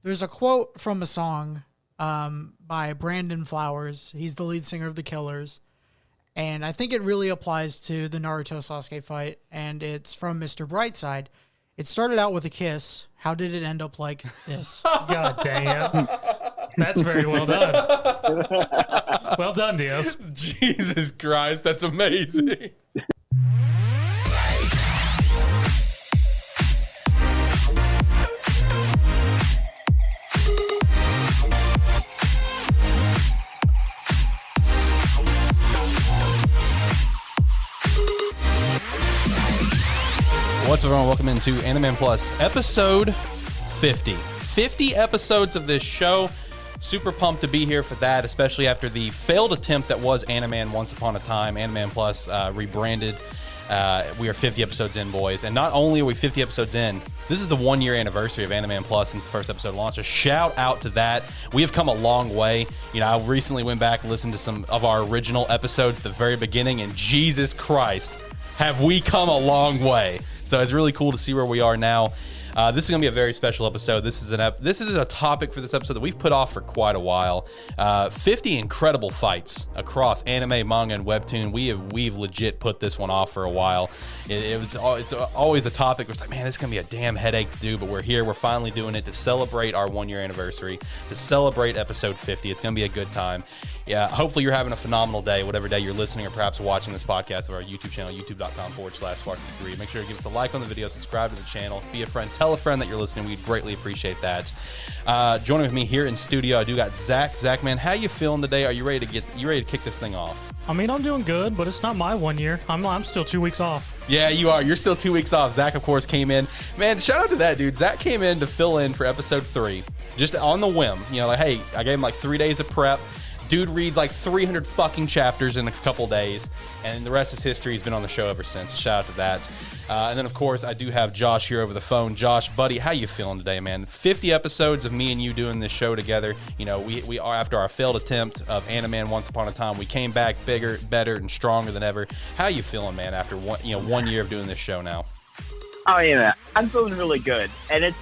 there's a quote from a song by Brandon Flowers. He's the lead singer of The Killers. And I think it really applies to the Naruto-Sasuke fight, and it's from Mr. Brightside. It started out with a kiss. How did it end up like this? God damn. That's very well done. Well done, Diaz. Jesus Christ, that's amazing. What's up, everyone? Welcome into Animan Plus episode 50. 50 episodes of this show. Super pumped to be here for that, especially after the failed attempt that was Animan once upon a time. Animan Plus rebranded. We are 50 episodes in, boys. And not only are we 50 episodes in, this is the 1 year anniversary of Animan Plus since the first episode launched. A shout out to that. We have come a long way. You know, I recently went back and listened to some of our original episodes at the very beginning, and Jesus Christ, have we come a long way. So it's really cool to see where we are now. This is going to be a very special episode. This is a topic for this episode that we've put off for quite a while. 50 incredible fights across anime, manga, and webtoon. We've legit put this one off for a while. It's always a topic where it's like, man, this is going to be a damn headache to do, but we're here. We're finally doing it to celebrate our 1 year anniversary, to celebrate episode 50. It's going to be a good time. Yeah, hopefully you're having a phenomenal day, whatever day you're listening or perhaps watching this podcast of our YouTube channel, youtube.com/Sparky3. Make sure to give us a like on the video, subscribe to the channel, be a friend, tell a friend that you're listening. We'd greatly appreciate that. Joining with me here in studio, I do got Zach. Zach, man, how you feeling today? Are you ready to kick this thing off? I mean, I'm doing good, but it's not my 1 year. I'm still 2 weeks off. Yeah, you are. You're still 2 weeks off. Zach, of course, came in. Man, shout out to that dude. Zach came in to fill in for episode 3, just on the whim. You know, like, hey, I gave him like 3 days of prep. Dude reads like 300 fucking chapters in a couple days, and the rest is history. He's been on the show ever since. Shout out to that. And then, of course, I do have Josh here over the phone. Josh, buddy, how you feeling today, man? 50 episodes of me and you doing this show together. You know, we are, after our failed attempt of Animan Once Upon a Time, we came back bigger, better, and stronger than ever. How you feeling, man, after 1 year of doing this show now? Oh, yeah, I'm feeling really good. And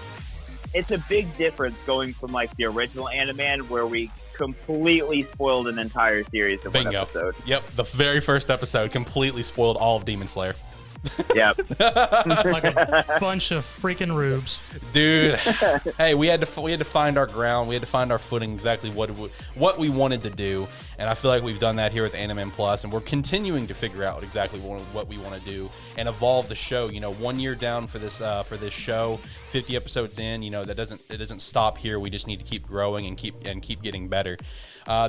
it's a big difference going from, like, the original Animan where we completely spoiled an entire series of Bingo. one episode. Yep, the very first episode completely spoiled all of Demon Slayer. Yep. Like a bunch of freaking rubes. Dude, hey, we had to find our ground. We had to find our footing, exactly what we wanted to do. And I feel like we've done that here with Animan Plus, and we're continuing to figure out exactly what we want to do and evolve the show. You know, 1 year down for this show, 50 episodes in. You know, it doesn't stop here. We just need to keep growing and keep getting better.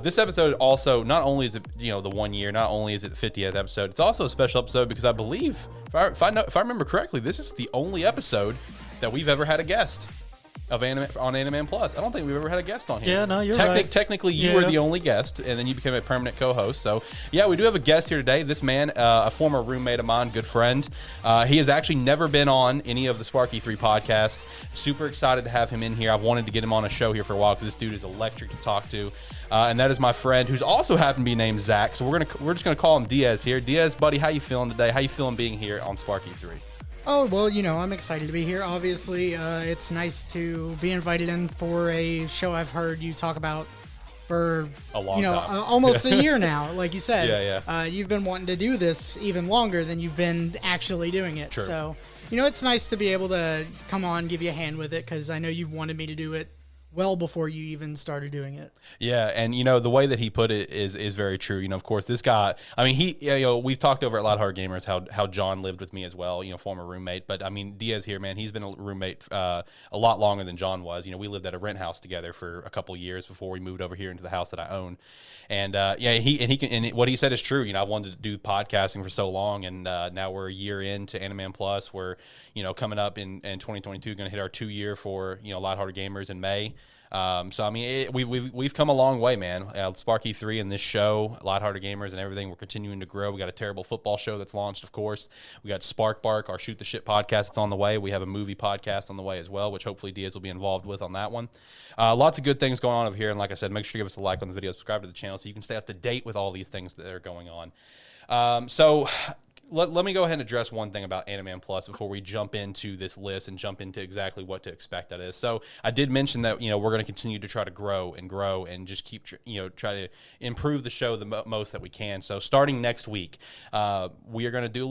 This episode also, not only is it, you know, the 1 year, not only is it the 50th episode, it's also a special episode because I believe, if I remember correctly, this is the only episode that we've ever had a guest of on Animan Plus. I don't think we've ever had a guest on here. Yeah, no, you're right. Technically, you were the only guest, and then you became a permanent co-host. So, yeah, we do have a guest here today. This man, a former roommate of mine, good friend. He has actually never been on any of the Sparky 3 podcasts. Super excited to have him in here. I've wanted to get him on a show here for a while because this dude is electric to talk to. And that is my friend, who's also happened to be named Zach. So we're just gonna call him Diaz here. Diaz, buddy, how you feeling today? How you feeling being here on Sparky 3? Oh, well, you know, I'm excited to be here. Obviously, it's nice to be invited in for a show I've heard you talk about for a long time. Almost a year now, like you said. Yeah. You've been wanting to do this even longer than you've been actually doing it. True. So, you know, it's nice to be able to come on, give you a hand with it, because I know you've wanted me to do it well before you even started doing it. Yeah, and you know the way that he put it is very true. You know, of course, this guy. I mean, we've talked over at Loud Hard Gamers how John lived with me as well. You know, former roommate. But I mean, Diaz here, man, he's been a roommate a lot longer than John was. You know, we lived at a rent house together for a couple years before we moved over here into the house that I own. And what he said is true. You know, I wanted to do podcasting for so long, and now we're a year into Animan Plus. We're, you know, coming up in 2022, going to hit our 2 year for, you know, Loud Hard Gamers in May. So I mean, we've come a long way, man. Sparky 3 and this show, Lighthearted Gamers and everything, we're continuing to grow. We got a terrible football show that's launched, of course. We got Spark Bark, our Shoot the Shit podcast that's on the way. We have a movie podcast on the way as well, which hopefully Diaz will be involved with on that one. Lots of good things going on over here, and like I said, make sure you give us a like on the video, subscribe to the channel so you can stay up to date with all these things that are going on. So let me go ahead and address one thing about Animan Plus before we jump into this list and jump into exactly what to expect out of this. So I did mention that, we're going to continue to try to grow and just keep, try to improve the show the most that we can. So starting next week, we are going to do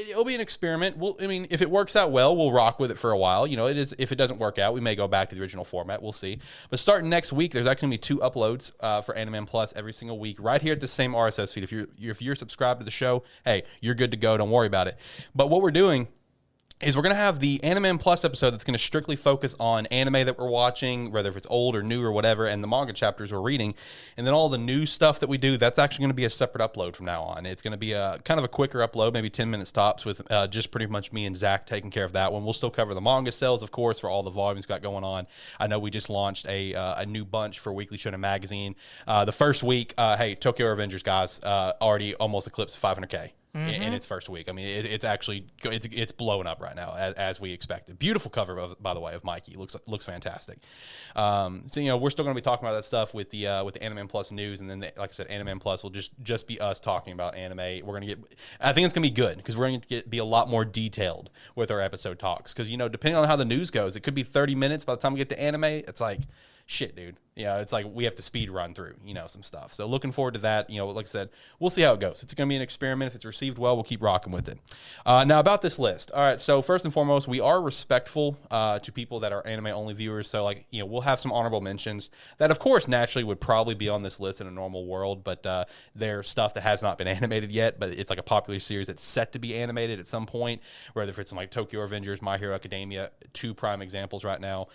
it'll be an experiment. If it works out well, we'll rock with it for a while. If it doesn't work out, we may go back to the original format. We'll see. But starting next week, there's actually going to be 2 uploads for Animan Plus every single week, right here at the same RSS feed. If you're subscribed to the show, hey, you're good to go. Don't worry about it. But what we're doing is we're going to have the Animan Plus episode that's going to strictly focus on anime that we're watching, whether if it's old or new or whatever, and the manga chapters we're reading. And then all the new stuff that we do, that's actually going to be a separate upload from now on. It's going to be a kind of a quicker upload, maybe 10 minutes tops, with just pretty much me and Zach taking care of that one. We'll still cover the manga sales, of course, for all the volumes we've got going on. I know we just launched a new bunch for Weekly Shonen Magazine. The first week, hey, Tokyo Revengers, guys, already almost eclipsed 500K. In its first week. It's actually it's blowing up right now as we expected. Beautiful cover, by the way, of Mikey. Looks fantastic. So we're still going to be talking about that stuff with the Animan Plus news, and then like I said, Animan Plus will just be us talking about anime. We're going to I think it's going to be good because we're going to be a lot more detailed with our episode talks, because depending on how the news goes, it could be 30 minutes by the time we get to anime. It's like, shit, dude. It's like we have to speed run through, some stuff. So looking forward to that. Like I said, we'll see how it goes. It's going to be an experiment. If it's received well, we'll keep rocking with it. Now about this list. All right. So first and foremost, we are respectful to people that are anime only viewers. So we'll have some honorable mentions that, of course, naturally would probably be on this list in a normal world, but they're stuff that has not been animated yet, but it's like a popular series that's set to be animated at some point, whether if it's like Tokyo Revengers, My Hero Academia, 2 prime examples right now.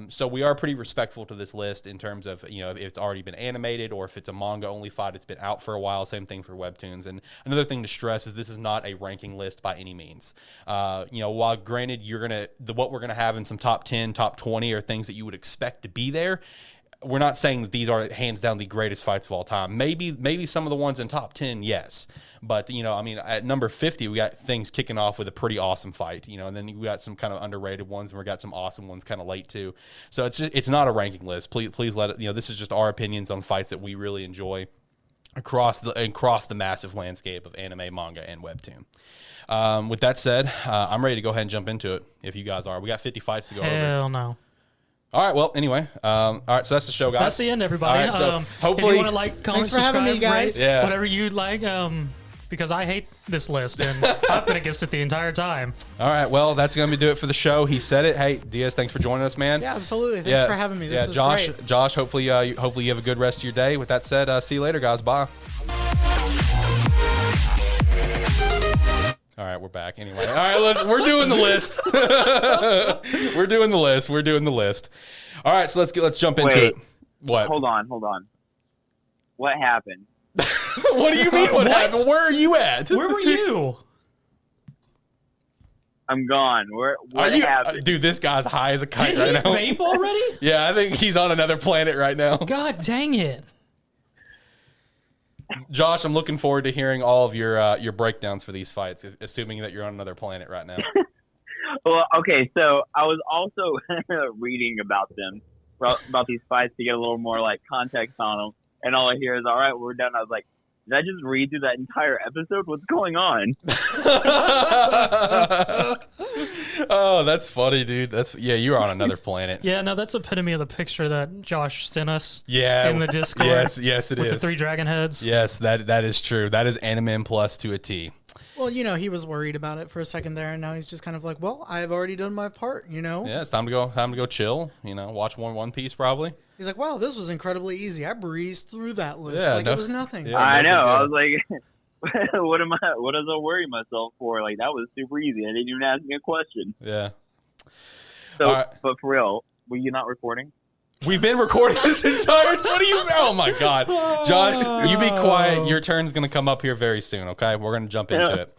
So we are pretty respectful to this list in terms of, if it's already been animated or if it's a manga only fight, it's been out for a while. Same thing for webtoons. And another thing to stress is this is not a ranking list by any means. While granted, what we're going to have in some top 10, top 20 are things that you would expect to be there. We're not saying that these are hands down the greatest fights of all time. Maybe some of the ones in top 10, yes. But, at number 50, we got things kicking off with a pretty awesome fight, and then we got some kind of underrated ones, and we got some awesome ones kind of late too. So it's not a ranking list. Please let it, this is just our opinions on fights that we really enjoy across the massive landscape of anime, manga, and webtoon. With that said, I'm ready to go ahead and jump into it if you guys are. We got 50 fights to go over. Hell no. All right. Well, anyway. All right. So that's the show, guys. That's the end, everybody. All right, so if hopefully, you want to like, comment, Thanks for having subscribe, me, guys. rate, Yeah. whatever you'd like. Because I hate this list and I've been against it the entire time. all right. Well, that's going to do it for the show. He said it. Hey, Diaz, thanks for joining us, man. Yeah, absolutely. Thanks for having me. This was Josh. great. Josh, hopefully you have a good rest of your day. With that said, see you later, guys. Bye. All right, we're back anyway. All right, we're doing the list. We're doing the list. All right, so let's jump into it. What? Hold on. What happened? What do you mean? What happened? Where are you at? Where were you? I'm gone. What happened? Dude, this guy's high as a kite Did he right now. vape already? Yeah, I think he's on another planet right now. God dang it. Josh, I'm looking forward to hearing all of your breakdowns for these fights, assuming that you're on another planet right now. Well, okay, so I was also reading about these fights to get a little more context on them, and all I hear is, "All right, we're done." I was like, "Did I just read through that entire episode? What's going on?" Oh, that's funny, dude. You're on another planet. Yeah, no, that's epitome of the picture that Josh sent us. Yeah, in the Discord. Yes, it with is. the 3 dragon heads. Yes, that is true. That is Animan Plus to a T. Well, he was worried about it for a second there, and now he's just kind of like, well, I've already done my part, Yeah, it's time to go chill, watch One Piece probably. He's like, wow, this was incredibly easy. I breezed through that list it was nothing. Yeah. I know. I was like, "What does I worry myself for? That was super easy. I didn't even ask me a question." Yeah. So, All right. but for real, were you not recording? We've been recording this entire. What do you? Oh my God, Josh, you be quiet. Your turn's gonna come up here very soon. Okay, we're gonna jump into it.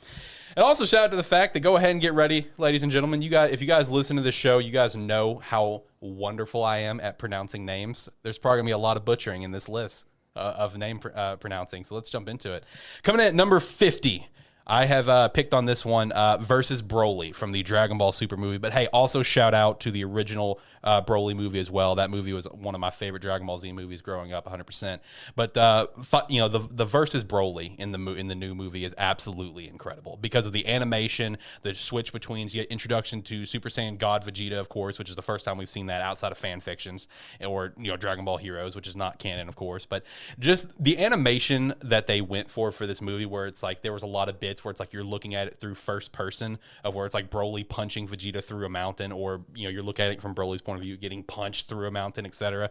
And also shout out to the fact that go ahead and get ready, ladies and gentlemen. If you guys listen to this show, you guys know how wonderful I am at pronouncing names. There's probably gonna be a lot of butchering in this list of name pronouncing. So let's jump into it. Coming in at number 50. I have picked on this one versus Broly from the Dragon Ball Super movie. But hey, also shout out to the original Broly movie as well. That movie was one of my favorite Dragon Ball Z movies growing up, 100%. But the versus Broly in the new movie is absolutely incredible because of the animation, the switch between introduction to Super Saiyan God Vegeta, of course, which is the first time we've seen that outside of fan fictions, or Dragon Ball Heroes, which is not canon, of course. But just the animation that they went for this movie, where it's like there was a lot of bits where it's like you're looking at it through first person, of where it's like Broly punching Vegeta through a mountain, or you're looking at it from Broly's point of view getting punched through a mountain, etc.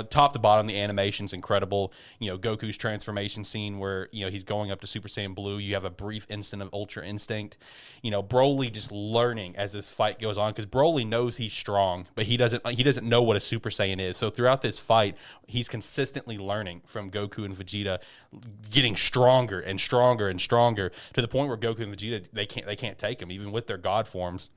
Top to bottom, the animation's incredible. Goku's transformation scene where he's going up to Super Saiyan Blue, you have a brief instant of Ultra Instinct. Broly just learning as this fight goes on, because Broly knows he's strong, but he doesn't know what a Super Saiyan is. So throughout this fight, he's consistently learning from Goku and Vegeta, getting stronger and stronger and stronger, to the point where Goku and Vegeta they can't take him even with their god forms,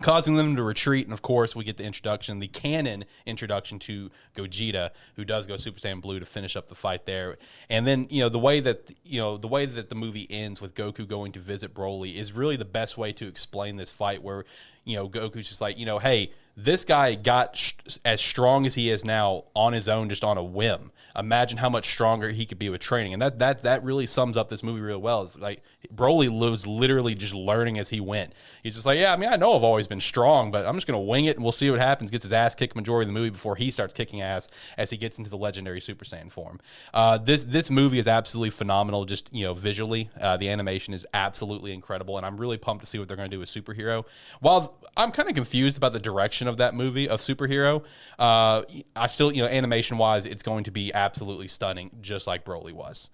causing them to retreat. And of course, we get the canon introduction to Gogeta, who does go Super Saiyan Blue to finish up the fight there. And then the way that the movie ends with Goku going to visit Broly is really the best way to explain this fight, where Goku's just like, hey, this guy got as strong as he is now on his own, just on a whim. Imagine how much stronger he could be with training. And that really sums up this movie real well. It's like Broly was literally just learning as he went. He's just like, I know I've always been strong, but I'm just going to wing it and we'll see what happens. Gets his ass kicked majority of the movie before he starts kicking ass as he gets into the legendary Super Saiyan form. This movie is absolutely phenomenal, just visually. The animation is absolutely incredible, and I'm really pumped to see what they're going to do with Superhero. While I'm kind of confused about the direction of that movie of Superhero, I still, animation-wise, it's going to be absolutely stunning, just like Broly was.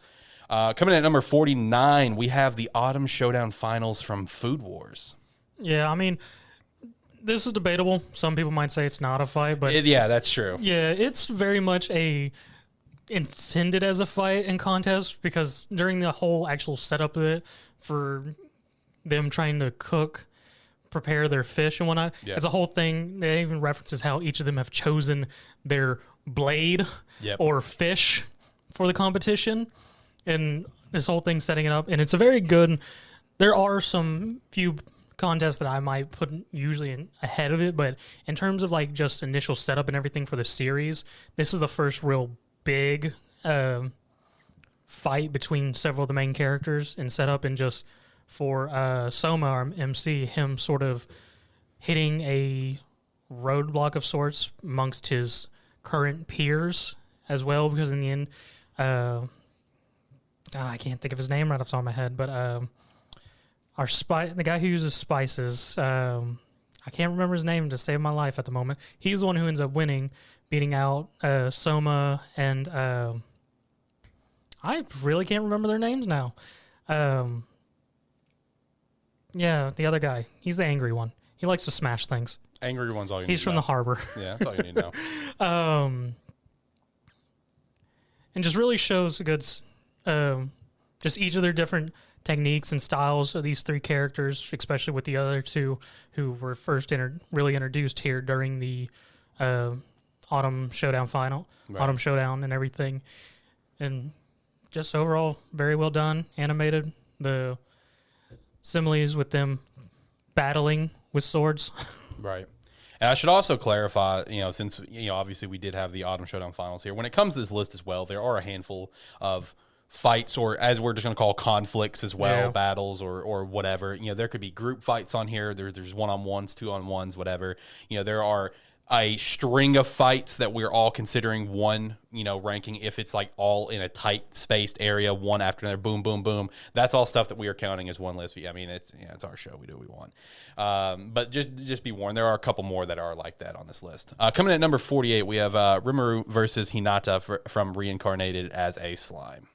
Coming in at number 49, we have the Autumn Showdown Finals from Food Wars. Yeah, I mean, this is debatable. Some people might say it's not a fight, but yeah, that's true. Yeah, it's very much intended as a fight and contest, because during the whole actual setup of it, for them trying to prepare their fish and whatnot, it's a whole thing. They even references how each of them have chosen their blade or fish for the competition, and this whole thing setting it up. And it's a very good. There are some few contests that I might put usually ahead of it, but in terms of like just initial setup and everything for the series, this is the first real big fight between several of the main characters and setup, and just for Soma, our MC, him sort of hitting a roadblock of sorts amongst his current peers as well, because in the end, I can't think of his name right off the top of my head, but the guy who uses spices, I can't remember his name to save my life at the moment. He's the one who ends up winning, beating out Soma and I really can't remember their names now. Yeah, the other guy. He's the angry one. He likes to smash things. Angry one's all you need. He's from the harbor. Yeah, that's all you need to know. And just really shows a good, just each of their different techniques and styles of these three characters, especially with the other two who were first really introduced here during the Autumn Showdown final, Autumn Showdown and everything. And just overall, very well done, animated. The similes with them battling with swords. Right. And I should also clarify, since, obviously we did have the Autumn Showdown finals here. When it comes to this list as well, there are a handful of fights, or as we're just going to call conflicts as well, battles or whatever. There could be group fights on here. There's one-on-ones, two-on-ones, whatever. There are a string of fights that we're all considering one, ranking if it's like all in a tight spaced area, one after another, boom, boom, boom. That's all stuff that we are counting as one list. I mean, it's our show. We do what we want. But just be warned, there are a couple more that are like that on this list. Coming in at number 48, we have Rimuru versus Hinata from Reincarnated as a Slime.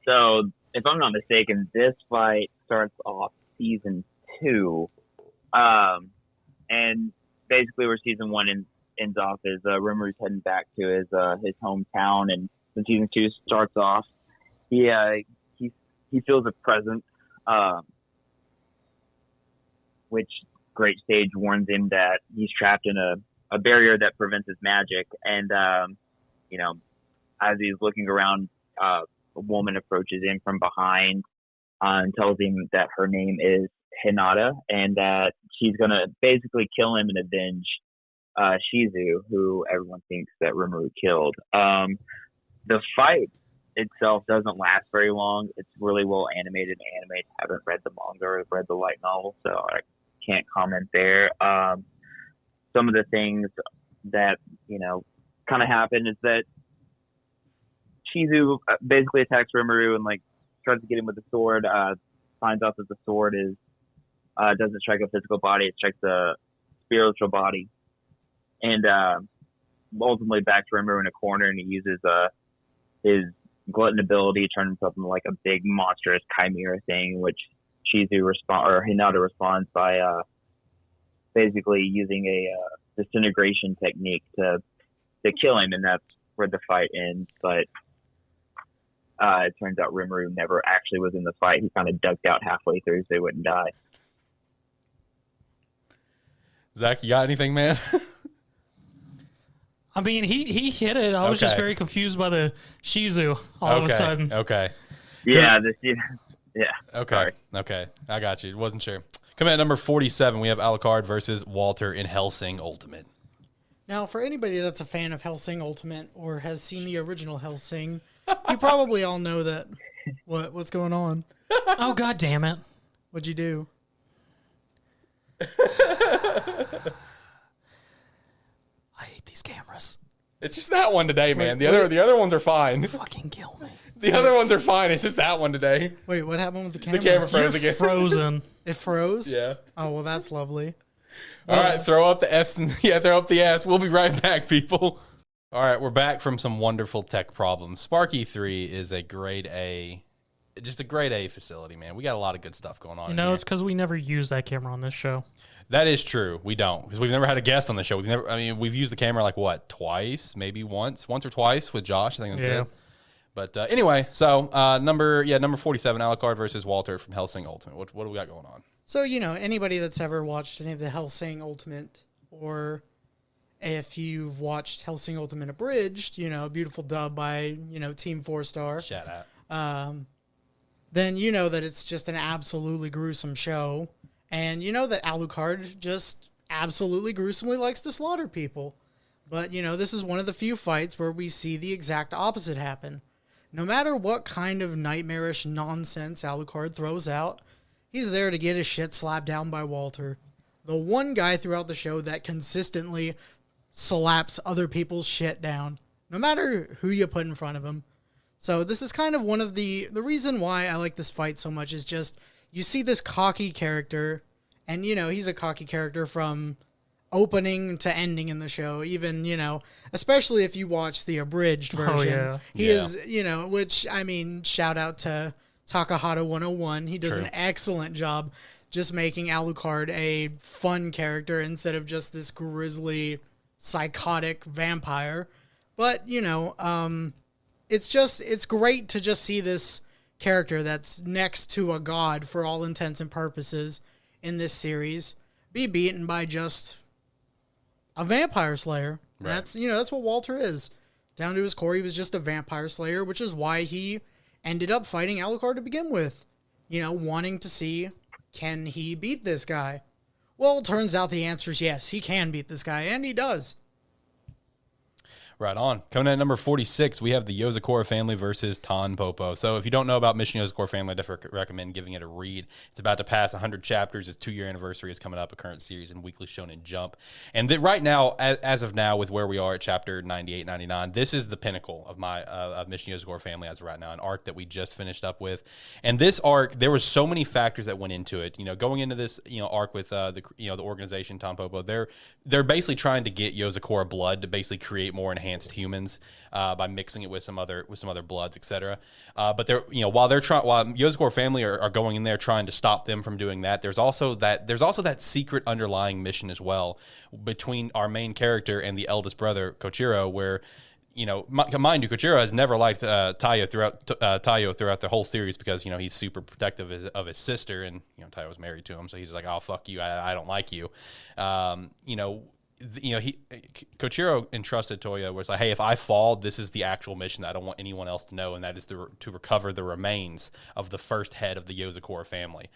So, if I'm not mistaken, this fight starts off season 2. And basically where season 1 ends off is Rimuru's heading back to his hometown, and when season 2 starts off, he feels a presence, which Great Stage warns him that he's trapped in a barrier that prevents his magic. And as he's looking around woman approaches him from behind and tells him that her name is Hinata and that she's going to basically kill him and avenge Shizu, who everyone thinks that Rimuru killed. The fight itself doesn't last very long. It's really well animated and animated. I haven't read the manga or read the light novel, so I can't comment there. Some of the things that, kind of happen is that Shizu basically attacks Rimuru and tries to get him with the sword, finds out that the sword doesn't strike a physical body, it strikes a spiritual body. And ultimately back to Rimuru in a corner, and he uses his glutton ability to turn himself into a big monstrous chimera thing, which Hinata responds by basically using a disintegration technique to kill him, and that's where the fight ends. But it turns out Rimuru never actually was in the fight. He kind of ducked out halfway through so he wouldn't die. Zach, you got anything, man? I mean, he hit it. I was just very confused by the Shizu all of a sudden. Okay. Yeah. Yeah. Okay. Sorry. Okay. I got you. Wasn't sure. Coming at number 47, we have Alucard versus Walter in Hellsing Ultimate. Now, for anybody that's a fan of Hellsing Ultimate or has seen the original Hellsing, you probably all know that. What's going on? Oh, God damn it. What'd you do? I hate these cameras. It's just that one today, man. Wait, the other ones are fine. Fucking kill me. The other ones are fine. It's just that one today. Wait, what happened with the camera? The camera froze You're again. frozen. It froze? Yeah. Oh, well, that's lovely. All right, throw up the F's and throw up the S. We'll be right back, people. All right, we're back from some wonderful tech problems. Sparky 3 is a grade A, just a grade A facility, man. We got a lot of good stuff going on. It's because we never use that camera on this show. That is true. We don't, because we've never had a guest on the show. We've used the camera twice, maybe once or twice with Josh. I think that's it. But anyway, so number 47, Alucard versus Walter from Hellsing Ultimate. What do we got going on? So, anybody that's ever watched any of the Hellsing Ultimate, or if you've watched Hellsing Ultimate Abridged, beautiful dub by, Team 4-Star. Shout out. Then you know that it's just an absolutely gruesome show. And you know that Alucard just absolutely gruesomely likes to slaughter people. But, this is one of the few fights where we see the exact opposite happen. No matter what kind of nightmarish nonsense Alucard throws out, he's there to get his shit slapped down by Walter. The one guy throughout the show that consistently slaps other people's shit down, no matter who you put in front of him. So this is kind of one of the reason why I like this fight so much is just, you see this cocky character, and, he's a cocky character from opening to ending in the show, even, especially if you watch the abridged version. Oh, yeah. He is, which, shout out to Takahata 101. He does an excellent job just making Alucard a fun character instead of just this grisly, psychotic vampire. But, it's great to just see this character that's next to a god for all intents and purposes in this series be beaten by just a vampire slayer. Right. That's what Walter is. Down to his core, he was just a vampire slayer, which is why he ended up fighting Alucard to begin with. Wanting to see, can he beat this guy? Well, it turns out the answer is yes, he can beat this guy, and he does. Right on. Coming in at number 46, we have the Yozakura family versus Tan Popo. So if you don't know about Mission Yozakura Family, I definitely recommend giving it a read. It's about to pass 100 chapters. Its 2-year anniversary is coming up, a current series in Weekly Shonen Jump. And right now, as of now, with where we are at chapter 98, 99, this is the pinnacle of my of Mission Yozakura Family as of right now, an arc that we just finished up with. And this arc, there were so many factors that went into it. Going into this arc with the organization Tan Popo, they're basically trying to get Yozakura blood to basically create more enhanced humans by mixing it with some other bloods, etc. But they're while Yozakura family are going in there trying to stop them from doing that, there's also that secret underlying mission as well between our main character and the eldest brother Kochiro, where mind you, Kochiro has never liked Taiyo throughout the whole series because he's super protective of his sister, and Taiyo was married to him, so he's like, oh fuck you, I don't like you. Kochiro entrusted Toya was like, hey, if I fall, this is the actual mission that I don't want anyone else to know, and that is to recover the remains of the first head of the Yozakura family.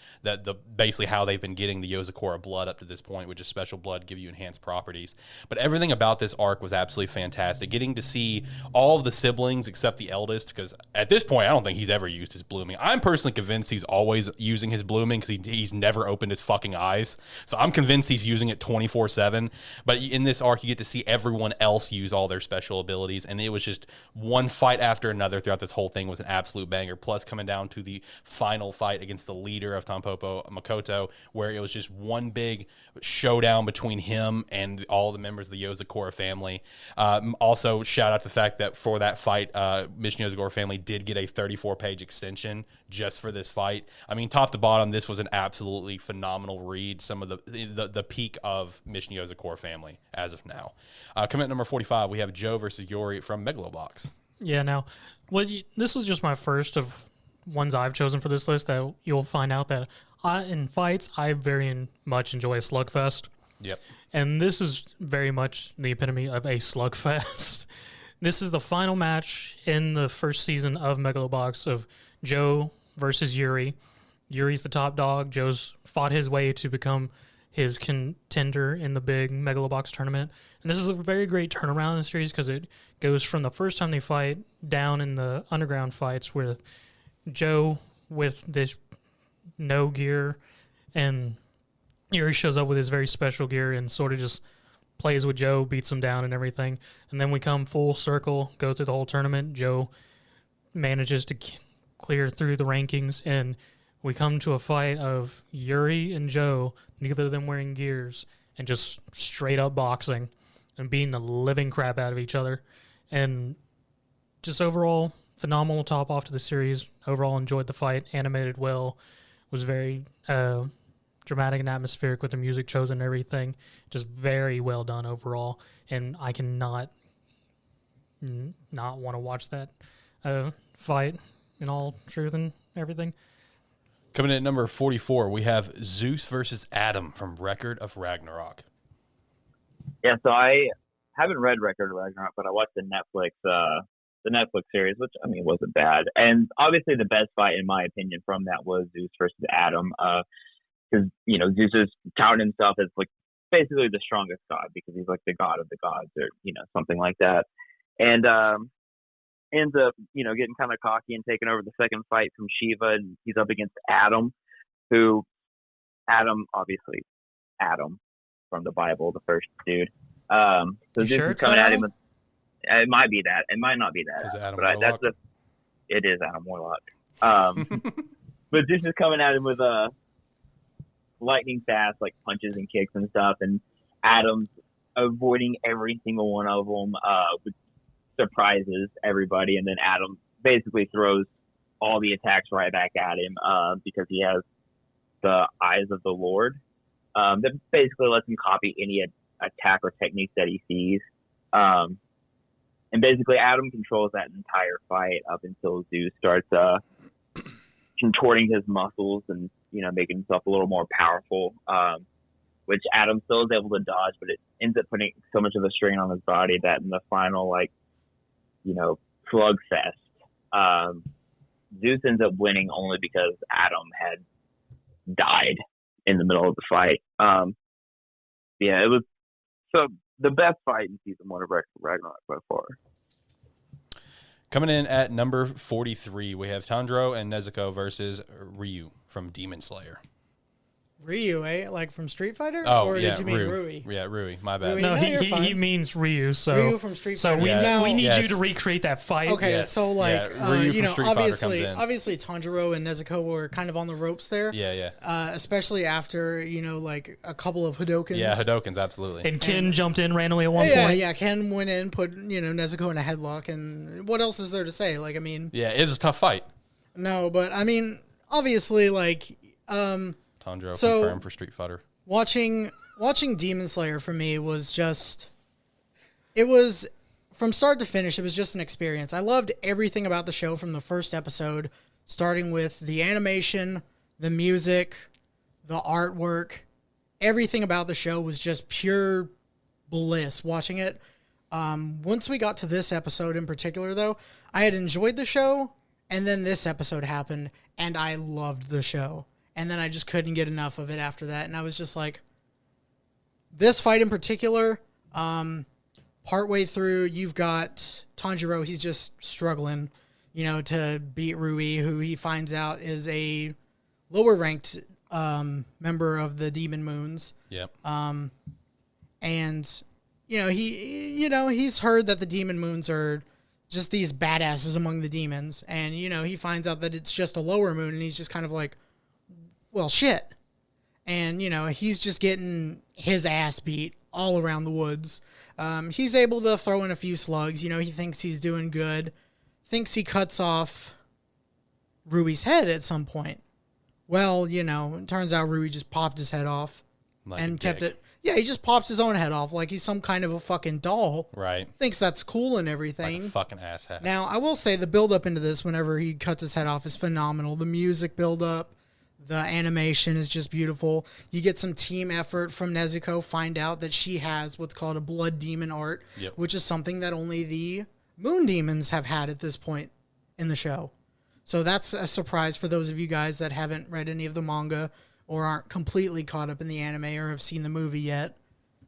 Basically how they've been getting the Yozakura blood up to this point, which is special blood, give you enhanced properties. But everything about this arc was absolutely fantastic. Getting to see all of the siblings except the eldest, because at this point, I don't think he's ever used his blooming. I'm personally convinced he's always using his blooming because he's never opened his fucking eyes. So I'm convinced he's using it 24/7. But in this arc, you get to see everyone else use all their special abilities, and it was just one fight after another throughout this whole thing was an absolute banger. Plus, coming down to the final fight against the leader of Tampopo, Makoto, where it was just one big showdown between him and all the members of the Yozakura family. Also, shout out the fact that for that fight, Mission Yozakura family did get a 34-page extension just for this fight. I mean, top to bottom, this was an absolutely phenomenal read. Some of the peak of Mission Yozakura family as of now. Coming at number 45, we have Joe versus Yuri from Megalobox. Yeah, now, this is just my first of ones I've chosen for this list that you'll find out that in fights, I very much enjoy a slugfest. Yep. And this is very much the epitome of a slugfest. This is the final match in the first season of Megalobox of Joe versus Yuri. Yuri's the top dog. Joe's fought his way to become his contender in the big Megalobox tournament. And this is a very great turnaround in the series because it goes from the first time they fight down in the underground fights with Joe with this no gear, and Yuri shows up with his very special gear and sort of just plays with Joe, beats him down and everything. And then we come full circle, go through the whole tournament. Joe manages to clear through the rankings, and we come to a fight of Yuri and Joe, neither of them wearing gears, and just straight up boxing and beating the living crap out of each other. And just overall, phenomenal top off to the series. Overall, enjoyed the fight, animated well, was very dramatic and atmospheric with the music chosen and everything. Just very well done overall. And I cannot not want to watch that fight in all truth and everything. Coming in at number 44, we have Zeus versus Adam from Record of Ragnarok. Yeah, so I haven't read Record of Ragnarok, but I watched the Netflix series, which I mean wasn't bad. And obviously, the best fight, in my opinion, from that was Zeus versus Adam, because Zeus is touting himself as like basically the strongest god because he's like the god of the gods, or something like that, and ends up getting kind of cocky and taking over the second fight from Shiva, and he's up against Adam, obviously Adam from the Bible, the first dude. So you Zeus sure is it's coming not at him Adam? with, it might be that, it might not be that, Is it Adam but Warlock? it is Adam Warlock. But Zeus is coming at him with lightning fast like punches and kicks and stuff, and Adam's avoiding every single one of them, which surprises everybody, and then Adam basically throws all the attacks right back at him because he has the eyes of the Lord that basically lets him copy any attack or technique that he sees, and basically Adam controls that entire fight up until Zeus starts contorting his muscles and making himself a little more powerful, which Adam still is able to dodge, but it ends up putting so much of a strain on his body that in the final slugfest, Zeus ends up winning only because Adam had died in the middle of the fight. It was the best fight in season 1 of Ragnarok by far. Coming in at number 43, we have Tanjiro and Nezuko versus Ryu from Demon Slayer. Ryu, like from Street Fighter? Oh, or yeah, did you mean Rui. Rui? Yeah, Rui. My bad. Rui. No, No, you're he fine. means Ryu. So Ryu from Street so Fighter. we Now- need Yes. you to recreate that fight. Okay, Yes. so like Yeah, Ryu from Street Fighter comes in. obviously Tanjiro and Nezuko were kind of on the ropes there. Yeah. Especially after like a couple of Hadokens. Yeah, Hadokens, absolutely. And Ken jumped in randomly at one Yeah, point. yeah. Ken went in, put Nezuko in a headlock, and what else is there to say? Like, I mean, Yeah, it is a tough fight. no, but I mean, obviously, like, Tanjiro So- confirmed for Street Fighter. watching Demon Slayer for me was it was from start to finish, it was just an experience. I loved everything about the show from the first episode, starting with the animation, the music, the artwork. Everything about the show was just pure bliss watching it. Once we got to this episode in particular, though, I had enjoyed the show, and then this episode happened, and I loved the show. And then I just couldn't get enough of it after that, and I was just like, this fight in particular, partway through, you've got Tanjiro, he's just struggling, to beat Rui, who he finds out is a lower-ranked member of the Demon Moons. Yep. And he's heard that the Demon Moons are just these badasses among the demons, and he finds out that it's just a lower moon, and he's just kind of like, well, shit. And he's just getting his ass beat all around the woods. He's able to throw in a few slugs. He thinks he's doing good. Thinks he cuts off Rui's head at some point. Well, it turns out Rui just popped his head off and kept it. Yeah, he just pops his own head off like he's some kind of a fucking doll. Right. Thinks that's cool and everything. Like a fucking asshat. Now, I will say the build-up into this whenever he cuts his head off is phenomenal. The music build-up, the animation is just beautiful. You get some team effort from Nezuko, find out that she has what's called a blood demon art, which is something that only the moon demons have had at this point in the show. So that's a surprise for those of you guys that haven't read any of the manga or aren't completely caught up in the anime or have seen the movie yet,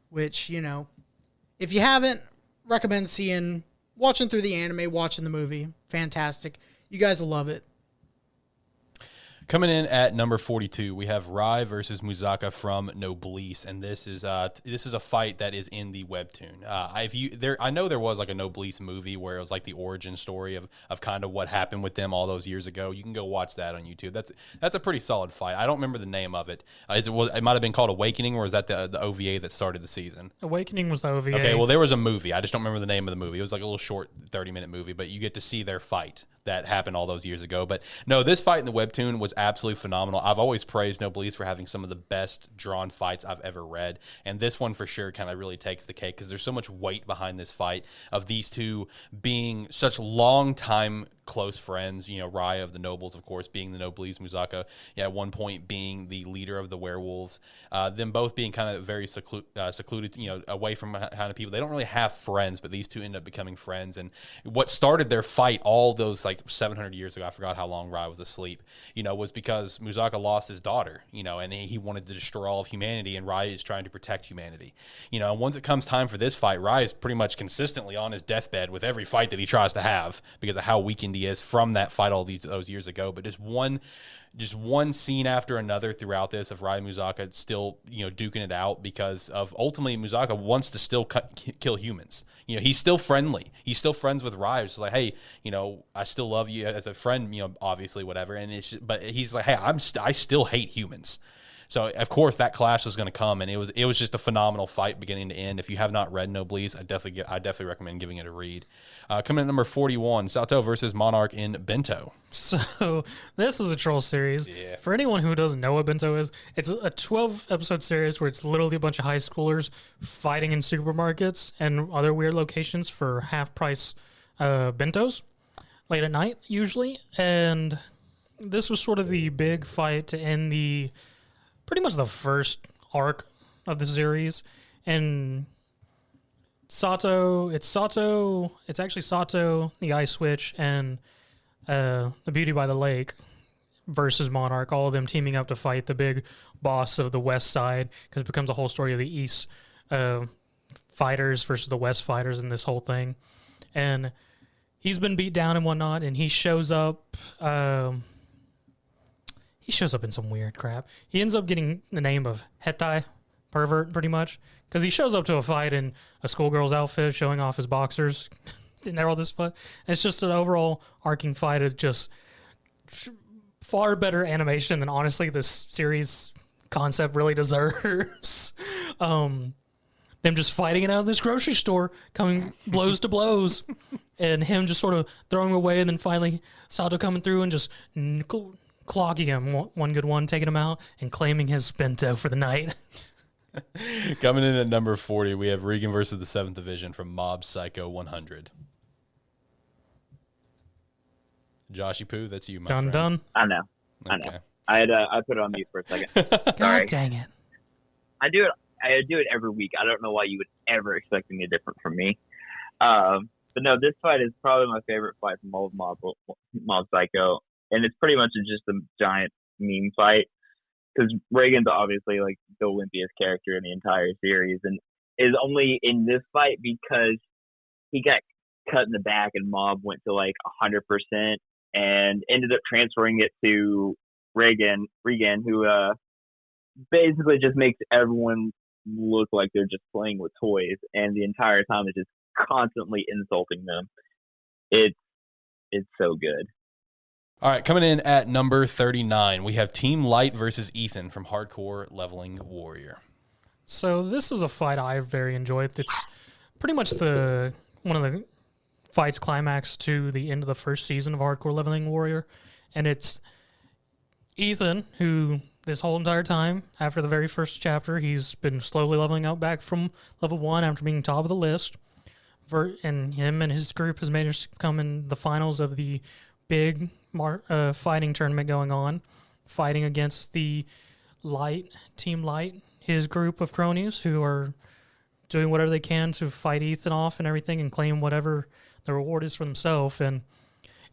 which, if you haven't, recommend watching through the anime, watching the movie. Fantastic. You guys will love it. Coming in at number 42, we have Rai versus Muzaka from Noblesse, and this is a fight that is in the webtoon. I know there was like a Noblesse movie where it was like the origin story of kind of what happened with them all those years ago. You can go watch that on YouTube. That's a pretty solid fight. I don't remember the name of it. It might have been called Awakening, or is that the OVA that started the season? Awakening was the OVA. Okay, well there was a movie. I just don't remember the name of the movie. It was like a little short 30-minute movie, but you get to see their fight that happened all those years ago. But no, this fight in the webtoon was absolutely phenomenal. I've always praised Noblesse for having some of the best drawn fights I've ever read, and this one for sure kind of really takes the cake because there's so much weight behind this fight of these two being such long time close friends. Rai of the Nobles, of course, being the Noblesse, Muzaka, at one point being the leader of the werewolves. Them both being kind of very secluded, away from kind of people. They don't really have friends, but these two end up becoming friends. And what started their fight all those like 700 years ago, I forgot how long Rai was asleep, was because Muzaka lost his daughter, and he wanted to destroy all of humanity, and Rai is trying to protect humanity. And once it comes time for this fight, Rai is pretty much consistently on his deathbed with every fight that he tries to have because of how weakened he is from that fight all those years ago. But just one scene after another throughout this of Rai Muzaka still duking it out because of ultimately Muzaka wants to still kill humans. He's still friendly. He's still friends with Rai. It's just like, hey, I still love you as a friend. Obviously whatever. And but he's like, hey, I still hate humans. So of course that clash was going to come, and it was just a phenomenal fight beginning to end. If you have not read Noblesse, I definitely recommend giving it a read. Coming in at number 41, Sato versus Monarch in Bento. So this is a troll series. Yeah. For anyone who doesn't know what Bento is, it's a 12-episode series where it's literally a bunch of high schoolers fighting in supermarkets and other weird locations for half-price bentos late at night usually. And this was sort of the big fight to end pretty much the first arc of the series. And it's actually Sato, the Ice Witch, and the Beauty by the Lake versus Monarch, all of them teaming up to fight the big boss of the West Side, because it becomes a whole story of the East fighters versus the West fighters in this whole thing. And he's been beat down and whatnot, and he shows up... He shows up in some weird crap. He ends up getting the name of Hetai, pervert, pretty much, because he shows up to a fight in a schoolgirl's outfit, showing off his boxers. And all this fun. It's just an overall arcing fight of just far better animation than honestly this series concept really deserves. Them just fighting it out of this grocery store, coming blows to blows, and him just sort of throwing away, and then finally Sato coming through and just clogging him, one good one, taking him out, and claiming his bento for the night. Coming in at number 40, we have Regan versus the 7th Division from Mob Psycho 100. Joshy Poo, that's you, my friend. Done. I know. Okay. I put it on mute for a second. God Sorry. dang it. I do it every week. I don't know why you would ever expect anything different from me. But no, this fight is probably my favorite fight from all of Mob Psycho, and it's pretty much just a giant meme fight because Reagan's obviously like the wimpiest character in the entire series, and is only in this fight because he got cut in the back and Mob went to like 100% and ended up transferring it to Regan, who basically just makes everyone look like they're just playing with toys, and the entire time is just constantly insulting them. It's so good. All right, coming in at number 39, we have Team Light versus Ethan from Hardcore Leveling Warrior. So this is a fight I very enjoyed. It's pretty much one of the fights climax to the end of the first season of Hardcore Leveling Warrior, and it's Ethan, who this whole entire time, after the very first chapter, he's been slowly leveling up back from level 1 after being top of the list. And him and his group has managed to come in the finals of the big fighting tournament going on, fighting against the Team Light, his group of cronies who are doing whatever they can to fight Ethan off and everything and claim whatever the reward is for themselves. And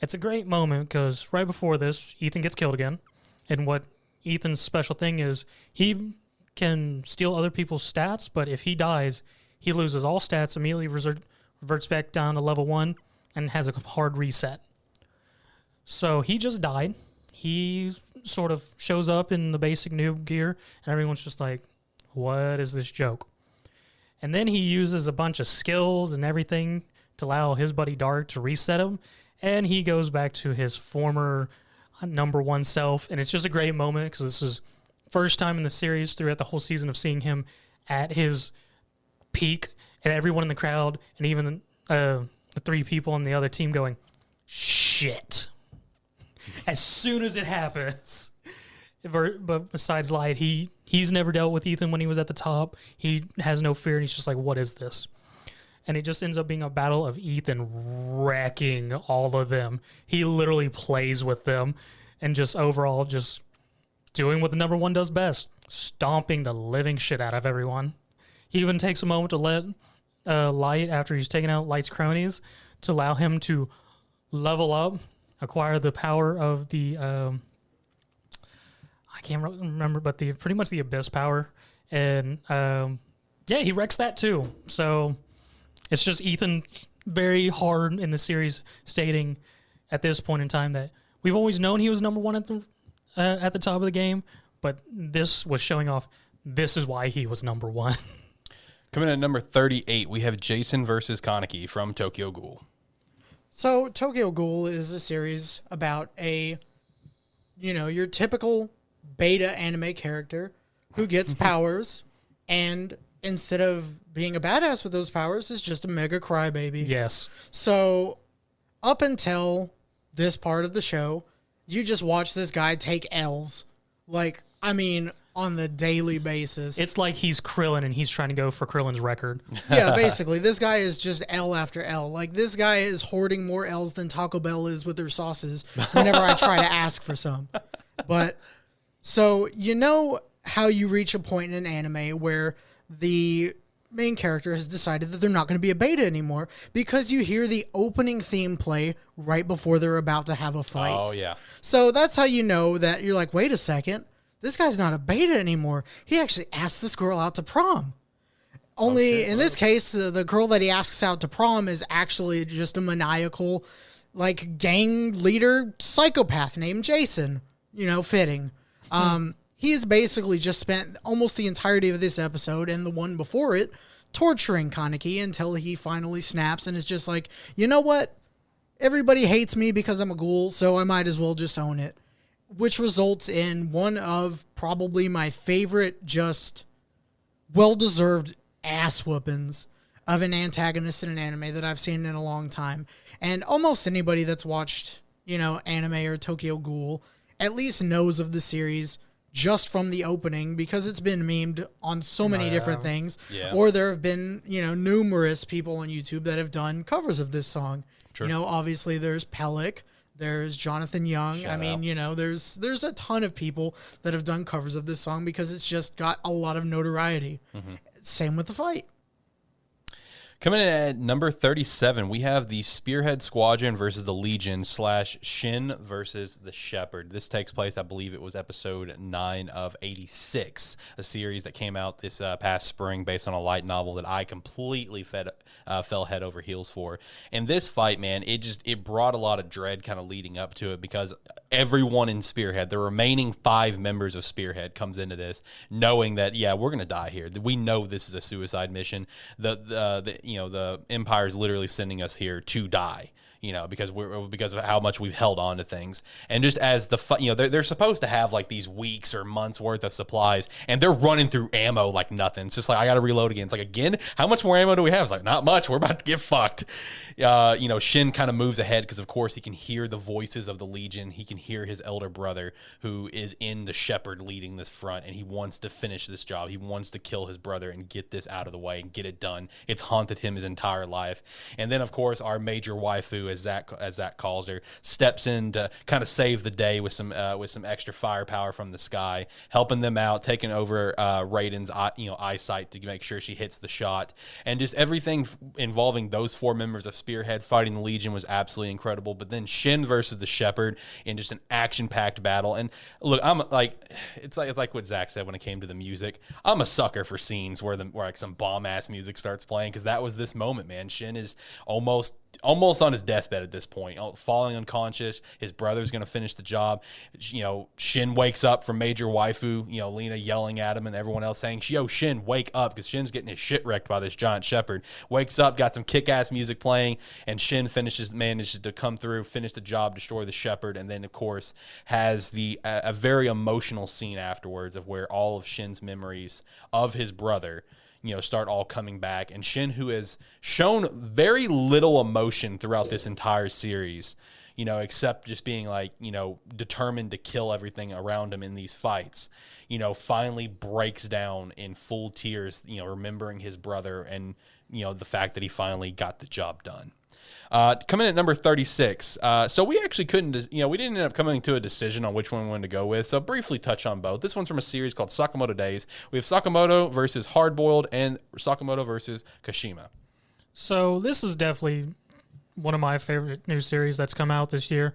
it's a great moment because right before this, Ethan gets killed again. And what Ethan's special thing is, he can steal other people's stats, but if he dies, he loses all stats, immediately reverts back down to level 1, and has a hard reset. So he just died. He sort of shows up in the basic noob gear, and everyone's just like, what is this joke? And then he uses a bunch of skills and everything to allow his buddy Dark to reset him, and he goes back to his former number 1 self, and it's just a great moment because this is first time in the series throughout the whole season of seeing him at his peak, and everyone in the crowd and even the 3 people on the other team going, shit. As soon as it happens. But besides Light, he's never dealt with Ethan when he was at the top. He has no fear, and he's just like, what is this? And it just ends up being a battle of Ethan wrecking all of them. He literally plays with them and just overall just doing what the number 1 does best, stomping the living shit out of everyone. He even takes a moment to let Light, after he's taken out Light's cronies, to allow him to level up, acquire the power of the, I can't remember, but pretty much the Abyss power. And he wrecks that too. So it's just Ethan very hard in the series stating at this point in time that we've always known he was number 1 at the top of the game, but this was showing off this is why he was number 1. Coming in at number 38, we have Jason versus Kaneki from Tokyo Ghoul. So Tokyo Ghoul is a series about your typical beta anime character who gets powers, and instead of being a badass with those powers, is just a mega crybaby. Yes. So up until this part of the show, you just watch this guy take L's. On the daily basis. It's like he's Krillin and he's trying to go for Krillin's record. Yeah, basically. This guy is just L after L. Like, this guy is hoarding more L's than Taco Bell is with their sauces whenever I try to ask for some. But, so, you know how you reach a point in an anime where the main character has decided that they're not going to be a beta anymore because you hear the opening theme play right before they're about to have a fight. Oh, yeah. So that's how you know that you're like, wait a second. This guy's not a beta anymore. He actually asked this girl out to prom. Only in this case, the girl that he asks out to prom is actually just a maniacal, gang leader psychopath named Jason. Fitting. He's basically just spent almost the entirety of this episode and the one before it torturing Kaneki until he finally snaps and is just like, you know what? Everybody hates me because I'm a ghoul, so I might as well just own it. Which results in one of probably my favorite, just well-deserved ass whoopings of an antagonist in an anime that I've seen in a long time. And almost anybody that's watched, anime or Tokyo Ghoul at least knows of the series just from the opening because it's been memed on so many different things. Yeah. Or there have been, numerous people on YouTube that have done covers of this song. True. Obviously there's Pellic. There's Jonathan Young. There's a ton of people that have done covers of this song because it's just got a lot of notoriety. Mm-hmm. Same with the fight. Coming in at number 37, we have the Spearhead Squadron versus the Legion / Shin versus the Shepherd. This takes place, I believe it was episode 9 of 86, a series that came out this past spring based on a light novel that I completely fell head over heels for. And this fight, man, it brought a lot of dread kind of leading up to it, because everyone in Spearhead, the remaining 5 members of Spearhead, comes into this knowing that, yeah, we're going to die here. We know this is a suicide mission. The Empire is literally sending us here to die, because of how much we've held on to things. And just as they're supposed to have like these weeks or months worth of supplies, and they're running through ammo like nothing. It's just like, I got to reload again. It's like, again, how much more ammo do we have? It's like, not much. We're about to get fucked. Shin kind of moves ahead because, of course, he can hear the voices of the Legion. He can hear his elder brother, who is in the Shepherd, leading this front, and he wants to finish this job. He wants to kill his brother and get this out of the way and get it done. It's haunted him his entire life. And then, of course, our major waifu, as Zach calls her, steps in to kind of save the day with some extra firepower from the sky, helping them out, taking over Raiden's eyesight to make sure she hits the shot, and just everything involving those 4 members of Spearhead fighting the Legion was absolutely incredible. But then Shin versus the Shepherd in just an action-packed battle. And look, it's like what Zach said when it came to the music. I'm a sucker for scenes where like some bomb-ass music starts playing, because that was this moment, man. Shin is almost on his deathbed at this point, falling unconscious. His brother's going to finish the job. Shin wakes up from major waifu, Lena yelling at him and everyone else saying, yo, Shin, wake up, because Shin's getting his shit wrecked by this giant shepherd. Wakes up, got some kick-ass music playing, and Shin manages to come through, finish the job, destroy the shepherd, and then, of course, has a very emotional scene afterwards of where all of Shin's memories of his brother start all coming back. And Shin, who has shown very little emotion throughout this entire series, except just being like, determined to kill everything around him in these fights, finally breaks down in full tears, remembering his brother and, the fact that he finally got the job done. Coming in at number 36. So we actually couldn't, we didn't end up coming to a decision on which one we wanted to go with. So briefly touch on both. This one's from a series called Sakamoto Days. We have Sakamoto versus Hardboiled and Sakamoto versus Kashima. So this is definitely one of my favorite new series that's come out this year.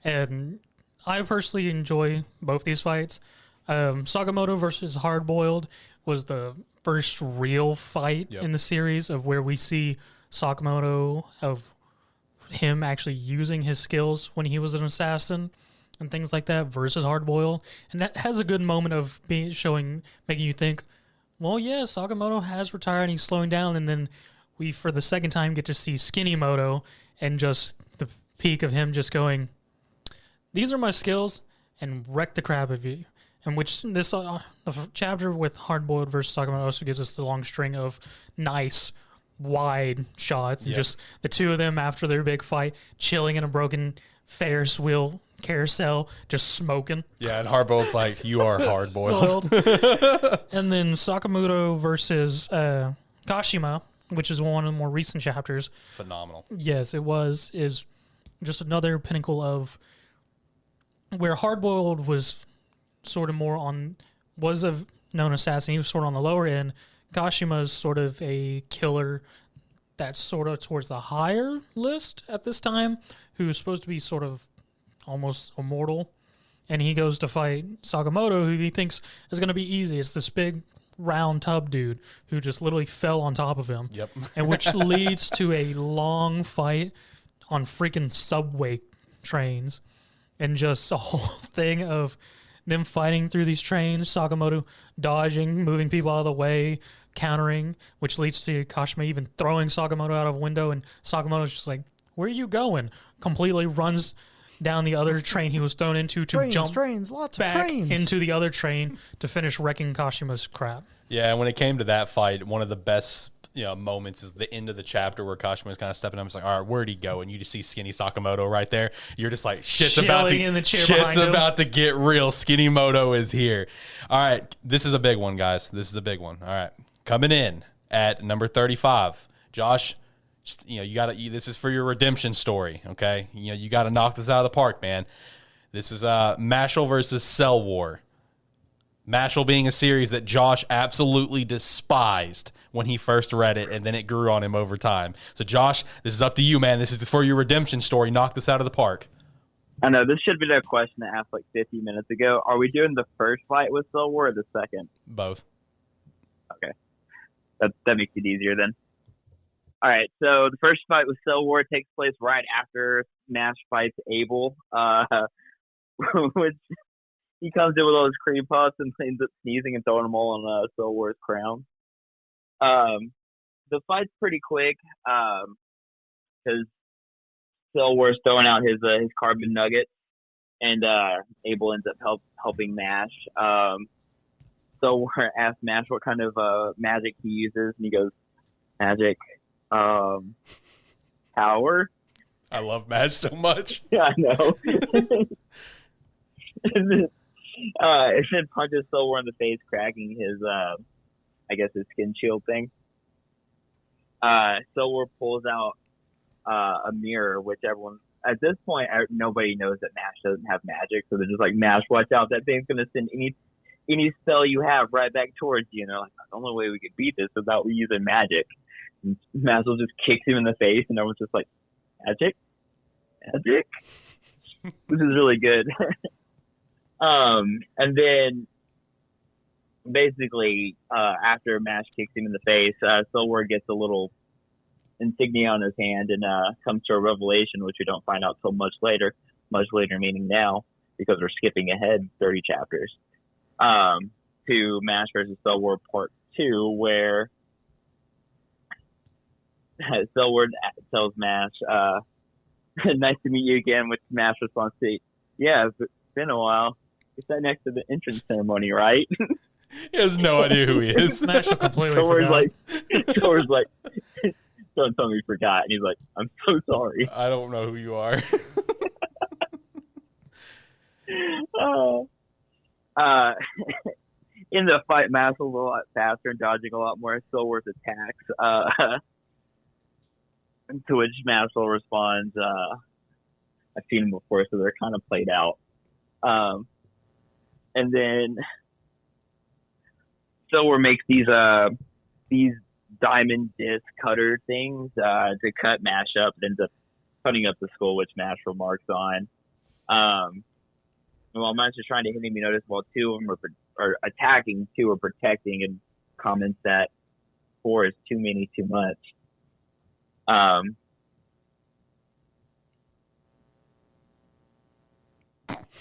And I personally enjoy both these fights. Sakamoto versus Hardboiled was the first real fight in the series of where we see Sakamoto, of him actually using his skills when he was an assassin and things like that, versus Hardboiled. And that has a good moment of making you think, well, yeah, Sakamoto has retired and he's slowing down. And then we, for the second time, get to see Skinny Moto and just the peak of him just going, these are my skills, and wreck the crap of you. And which this the chapter with Hardboiled versus Sakamoto also gives us the long string of nice wide shots, and just the two of them after their big fight chilling in a broken Ferris wheel carousel, just smoking. Yeah, and Hardboiled's like, you are hard-boiled. And then Sakamoto versus Kashima, which is one of the more recent chapters. Phenomenal. Yes, it is just another pinnacle of where Hardboiled was sort of more was a known assassin. He was sort of on the lower end. Kashima's sort of a killer that's sort of towards the higher list at this time, who's supposed to be sort of almost immortal. And he goes to fight Sakamoto, who he thinks is going to be easy. It's this big round tub dude who just literally fell on top of him. Yep. And which leads to a long fight on freaking subway trains, and just a whole thing of them fighting through these trains, Sakamoto dodging, moving people out of the way, countering, which leads to Kashima even throwing Sakamoto out of a window, and Sakamoto's just like, where are you going? Completely runs down the other train he was thrown into to jump lots back of trains into the other train to finish wrecking Kashima's crap. Yeah, and when it came to that fight, one of the best moments is the end of the chapter where Kashima is kind of stepping up. It's like, all right, where'd he go? And you just see Skinny Sakamoto right there. You're just like, shit's about to get real. Skinny Moto is here. All right, this is a big one, guys. This is a big one. All right, coming in at number 35, Josh. This is for your redemption story, okay? You got to knock this out of the park, man. This is Mashle versus Cell War. Mashal being a series that Josh absolutely despised when he first read it, and then it grew on him over time. So, Josh, this is up to you, man. This is for your redemption story. Knock this out of the park. I know this should be a question I asked like 50 minutes ago. Are we doing the first fight with Silver or the second? Both. Okay, that makes it easier then. All right, so the first fight with Silver takes place right after Mash fights Abel, which he comes in with all his cream puffs and ends up sneezing and throwing them all on Silver's crown. The fight's pretty quick because Silver's throwing out his carbon nuggets, and Abel ends up helping Mash. Silver asks Mash what kind of magic he uses, and he goes, "Magic, power." I love Mash so much. Yeah, I know. And then punches Silver in the face, cracking his, I guess his skin shield thing. Silver pulls out a mirror, which everyone at this point nobody knows that Mash doesn't have magic, so they're just like, "Mash, watch out! That thing's gonna send any spell you have right back towards you." Like, the only way we could beat this is without using magic. And Mashal just kicks him in the face, and everyone's just like, "Magic, magic." This is really good. And then basically, after Mash kicks him in the face, Silver gets a little insignia on his hand and comes to a revelation, which we don't find out till much later meaning now, because we're skipping ahead 30 chapters, to Mash versus Silver Part 2, where Silver tells Mash, "Nice to meet you again," which Mash responds to, "Yeah, it's been a while. It's that next to the entrance ceremony, right?" He has no idea who he is. Mashal completely Silver's like, "Don't tell me you forgot." And he's like, "I'm so sorry." I don't know who you are. In the fight, Mashal's a lot faster and dodging a lot more Silver's attacks. To which Mashal responds, "I've seen them before, so they're kind of played out." And then Silver makes these diamond disc cutter things to cut Mash up. It ends up cutting up the skull, which Mash remarks on. And while Mash is trying to hit him, you notice while two of them are attacking, two are protecting, and comments that 4 is too many, too much.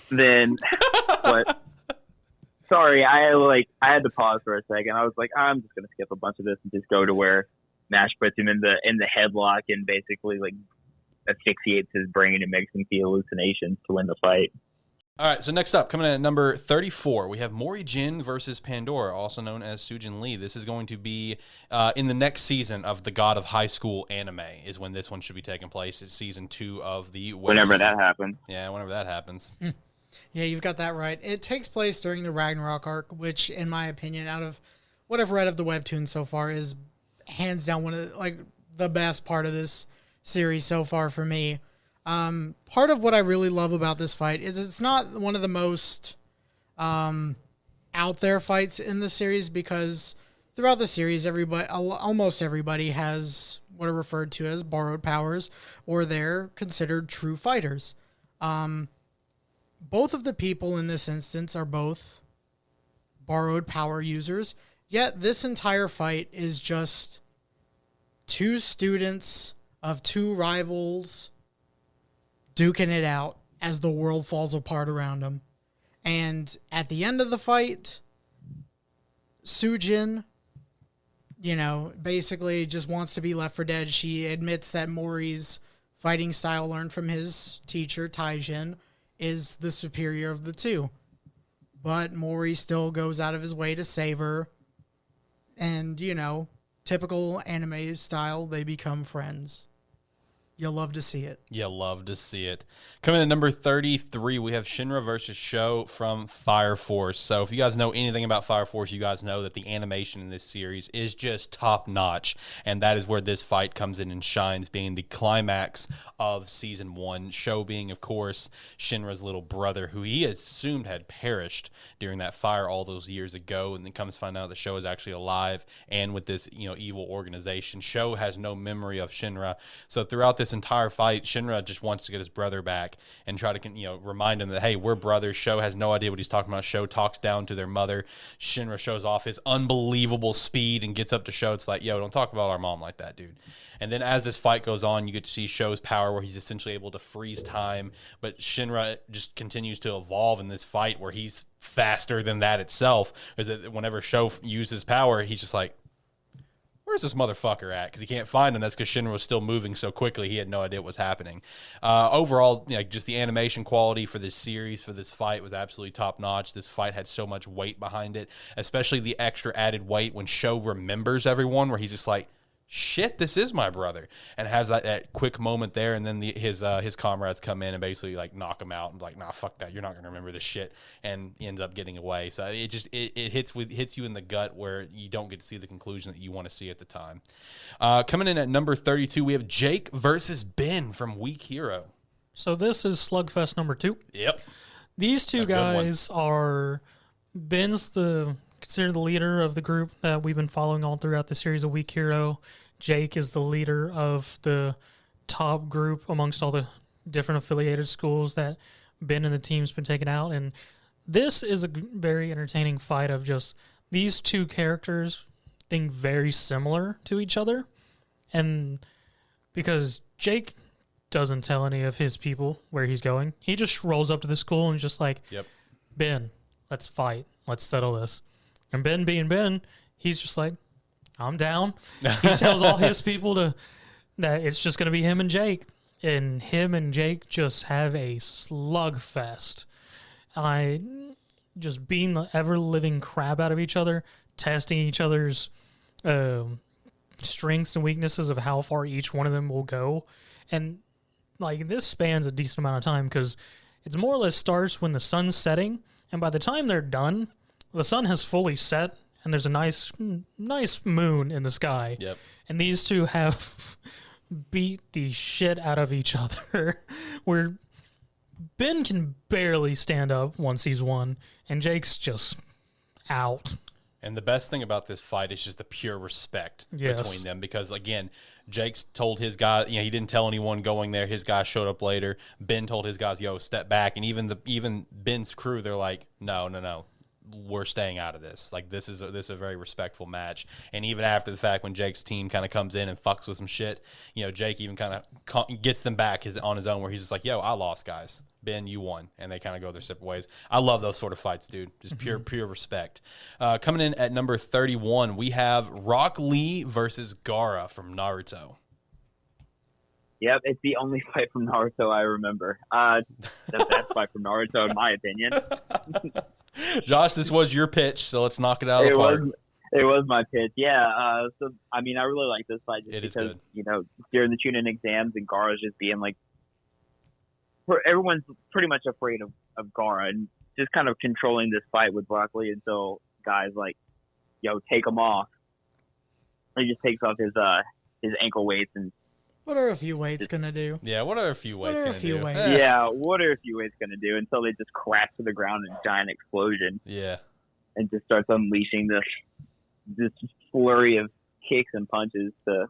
Then what? Sorry, I had to pause for a second. I was like, I'm just gonna skip a bunch of this and just go to where Mash puts him in the headlock and basically like asphyxiates his brain and makes him feel hallucinations to win the fight. All right, so next up, coming in at number 34, we have Mori Jin versus Pandora, also known as Sujin Lee. This is going to be in the next season of the God of High School anime is when this one should be taking place. It's season 2 of the webtoon. Whenever that happens. Yeah, whenever that happens. Yeah, you've got that right. It takes place during the Ragnarok arc, which, in my opinion, out of what I've read of the webtoon so far, is hands down one of the best part of this series so far for me. Part of what I really love about this fight is it's not one of the most out there fights in the series, because throughout the series, almost everybody has what are referred to as borrowed powers, or they're considered true fighters. Both of the people in this instance are both borrowed power users, yet this entire fight is just two students of two rivals duking it out as the world falls apart around them. And at the end of the fight, Sujin, basically just wants to be left for dead. She admits that Mori's fighting style learned from his teacher, Taijin, is the superior of the two. But Mori still goes out of his way to save her. And, typical anime style, they become friends. You'll love to see it. You love to see it. Coming in at number 33, we have Shinra versus Sho from Fire Force. So if you guys know anything about Fire Force, you guys know that the animation in this series is just top notch. And that is where this fight comes in and shines, being the climax of season 1. Sho being, of course, Shinra's little brother, who he assumed had perished during that fire all those years ago. And then comes to find out that Sho is actually alive and with this, evil organization. Sho has no memory of Shinra. So throughout this entire fight, Shinra just wants to get his brother back and try to, remind him that, hey, we're brothers. Sho has no idea what he's talking about. Sho talks down to their mother. Shinra shows off his unbelievable speed and gets up to Sho. It's like, yo, don't talk about our mom like that, dude. And then as this fight goes on, you get to see Sho's power where he's essentially able to freeze time, but Shinra just continues to evolve in this fight where he's faster than that itself. Is that whenever Sho uses power, he's just like, where's this motherfucker at? Because he can't find him. That's because Shinra was still moving so quickly. He had no idea what was happening. Overall, just the animation quality for this series, for this fight, was absolutely top notch. This fight had so much weight behind it, especially the extra added weight when Sho remembers everyone, where he's just like, shit, this is my brother, and has that quick moment there, and then his comrades come in and basically like knock him out and like, nah, fuck that, you're not gonna remember this shit, and he ends up getting away. So it hits you in the gut where you don't get to see the conclusion that you want to see at the time. Coming in at number 32, we have Jake versus Ben from Weak Hero. So this is Slugfest number 2. Yep. These two guys are Ben's considered the leader of the group that we've been following all throughout the series of Weak Hero. Jake is the leader of the top group amongst all the different affiliated schools that Ben and the team's been taking out. And this is a very entertaining fight of just these two characters being very similar to each other. And because Jake doesn't tell any of his people where he's going, he just rolls up to the school and just like, Yep. Ben, let's fight. Let's settle this. And Ben being Ben, he's just like, I'm down. He tells all his people that it's just going to be him and Jake. And him and Jake just have a slugfest. Just being the ever-living crap out of each other, testing each other's strengths and weaknesses of how far each one of them will go. And like this spans a decent amount of time because it's more or less starts when the sun's setting. And by the time they're done, the sun has fully set and there's a nice moon in the sky. Yep. And these two have beat the shit out of each other where Ben can barely stand up once he's won and Jake's just out. And the best thing about this fight is just the pure respect between them because, again, Jake's told his guy, he didn't tell anyone going there. His guy showed up later. Ben told his guys, yo, step back. And even Ben's crew, they're like, no. We're staying out of this. Like, this is a very respectful match. And even after the fact, when Jake's team kind of comes in and fucks with some shit, Jake even kind of gets them back on his own where he's just like, yo, I lost, guys. Ben, you won. And they kind of go their separate ways. I love those sort of fights, dude. Just pure respect. Coming in at number 31, we have Rock Lee versus Gaara from Naruto. Yep, it's the only fight from Naruto I remember. The best fight from Naruto, in my opinion. Josh, this was your pitch, so let's knock it out of the park. It was my pitch, yeah. So, I mean, I really like this fight just because, is good. During the Chunin exams and Gaara's just being like, everyone's pretty much afraid of Gaara and just kind of controlling this fight with Rock Lee until guys like, yo, take him off. He just takes off his ankle weights and. What are a few weights going to do? Yeah, what are a few weights going to do? Yeah, what are a few weights going to do until they just crash to the ground in a giant explosion? Yeah. And just starts unleashing this flurry of kicks and punches to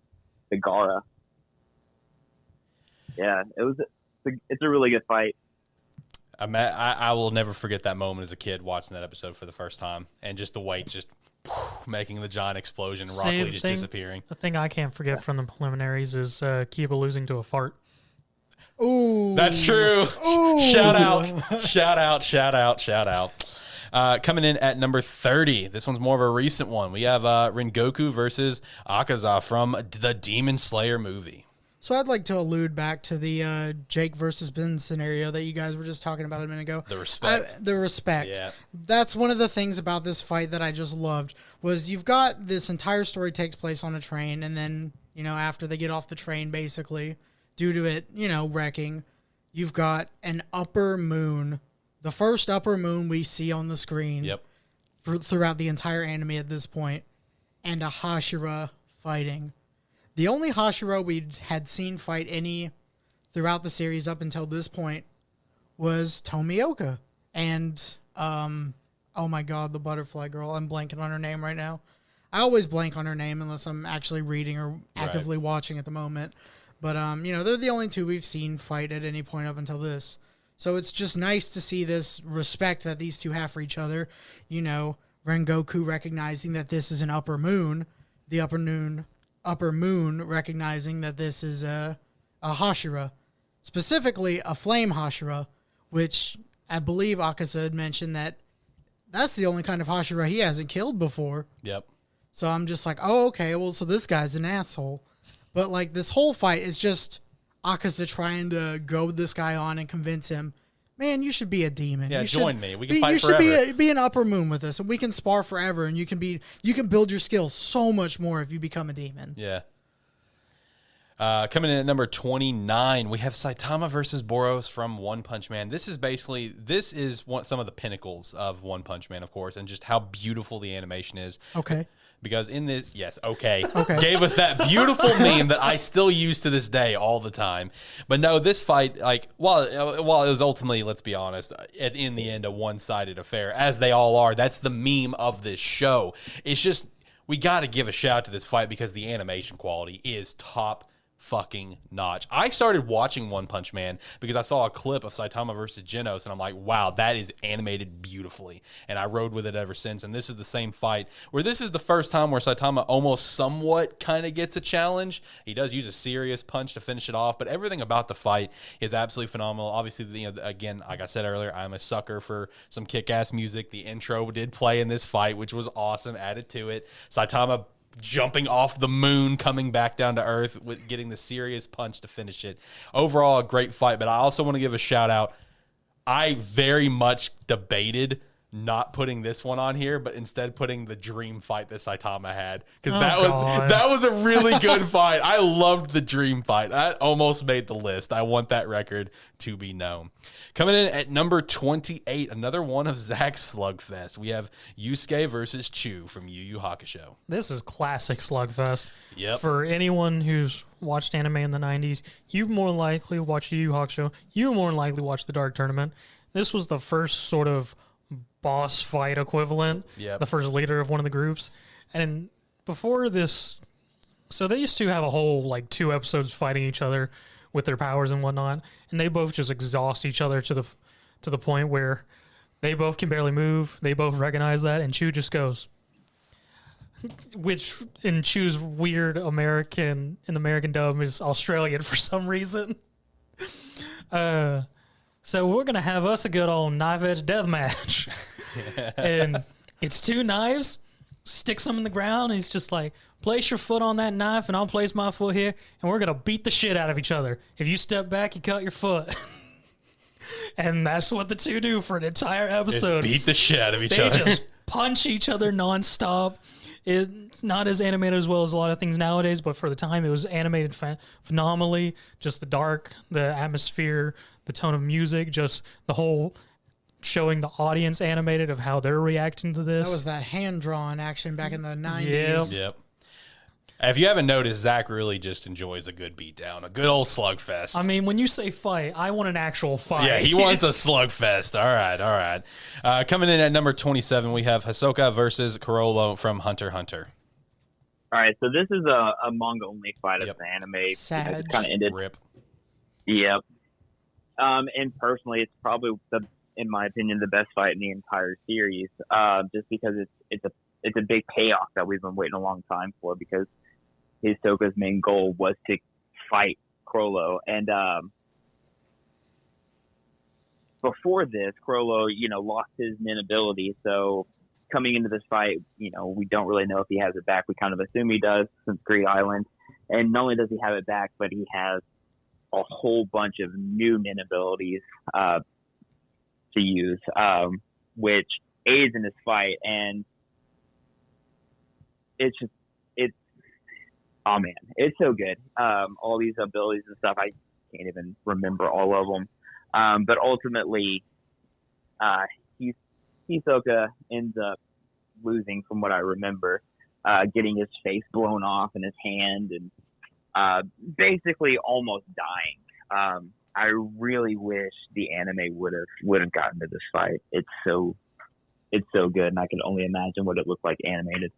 Gaara. Yeah, it's a really good fight. I will never forget that moment as a kid watching that episode for the first time, and just the weight just making the giant explosion, and Rock Lee just disappearing. The thing I can't forget from the preliminaries is Kiba losing to a fart. Ooh, that's true. Ooh. Shout out. Coming in at number 30, this one's more of a recent one. We have Rengoku versus Akaza from the Demon Slayer movie. So I'd like to allude back to the Jake versus Ben scenario that you guys were just talking about a minute ago. The respect. Yeah. That's one of the things about this fight that I just loved was you've got this entire story takes place on a train, and then, after they get off the train, basically, due to it, wrecking. You've got an upper moon, the first upper moon we see on the screen. Yep. Throughout the entire anime at this point, and a Hashira fighting. The only Hashira we had seen fight any throughout the series up until this point was Tomioka. And, oh my god, the butterfly girl. I'm blanking on her name right now. I always blank on her name unless I'm actually reading or actively watching at the moment. But, they're the only two we've seen fight at any point up until this. So it's just nice to see this respect that these two have for each other. Rengoku recognizing that this is an upper moon, the upper moon recognizing that this is a Hashira, specifically a flame Hashira, which I believe Akaza had mentioned that's the only kind of Hashira he hasn't killed before. Yep. So I'm just like, oh, okay, well, so this guy's an asshole. But like this whole fight is just Akaza trying to goad this guy on and convince him, man, you should be a demon. Yeah, you join me. We can fight forever. You should forever. be an upper moon with us, and we can spar forever, and you can build your skills so much more if you become a demon. Yeah. Coming in at number 29, we have Saitama versus Boros from One Punch Man. This is some of the pinnacles of One Punch Man, of course, and just how beautiful the animation is. Okay. Because in this, yes, okay, gave us that beautiful meme that I still use to this day all the time. But no, this fight, while it was ultimately, let's be honest, in the end, a one-sided affair, as they all are. That's the meme of this show. It's just, we got to give a shout out to this fight because the animation quality is top fucking notch. I started watching One Punch Man because I saw a clip of Saitama versus Genos, and I'm like, wow, that is animated beautifully. And I rode with it ever since. And this is the same fight where this is the first time where Saitama almost somewhat kind of gets a challenge. He does use a serious punch to finish it off, but everything about the fight is absolutely phenomenal. Obviously, again, like I said earlier, I'm a sucker for some kick-ass music. The intro did play in this fight, which was awesome, added to it. Saitama jumping off the moon, coming back down to earth, with getting the serious punch to finish it. Overall, a great fight, but I also want to give a shout out. I very much debated not putting this one on here, but instead putting the dream fight that Saitama had, because that was a really good fight. I loved the dream fight. That almost made the list. I want that record to be known. Coming in at number 28, another one of Zach's slugfest. We have Yusuke versus Chu from Yu Yu Hakusho. This is classic slugfest. Yep. For anyone who's watched anime in the 90s, you more likely watch Yu Yu Hakusho. You more likely watch the Dark Tournament. This was the first sort of boss fight equivalent, the first leader of one of the groups. And before this, so they used to have a whole 2 episodes fighting each other with their powers and whatnot, and they both just exhaust each other to the point where they both can barely move. They both recognize that, and Chu just goes, which in Chu's weird American dub is Australian for some reason. So we're going to have us a good old knife edge death match. And it's 2 knives, sticks them in the ground, and he's just like, place your foot on that knife and I'll place my foot here, and we're going to beat the shit out of each other. If you step back, you cut your foot. And that's what the two do for an entire episode. Just beat the shit out of each they other. They just punch each other nonstop. It's not as animated as well as a lot of things nowadays, but for the time, it was animated phenomenally. Just the atmosphere, the tone of music, just the whole showing the audience animated of how they're reacting to this. That was that hand-drawn action back in the 90s. Yep. If you haven't noticed, Zach really just enjoys a good beatdown, a good old slugfest. I mean, when you say fight, I want an actual fight. Yeah, he wants a slugfest. All right. Coming in at number 27, we have Hisoka versus Kurolo from Hunter x Hunter. All right, so this is a manga-only fight of the anime. Sad. It kind of ended. Rip. Yep. And personally, it's probably in my opinion, the best fight in the entire series. Just because it's a big payoff that we've been waiting a long time for, because Hisoka's main goal was to fight Chrollo. And before this, Chrollo, lost his nin ability. So coming into this fight, we don't really know if he has it back. We kind of assume he does, since Greed Island. And not only does he have it back, but he has a whole bunch of new nin abilities to use, which aids in this fight. And oh man, it's so good. All these abilities and stuff, I can't even remember all of them. But ultimately, Hisoka ends up losing, from what I remember, getting his face blown off in his hand and basically almost dying. I really wish the anime would have gotten to this fight. It's so good, and I can only imagine what it looked like animated.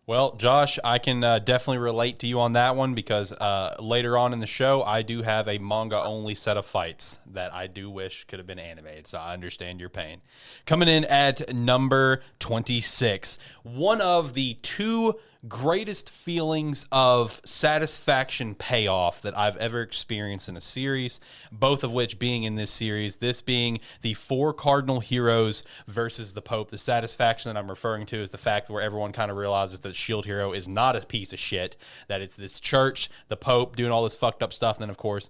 Well, Josh, I can definitely relate to you on that one because later on in the show, I do have a manga-only set of fights that I do wish could have been animated, so I understand your pain. Coming in at number 26, one of the two greatest feelings of satisfaction payoff that I've ever experienced in a series, both of which being in this series, this being the 4 cardinal heroes versus the Pope. The satisfaction that I'm referring to is the fact where everyone kind of realizes that Shield Hero is not a piece of shit, that it's this church, the Pope doing all this fucked up stuff. And then, of course,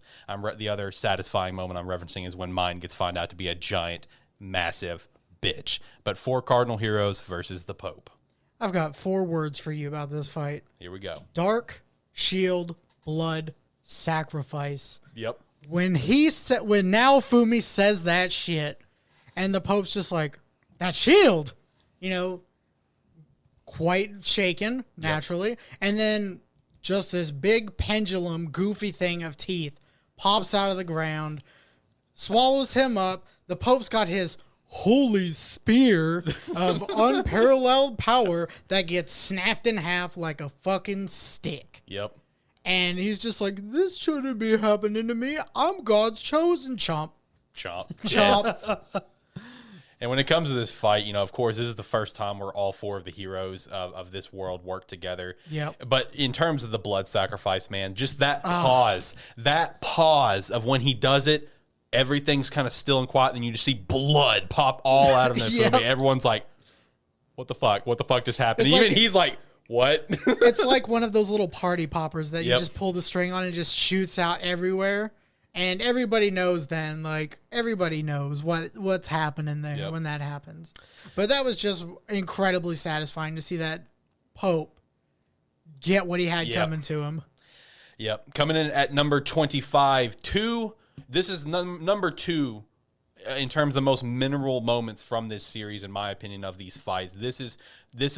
the other satisfying moment I'm referencing is when Mind gets found out to be a giant, massive bitch. But 4 cardinal heroes versus the Pope. I've got 4 words for you about this fight. Here we go. Dark, shield, blood, sacrifice. Yep. When Naofumi says that shit, and the Pope's just like, that shield, quite shaken, naturally. Yep. And then just this big pendulum, goofy thing of teeth pops out of the ground, swallows him up. The Pope's got his holy spear of unparalleled power that gets snapped in half like a fucking stick. Yep. And he's just like, this shouldn't be happening to me. I'm God's chosen. Chomp. Chomp. And when it comes to this fight, of course, this is the first time where all 4 of the heroes of this world work together. Yep. But in terms of the blood sacrifice, man, just that pause of when he does it, everything's kind of still and quiet, and you just see blood pop all out of Naofumi. Yep. Everyone's like, what the fuck? What the fuck just happened? Even he's like, what? It's like one of those little party poppers that you just pull the string on and just shoots out everywhere. And everybody knows then, everybody knows what's happening there when that happens. But that was just incredibly satisfying to see that Pope get what he had coming to him. Yep. Coming in at number 25, this is number 2 in terms of the most memorable moments from this series, in my opinion, of these fights. This is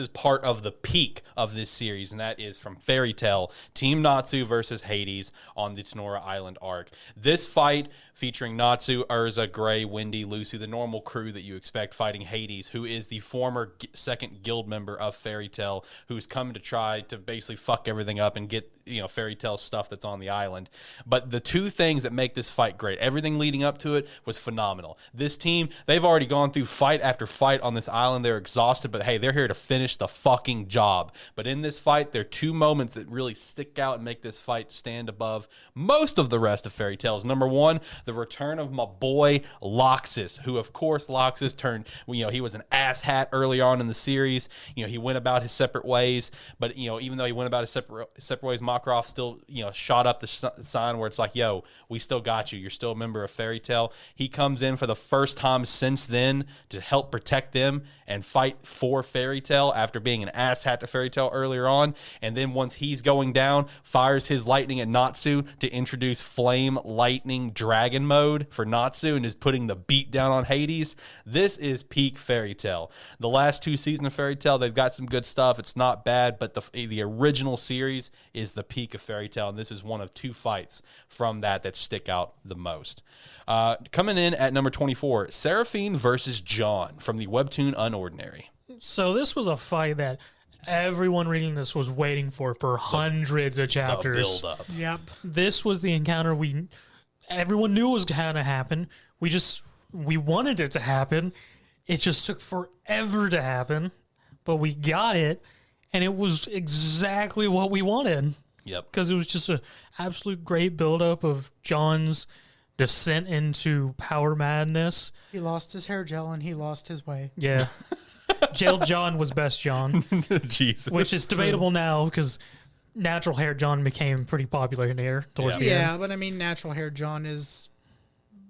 part of the peak of this series, and that is from Fairy Tail, Team Natsu versus Hades on the Tenora Island arc. This fight featuring Natsu, Urza, Gray, Wendy, Lucy, the normal crew that you expect fighting Hades, who is the former second guild member of Fairy Tail, who's come to try to basically fuck everything up and get Fairy Tail stuff that's on the island. But the 2 things that make this fight great, everything leading up to it was phenomenal. This team, they've already gone through fight after fight on this island. They're exhausted, but hey, they're here to finish the fucking job. But in this fight, there are 2 moments that really stick out and make this fight stand above most of the rest of Fairy Tails. Number 1, the return of my boy Loxus, who of course Loxus turned, he was an asshat early on in the series. He went about his separate ways, but even though he went about his separate ways, Makarov still shot up the sign where it's like, yo, we still got you. You're still a member of Fairy Tail. He comes in for the first time since then to help protect them and fight for Fairy Tail after being an asshat to Fairy Tail earlier on. And then once he's going down, fires his lightning at Natsu to introduce Flame Lightning Dragon mode for Natsu and is putting the beat down on Hades. This is peak Fairy Tail. The last 2 seasons of Fairy Tail, they've got some good stuff. It's not bad, but the original series is the peak of Fairy Tail, and this is one of 2 fights from that stick out the most. Coming in at number 24, Seraphine versus John from the webtoon Unordinary. So this was a fight that everyone reading this was waiting for hundreds of chapters. The build up. Yep. This was the encounter everyone knew was going to happen. We wanted it to happen. It just took forever to happen, but we got it, and it was exactly what we wanted. Yep. Because it was just an absolute great buildup of John's descent into power madness. He lost his hair gel and he lost his way. Yeah. Jail John was best John. Jesus. Which is debatable now because natural hair John became pretty popular here towards the end. Yeah, but I mean, natural hair John is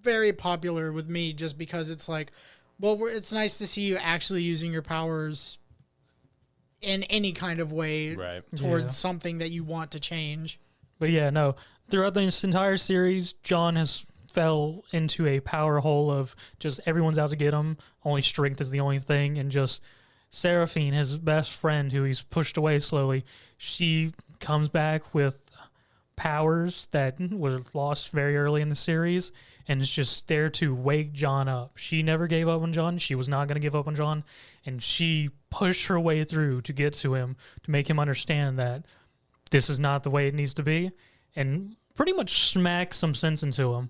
very popular with me just because it's like, well, it's nice to see you actually using your powers in any kind of way Right. towards Yeah. something that you want to change. But yeah, no. Throughout this entire series, John has fell into a power hole of just everyone's out to get him. Only strength is the only thing, and just Seraphine, his best friend, who he's pushed away slowly, she comes back with powers that were lost very early in the series, and is just there to wake John up. She never gave up on John. She was not going to give up on John, and she pushed her way through to get to him, to make him understand that this is not the way it needs to be, and pretty much smack some sense into him,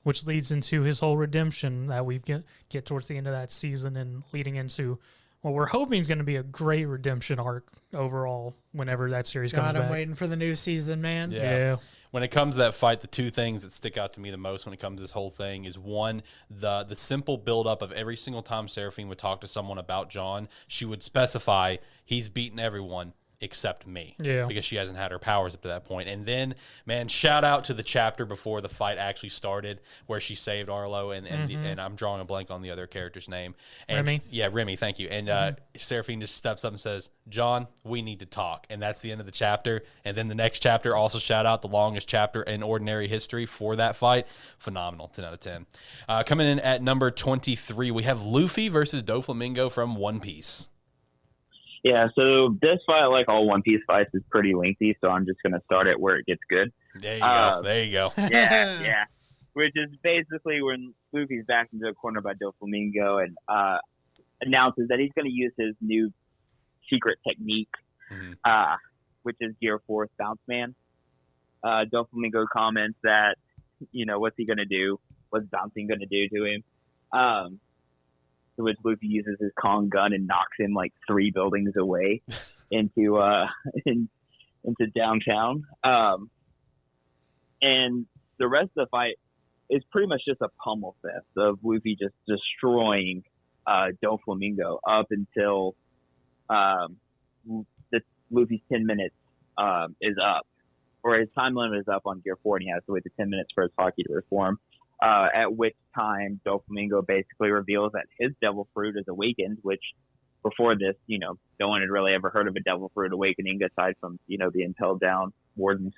which leads into his whole redemption that we get towards the end of that season, and leading into what we're hoping is going to be a great redemption arc overall whenever that series comes God, I'm back. waiting for the new season, man. Yeah. When it comes to that fight, the two things that stick out to me the most when it comes to this whole thing is, one, the simple buildup of every single time Seraphine would talk to someone about John, she would specify he's beaten everyone except me. Yeah. Because she hasn't had her powers up to that point. And then, man, shout out to the chapter before the fight actually started where she saved Arlo, and I'm drawing a blank on the other character's name. And Remy. Yeah, Remy, thank you. And Seraphine just steps up and says, John, we need to talk. And that's the end of the chapter. And then the next chapter, also shout out the longest chapter in Ordinary history for that fight. Phenomenal. 10 out of 10. Coming in at number 23, we have Luffy versus Doflamingo from One Piece. Yeah, so this fight, like all One Piece fights, is pretty lengthy, so I'm just going to start it where it gets good. There you go. There you go. Yeah. Which is basically when Luffy's backed into a corner by Doflamingo and announces that he's going to use his new secret technique, which is Gear 4 Bounce Man. Doflamingo comments that, what's he going to do? What's bouncing going to do to him? To which Luffy uses his Kong gun and knocks him like 3 buildings away into downtown. And the rest of the fight is pretty much just a pummel fest of Luffy just destroying Doflamingo up until Luffy's 10 minutes is up, or his time limit is up on Gear 4, and he has to wait the 10 minutes for his Haki to reform. At which time Doflamingo basically reveals that his Devil Fruit is awakened, which before this, no one had really ever heard of a Devil Fruit awakening aside from, the impelled down wardens,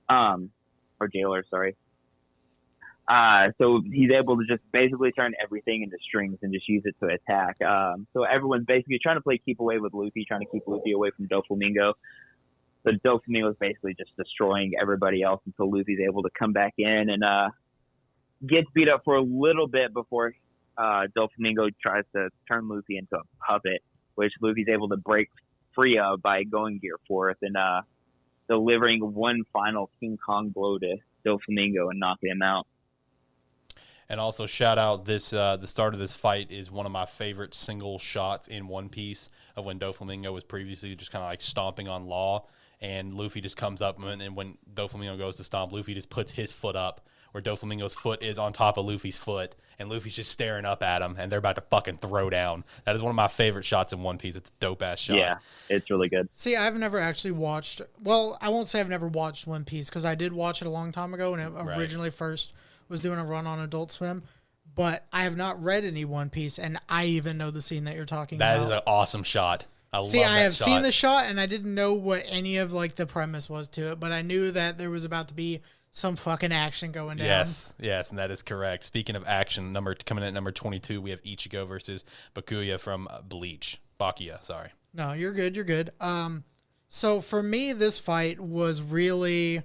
or jailers, sorry. So he's able to just basically turn everything into strings and just use it to attack. So everyone's basically trying to play keep away with Luffy, trying to keep Luffy away from Doflamingo. So Doflamingo is basically just destroying everybody else until Luffy's able to come back in and, gets beat up for a little bit before Doflamingo tries to turn Luffy into a puppet, which Luffy's able to break free of by going Gear 4th and delivering one final King Kong blow to Doflamingo and knocking him out. And also shout out this the start of this fight is one of my favorite single shots in One Piece of when Doflamingo was previously just kind of like stomping on Law, and Luffy just comes up, and when Doflamingo goes to stomp, Luffy just puts his foot up where Doflamingo's foot is on top of Luffy's foot, and Luffy's just staring up at him, and they're about to fucking throw down. That is one of my favorite shots in One Piece. It's a dope-ass shot. Yeah, it's really good. See, I've never actually watched, well, I won't say I've never watched One Piece, because I did watch it a long time ago when it originally first was doing a run on Adult Swim, but I have not read any One Piece, and I even know the scene that you're talking about. That is an awesome shot. I love that I have shot. seen the shot, and I didn't know what any of like the premise was to it, but I knew that there was about to be some fucking action going down. Yes, and that is correct. Speaking of action, coming in at number 22, we have Ichigo versus Bakuya from Bleach. Bakuya, sorry. No, you're good. So for me, this fight was really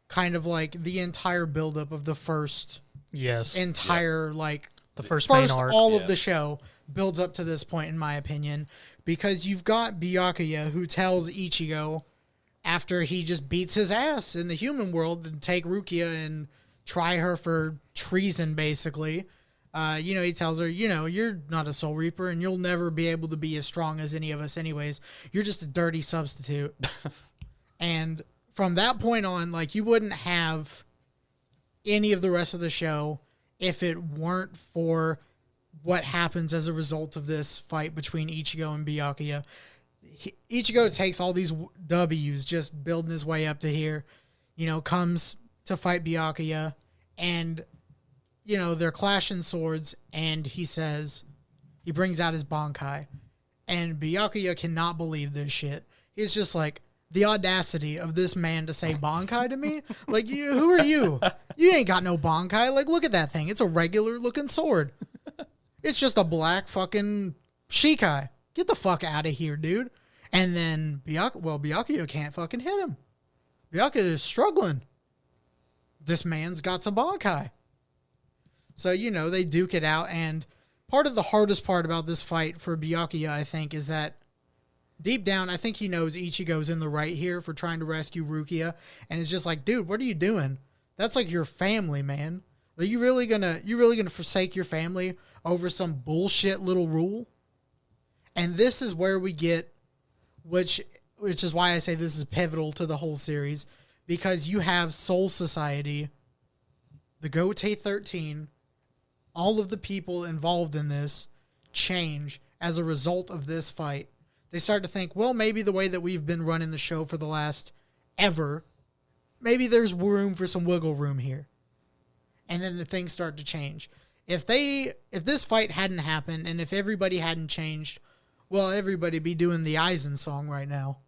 kind of like the entire buildup of the first entire like the first main arc. All of the show builds up to this point, in my opinion, because you've got Byakuya who tells Ichigo, after he just beats his ass in the human world, and take Rukia and try her for treason, basically. He tells her, you're not a Soul Reaper, and you'll never be able to be as strong as any of us anyways. You're just a dirty substitute. And from that point on, like, you wouldn't have any of the rest of the show if it weren't for what happens as a result of this fight between Ichigo and Byakuya. Ichigo takes all these W's, just building his way up to here, comes to fight Byakuya, and, they're clashing swords, and he brings out his Bankai, And Byakuya cannot believe this shit. He's just like, the audacity of this man to say Bankai to me? Like, who are you? You ain't got no Bankai. Like, look at that thing. It's a regular looking sword. It's just a black fucking Shikai. Get the fuck out of here, dude. And then Byakuya can't fucking hit him. Byakuya is struggling. This man's got some Bankai. So, they duke it out, and part of the hardest part about this fight for Byakuya, I think, is that deep down, I think he knows Ichigo's in the right here for trying to rescue Rukia, and it's just like, dude, what are you doing? That's like your family, man. Like, you really gonna forsake your family over some bullshit little rule? And this is where we get, which is why I say this is pivotal to the whole series, because you have Soul Society, the Gotei 13, all of the people involved in this change as a result of this fight. They start to think, well, maybe the way that we've been running the show for the last ever, maybe there's room for some wiggle room here. And then the things start to change. If this fight hadn't happened and if everybody hadn't changed, well, everybody be doing the Aizen song right now.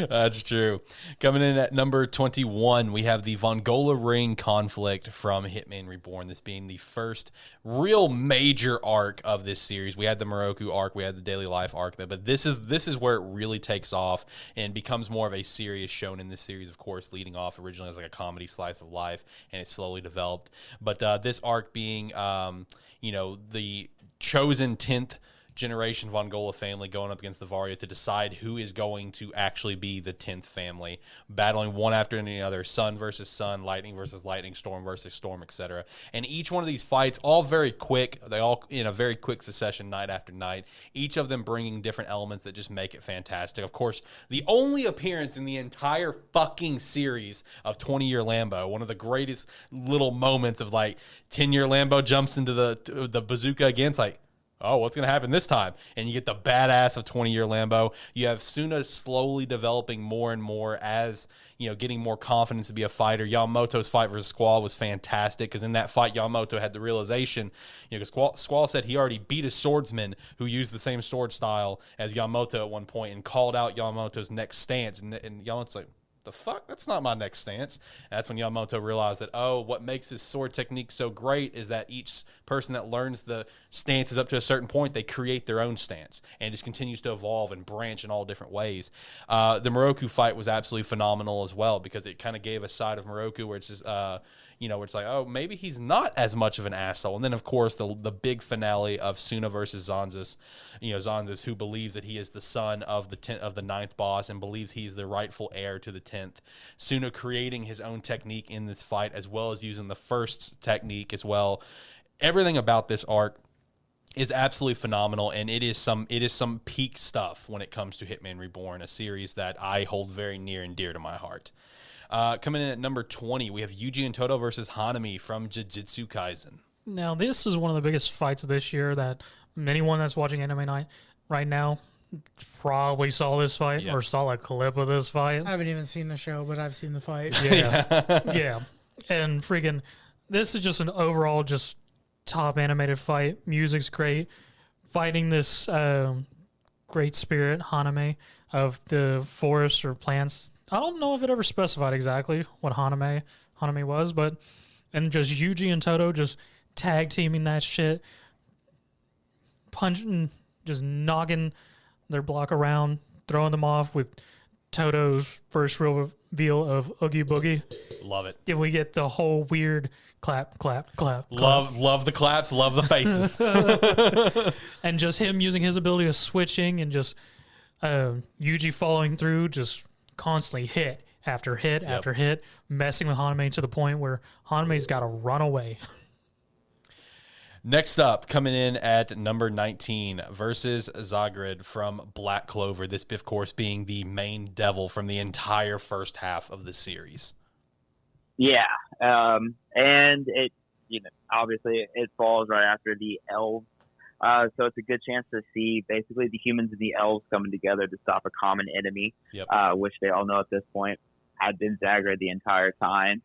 That's true. Coming in at number 21, we have the Vongola Ring conflict from Hitman Reborn. This being the first real major arc of this series. We had the Moroku arc, we had the Daily Life arc, but this is where it really takes off and becomes more of a serious shown in this series. Of course, leading off originally as like a comedy slice of life, and it slowly developed. But this arc being, the chosen 10th generation Vongola family going up against the Varia to decide who is going to actually be the 10th family, battling one after another, sun versus sun, lightning versus lightning, storm versus storm, etc. And each one of these fights, all very quick, they all in a very quick succession, night after night, each of them bringing different elements that just make it fantastic. Of course, the only appearance in the entire fucking series of 20-Year Lambo, one of the greatest little moments of like 10-Year Lambo jumps into the bazooka again. It's like, oh, what's going to happen this time? And you get the badass of 20-Year Lambo. You have Suna slowly developing more and more as, getting more confidence to be a fighter. Yamamoto's fight versus Squall was fantastic because in that fight, Yamamoto had the realization, because Squall said he already beat a swordsman who used the same sword style as Yamamoto at one point and called out Yamamoto's next stance. And Yamamoto's like, the fuck? That's not my next stance. And that's when Yamamoto realized that, what makes his sword technique so great is that each person that learns the stances up to a certain point, they create their own stance and it just continues to evolve and branch in all different ways. The Moroku fight was absolutely phenomenal as well because it kind of gave a side of Moroku where it's just, where it's like, maybe he's not as much of an asshole. And then, of course, the big finale of Suna versus Zanzas. Zanzas, who believes that he is the son of the ninth boss and believes he's the rightful heir to the 10th. Suna creating his own technique in this fight as well as using the first technique as well. Everything about this arc is absolutely phenomenal, and it is some peak stuff when it comes to Hitman Reborn, a series that I hold very near and dear to my heart. Coming in at number 20, we have Yuji and Todo versus Hanami from Jujutsu Kaisen. Now, this is one of the biggest fights of this year that anyone that's watching Anime Night right now probably saw this fight or saw a clip of this fight. I haven't even seen the show, but I've seen the fight. Yeah. And freaking, this is just an overall just top animated fight. Music's great. Fighting this great spirit, Haname, of the forest or plants. I don't know if it ever specified exactly what Haname was, and just Yuji and Todo just tag teaming that shit, punching, just knocking their block around, throwing them off with Todo's first reveal of Oogie Boogie. Love it. If we get the whole weird clap, clap, clap. Love the claps, love the faces. And just him using his ability of switching and just Yuji following through, just constantly hit after hit after hit, messing with Haname to the point where Haname's got to run away. Next up, coming in at number 19, versus Zagrid from Black Clover. This, of course, being the main devil from the entire first half of the series. Yeah, and it, obviously it falls right after the elves. So it's a good chance to see basically the humans and the elves coming together to stop a common enemy, which they all know at this point had been Zagrid the entire time.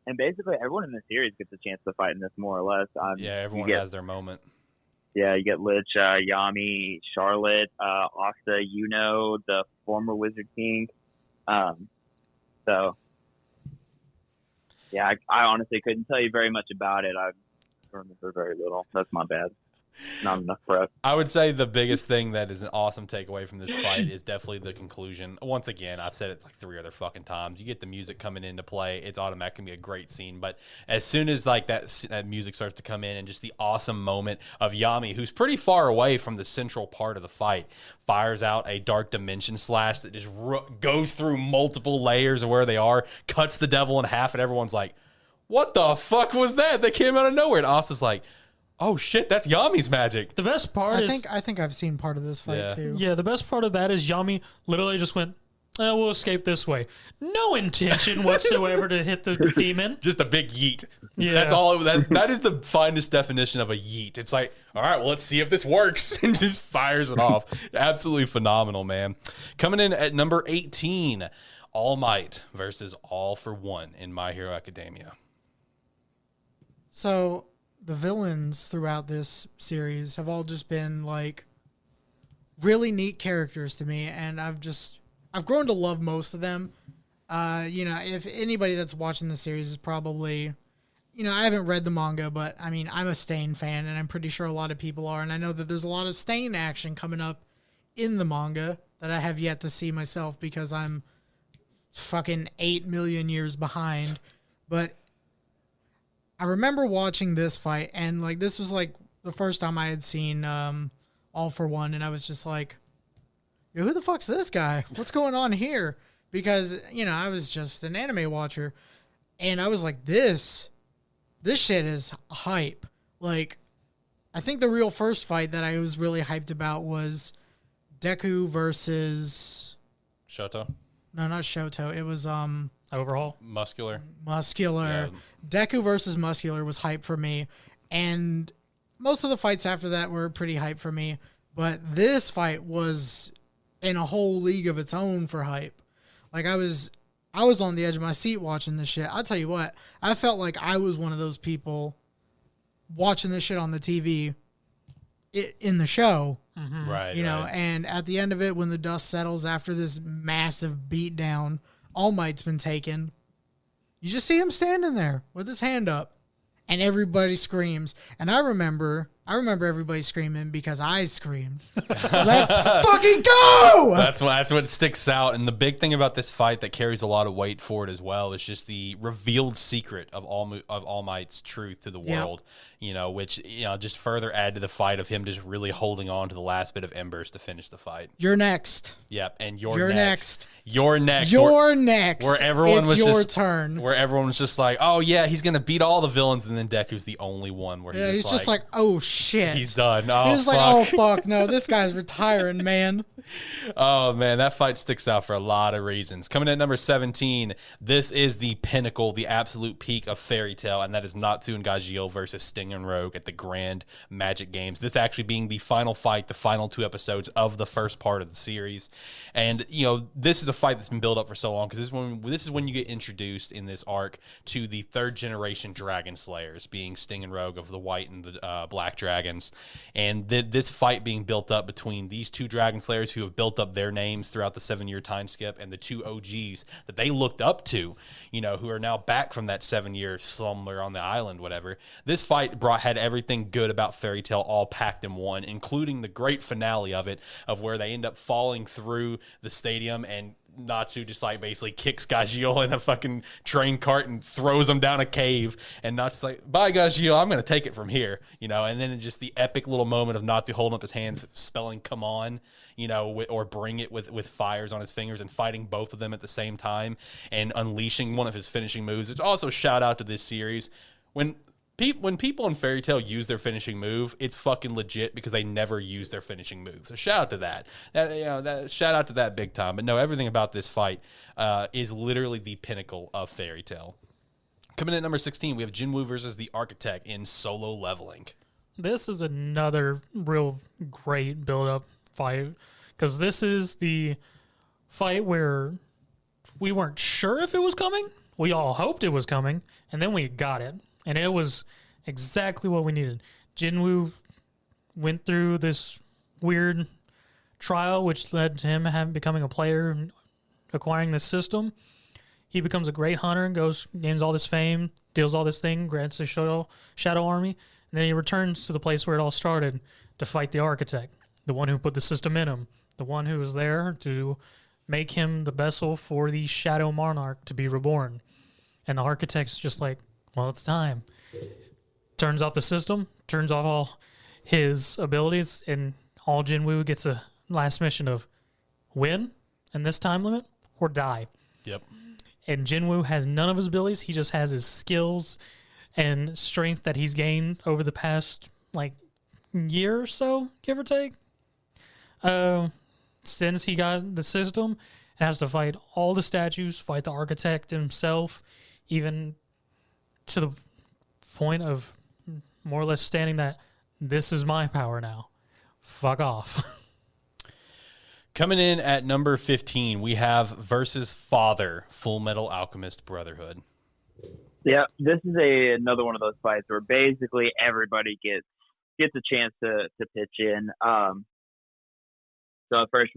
and basically everyone in the series gets a chance to fight in this, more or less. Yeah, everyone you get, has their moment. Yeah, you get Lich, Yami, Charlotte, Asta, the former Wizard King. So, yeah, I honestly couldn't tell you very much about it. I remember very little. That's my bad. Not enough prep. I would say the biggest thing that is an awesome takeaway from this fight is definitely the conclusion. Once again, I've said it like 3 other fucking times. You get the music coming into play, it's automatically gonna be a great scene. But as soon as like that music starts to come in, and just the awesome moment of Yami, who's pretty far away from the central part of the fight, fires out a dark dimension slash that just goes through multiple layers of where they are, cuts the devil in half, and everyone's like, "What the fuck was that? That came out of nowhere." And Asta's like, "Oh shit, that's Yami's magic." The best part is... I think I've seen part of this fight too. Yeah, the best part of that is Yami literally just went, we'll escape this way. No intention whatsoever to hit the demon. Just a big yeet. Yeah. That's all. That is the finest definition of a yeet. It's like, all right, well, let's see if this works, and just fires it off. Absolutely phenomenal, man. Coming in at number 18, All Might versus All for One in My Hero Academia. So the villains throughout this series have all just been like really neat characters to me, and I've grown to love most of them. If anybody that's watching the series is probably, I haven't read the manga, but I mean, I'm a Stain fan, and I'm pretty sure a lot of people are, and I know that there's a lot of Stain action coming up in the manga that I have yet to see myself because I'm fucking 8 million years behind. But I remember watching this fight, and like this was like the first time I had seen All for One, and I was just like, "Yo, who the fuck's this guy? What's going on here?" Because I was just an anime watcher, and I was like, "This shit is hype." Like, I think the real first fight that I was really hyped about was Deku versus Shoto? no, not Shoto. It was Overhaul. Muscular. Muscular. Yeah. Deku versus Muscular was hype for me, and most of the fights after that were pretty hype for me, but this fight was in a whole league of its own for hype. Like I was on the edge of my seat watching this shit. I'll tell you what, I felt like I was one of those people watching this shit on the TV in the show. Right. And at the end of it, when the dust settles after this massive beatdown, All Might's been taken. You just see him standing there with his hand up, and everybody screams. And I remember everybody screaming because I screamed. Let's fucking go! That's what sticks out. And the big thing about this fight that carries a lot of weight for it as well is just the revealed secret of All Might's truth to the world. Which just further add to the fight of him just really holding on to the last bit of embers to finish the fight. You're next. Yep, and You're next. You're next. You're next. Where everyone it's was your just turn. Where everyone was just like, "Oh yeah, he's gonna beat all the villains," and then Deku's the only one where he's just like, "Oh shit." He's done. Oh, he's like, "Oh fuck, no, this guy's retiring, man." Oh man, that fight sticks out for a lot of reasons. Coming in at number 17, this is the pinnacle, the absolute peak of Fairy Tail, and that is Natsu and Gajeel versus Sting and Rogue at the Grand Magic Games. This actually being the final fight, the final 2 episodes of the first part of the series. And this is a fight that's been built up for so long because this is when you get introduced in this arc to the 3rd generation Dragon Slayers, being Sting and Rogue of the White and the Black Dragons. And this fight being built up between these 2 Dragon Slayers who have built up their names throughout the 7-year time skip, and the 2 OGs that they looked up to, who are now back from that 7-year slumber on the island, whatever. This fight had everything good about Fairy Tail all packed in one, including the great finale of it, of where they end up falling through the stadium and Natsu just like basically kicks Gajeel in a fucking train cart and throws him down a cave, and Natsu's like, "Bye, Gajeel, I'm gonna take it from here," and then it's just the epic little moment of Natsu holding up his hands, spelling "come on," or bring it with fires on his fingers, and fighting both of them at the same time and unleashing one of his finishing moves. It's also shout out to this series. When people in Fairy Tail use their finishing move, it's fucking legit because they never use their finishing move. So shout out to that. Shout out to that big time. But no, everything about this fight is literally the pinnacle of Fairy Tail. Coming in at number 16, we have Jinwoo versus the Architect in Solo Leveling. This is another real great build-up fight because this is the fight where we weren't sure if it was coming. we all hoped it was coming, and then we got it, and it was exactly what we needed. Jinwoo went through this weird trial, which led to him becoming a player and acquiring this system. He becomes a great hunter and gains all this fame, deals all this thing, grants the Shadow Army, and then he returns to the place where it all started to fight the Architect, the one who put the system in him, the one who was there to make him the vessel for the Shadow Monarch to be reborn. And the Architect's just like, well, it's time. Turns off the system, turns off all his abilities, and all Jinwoo gets a last mission of win in this time limit or die. Yep. And Jinwoo has none of his abilities. He just has his skills and strength that he's gained over the past, like, year or so, give or take. Since he got the system, and has to fight all the statues, fight the Architect himself, even to the point of more or less standing that this is my power now. Fuck off. Coming in at number 15, we have Versus Father, Full Metal Alchemist Brotherhood. Yeah, this is another one of those fights where basically everybody gets a chance to pitch in. So at first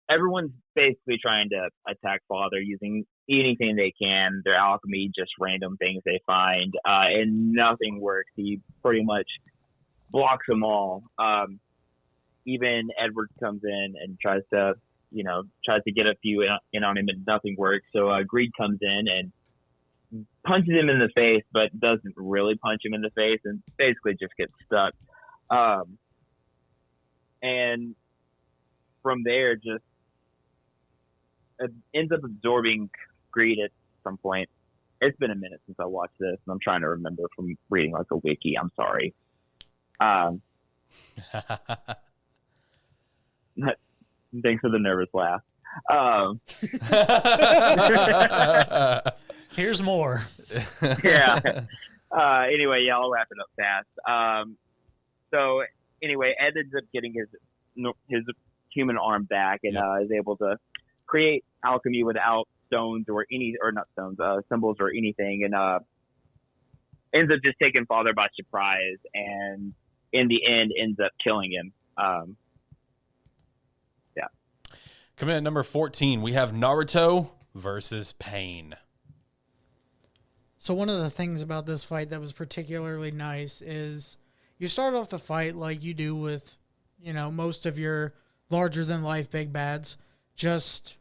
everyone's basically trying to attack Father using anything they can, their alchemy, just random things they find, and nothing works. He pretty much blocks them all. Even Edward comes in and tries to get a few in on him, and nothing works. So Greed comes in and punches him in the face, but doesn't really punch him in the face, and basically just gets stuck. And from there, just ends up absorbing Greed at some point. It's been a minute since I watched this, and I'm trying to remember from reading like a wiki. I'm sorry. Thanks for the nervous laugh. Here's more. Yeah. Anyway, yeah, I'll wrap it up fast. So anyway, Ed ends up getting his human arm back, and is able to create alchemy without symbols or anything, and ends up just taking Father by surprise, and in the end ends up killing him. Coming in at number 14, we have Naruto versus Pain. So one of the things about this fight that was particularly nice is you start off the fight like you do with, most of your larger than life big bads. Just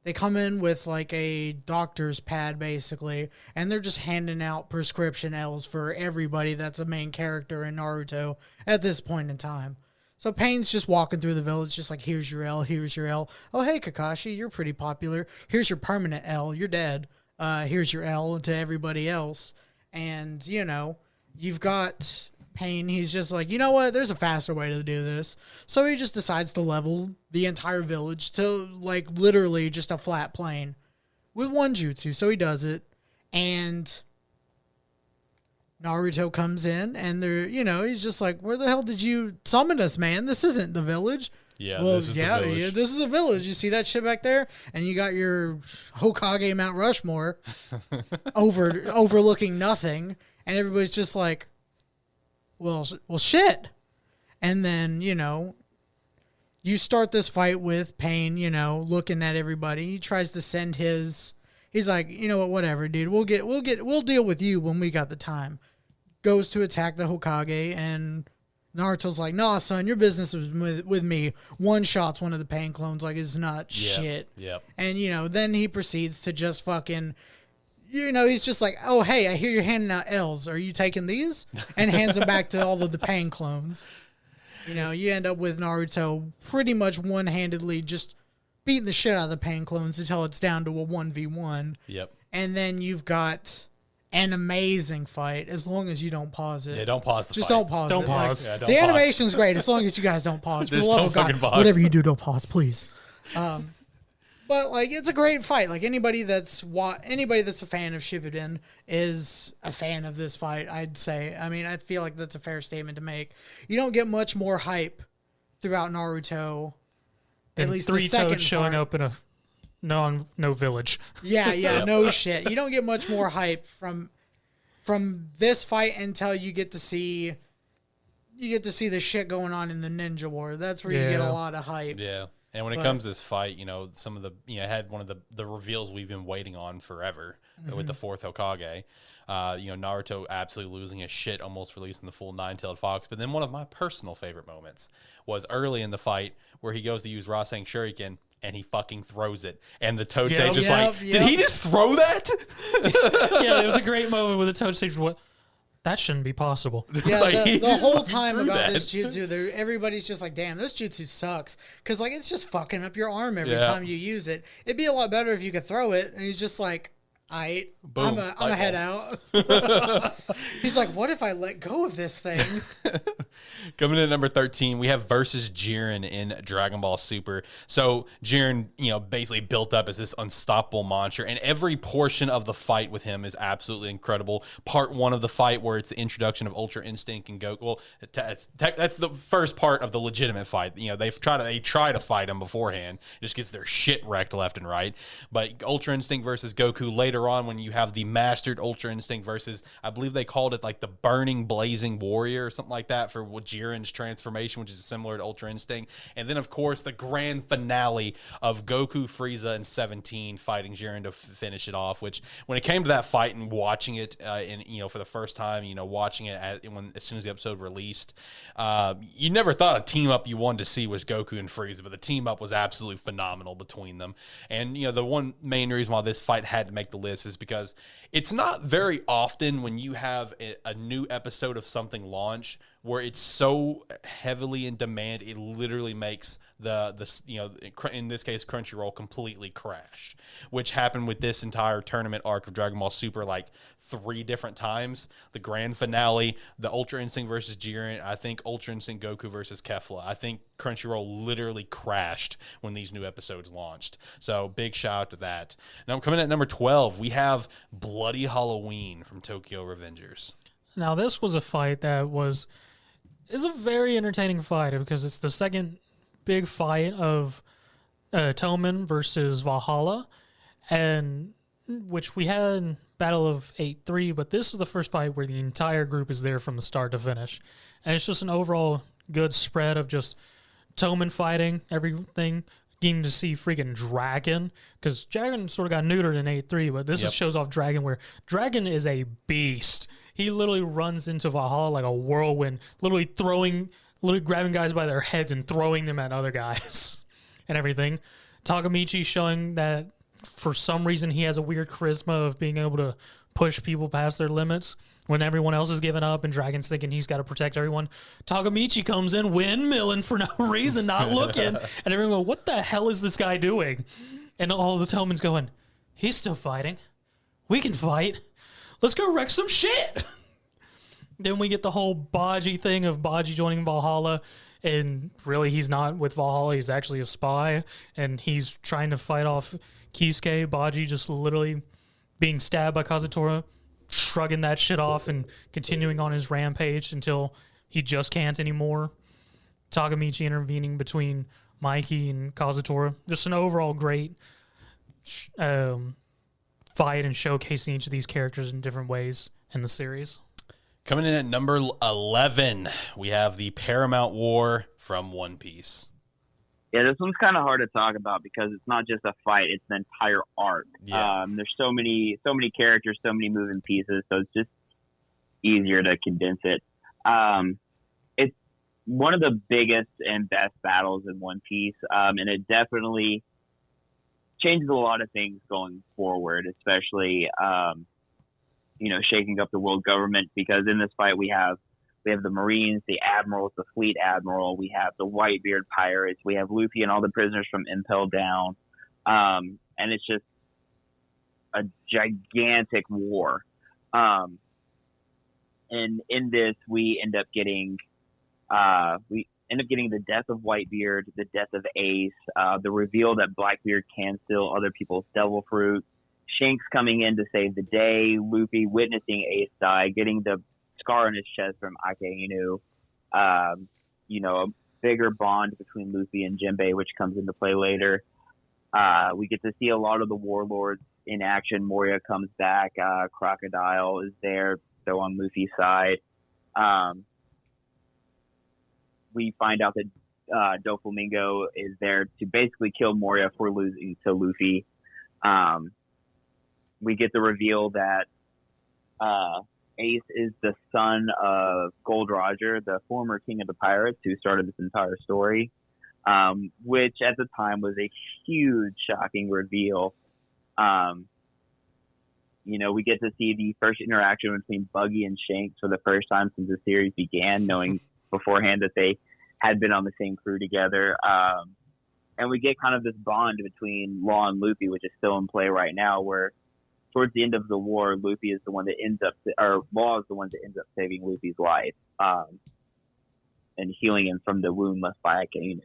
they come in with like a doctor's pad basically, and they're just handing out prescription L's for everybody that's a main character in Naruto at this point in time. So Pain's just walking through the village, just like, here's your L, here's your L. Oh, hey, Kakashi, you're pretty popular. Here's your permanent L, you're dead. Here's your L to everybody else. And, you've got Pain. He's just like, you know what? There's a faster way to do this. So he just decides to level the entire village to, like, literally just a flat plane with one jutsu. So he does it. And Naruto comes in, and he's just like, where the hell did you summon us, man? This isn't the village. Yeah, well, this is the village. Yeah, this is the village. You see that shit back there? And you got your Hokage Mount Rushmore overlooking nothing. And everybody's just like, well, shit. And then, you start this fight with Pain, looking at everybody. He tries to send he's like, you know what, whatever, dude. We'll deal with you when we got the time. Goes to attack the Hokage, and Naruto's like, nah, son, your business was with me. One shot's one of the Pain clones. Like, it's not shit. Yep. And, then he proceeds to just fucking, he's just like, oh, hey, I hear you're handing out L's. Are you taking these? And hands them back to all of the Pain clones. You end up with Naruto pretty much one-handedly just beating the shit out of the Pain clones until it's down to a 1v1. Yep. And then you've got an amazing fight as long as you don't pause it. Yeah, don't pause the Just fight. don't pause Don't it. pause. Yeah, don't the pause. animation's great as long as you guys don't pause. For the Just love don't of God, fucking pause. whatever you do, don't pause, please. But like, it's a great fight. Like anybody that's a fan of Shippuden is a fan of this fight, I'd say. I mean, I feel like that's a fair statement to make. You don't get much more hype throughout Naruto. Then At least the Three second Toads showing part. up in a no village. Yeah, no shit. You don't get much more hype from this fight until you get to see the shit going on in the Ninja War. That's where you get a lot of hype. Yeah. And when it comes to this fight, some of the, had one of the reveals we've been waiting on forever with the fourth Hokage. Naruto absolutely losing his shit, almost releasing the full nine-tailed fox. But then one of my personal favorite moments was early in the fight where he goes to use Rasen Shuriken and he fucking throws it. And the Toad Sage is did he just throw that? Yeah, it was a great moment with the Toad Sage. That shouldn't be possible. Yeah, the whole time about this jutsu, everybody's just like, damn, this jutsu sucks. Because, it's just fucking up your arm every time you use it. It'd be a lot better if you could throw it. And he's just like, I'm a head out. He's like, what if I let go of this thing? Coming in at number 13, we have versus Jiren in Dragon Ball Super. So Jiren, basically built up as this unstoppable monster, and every portion of the fight with him is absolutely incredible. Part 1 of the fight, where it's the introduction of Ultra Instinct and Goku. Well, that's the first part of the legitimate fight. They try to fight him beforehand. It just gets their shit wrecked left and right. But Ultra Instinct versus Goku later on, when you have the mastered Ultra Instinct versus, I believe they called it the Burning Blazing Warrior or something like that for Jiren's transformation, which is similar to Ultra Instinct. And then, of course, the grand finale of Goku, Frieza, and 17 fighting Jiren to finish it off, which when it came to that fight and watching it for the first time, watching it as soon as the episode released, you never thought a team up you wanted to see was Goku and Frieza, but the team up was absolutely phenomenal between them. And, the one main reason why this fight had to make the list is because it's not very often when you have a new episode of something launch where it's so heavily in demand, it literally makes in this case Crunchyroll completely crash, which happened with this entire tournament arc of Dragon Ball Super 3 different times. The grand finale, the Ultra Instinct versus Jiren, I think Ultra Instinct Goku versus Kefla. I think Crunchyroll literally crashed when these new episodes launched. So big shout out to that. Now coming at number 12, we have Bloody Halloween from Tokyo Revengers. Now this was a fight that is a very entertaining fight because it's the second big fight of Toman versus Valhalla, and which we had Battle of 8-3, but this is the first fight where the entire group is there from the start to finish. And it's just an overall good spread of just Toman fighting everything, getting to see freaking Dragon, because Dragon sort of got neutered in 8-3, but this shows off Dragon, where Dragon is a beast. He literally runs into Valhalla like a whirlwind, literally grabbing guys by their heads and throwing them at other guys and everything. Takamichi showing that for some reason he has a weird charisma of being able to push people past their limits when everyone else is giving up and Dragon's thinking he's got to protect everyone. Takamichi comes in windmilling for no reason, not looking, and everyone go, what the hell is this guy doing? And all the Tomans going, he's still fighting. We can fight. Let's go wreck some shit. Then we get the whole Baji thing of Baji joining Valhalla, and really he's not with Valhalla, he's actually a spy, and he's trying to fight off Kisuke. Baji just literally being stabbed by Kazutora, shrugging that shit off and continuing on his rampage until he just can't anymore. Takamichi intervening between Mikey and Kazutora. Just an overall great fight and showcasing each of these characters in different ways in the series. Coming in at number 11, we have the Paramount War from One Piece. Yeah, this one's kind of hard to talk about because it's not just a fight; it's an entire arc. Yeah. There's so many characters, so many moving pieces, so it's just easier to condense it. It's one of the biggest and best battles in One Piece, and it definitely changes a lot of things going forward, especially shaking up the world government, because in this fight we have the Marines, the Admirals, the Fleet Admiral, we have the Whitebeard Pirates, we have Luffy and all the prisoners from Impel Down, and it's just a gigantic war. And in this we end up getting the death of Whitebeard, the death of Ace, the reveal that Blackbeard can steal other people's devil fruit, Shanks coming in to save the day, Luffy witnessing Ace die, getting the scar on his chest from Ake Inu, a bigger bond between Luffy and Jinbei, which comes into play later. We get to see a lot of the warlords in action. Moria comes back. Crocodile is there, so on Luffy's side. We find out that Doflamingo is there to basically kill Moria for losing to Luffy. We get the reveal that Ace is the son of Gold Roger, the former king of the pirates who started this entire story, which at the time was a huge, shocking reveal. We get to see the first interaction between Buggy and Shanks for the first time since the series began, knowing beforehand that they had been on the same crew together. And we get kind of this bond between Law and Luffy, which is still in play right now, where towards the end of the war, Luffy is the one that Law is the one that ends up saving Luffy's life, and healing him from the wound left by Akainu.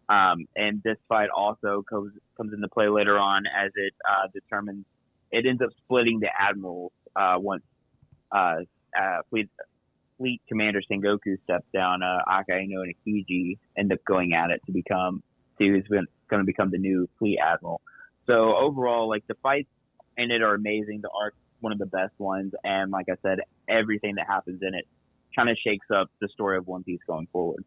And this fight also comes into play later on as it ends up splitting the admirals once Fleet Commander Sengoku steps down. Akainu and Akiji end up going at it to see who's going to become the new fleet admiral. So overall, like, the fights in it are amazing. The arc's one of the best ones, and like I said, everything that happens in it kind of shakes up the story of One Piece going forward.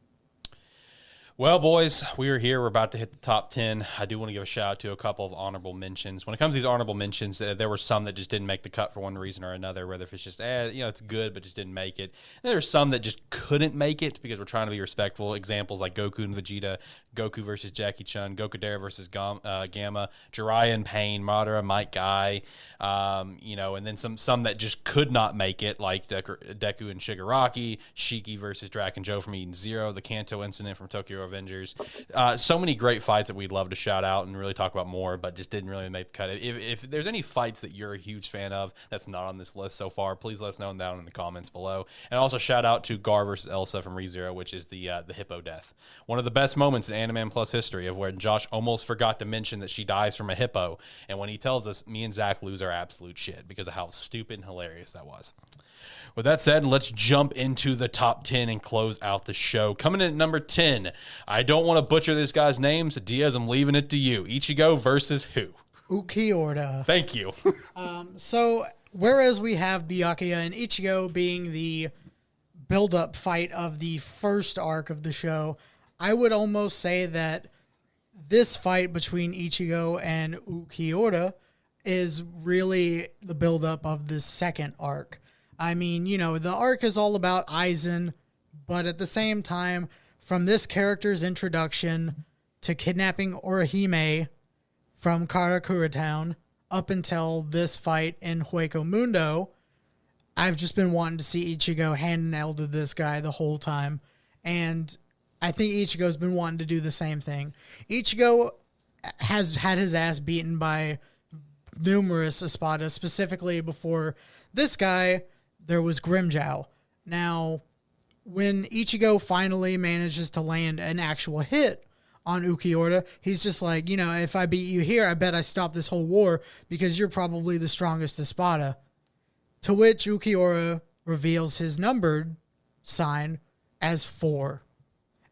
Well, boys, we are here. We're about to hit the top 10. I do want to give a shout out to a couple of honorable mentions. When it comes to these honorable mentions, there were some that just didn't make the cut for one reason or another, whether if it's just, it's good, but just didn't make it. And there are some that just couldn't make it because we're trying to be respectful. Examples like Goku and Vegeta, Goku versus Jackie Chun, Gokudera versus Gamma, Jiraiya and Pain, Madara, Mike Guy, and then some that just could not make it, like Deku and Shigaraki, Shiki versus Draken Joe from Eden Zero, the Kanto incident from Tokyo Avengers. So many great fights that we'd love to shout out and really talk about more, but just didn't really make the cut. If there's any fights that you're a huge fan of that's not on this list so far, please let us know down in the comments below. And also shout out to Gar versus Elsa from ReZero, which is the hippo death. One of the best moments in Animan Plus history, of where Josh almost forgot to mention that she dies from a hippo, and when he tells us, me and Zach lose our absolute shit because of how stupid and hilarious that was. With that said, let's jump into the top 10 and close out the show. Coming in at number 10, I don't want to butcher this guy's name, so Diaz, I'm leaving it to you. Ichigo versus who? Ulquiorra. Thank you. So, whereas we have Byakuya and Ichigo being the build-up fight of the first arc of the show, I would almost say that this fight between Ichigo and Ulquiorra is really the build-up of the second arc. I mean, the arc is all about Aizen, but at the same time, from this character's introduction to kidnapping Orihime from Karakura Town up until this fight in Hueco Mundo, I've just been wanting to see Ichigo hand and elder this guy the whole time. And I think Ichigo's been wanting to do the same thing. Ichigo has had his ass beaten by numerous Espadas, specifically before this guy, there was Grimmjow. Now, when Ichigo finally manages to land an actual hit on Ulquiorra, he's just like, if I beat you here, I bet I stop this whole war because you're probably the strongest Espada. To which Ulquiorra reveals his numbered sign as 4.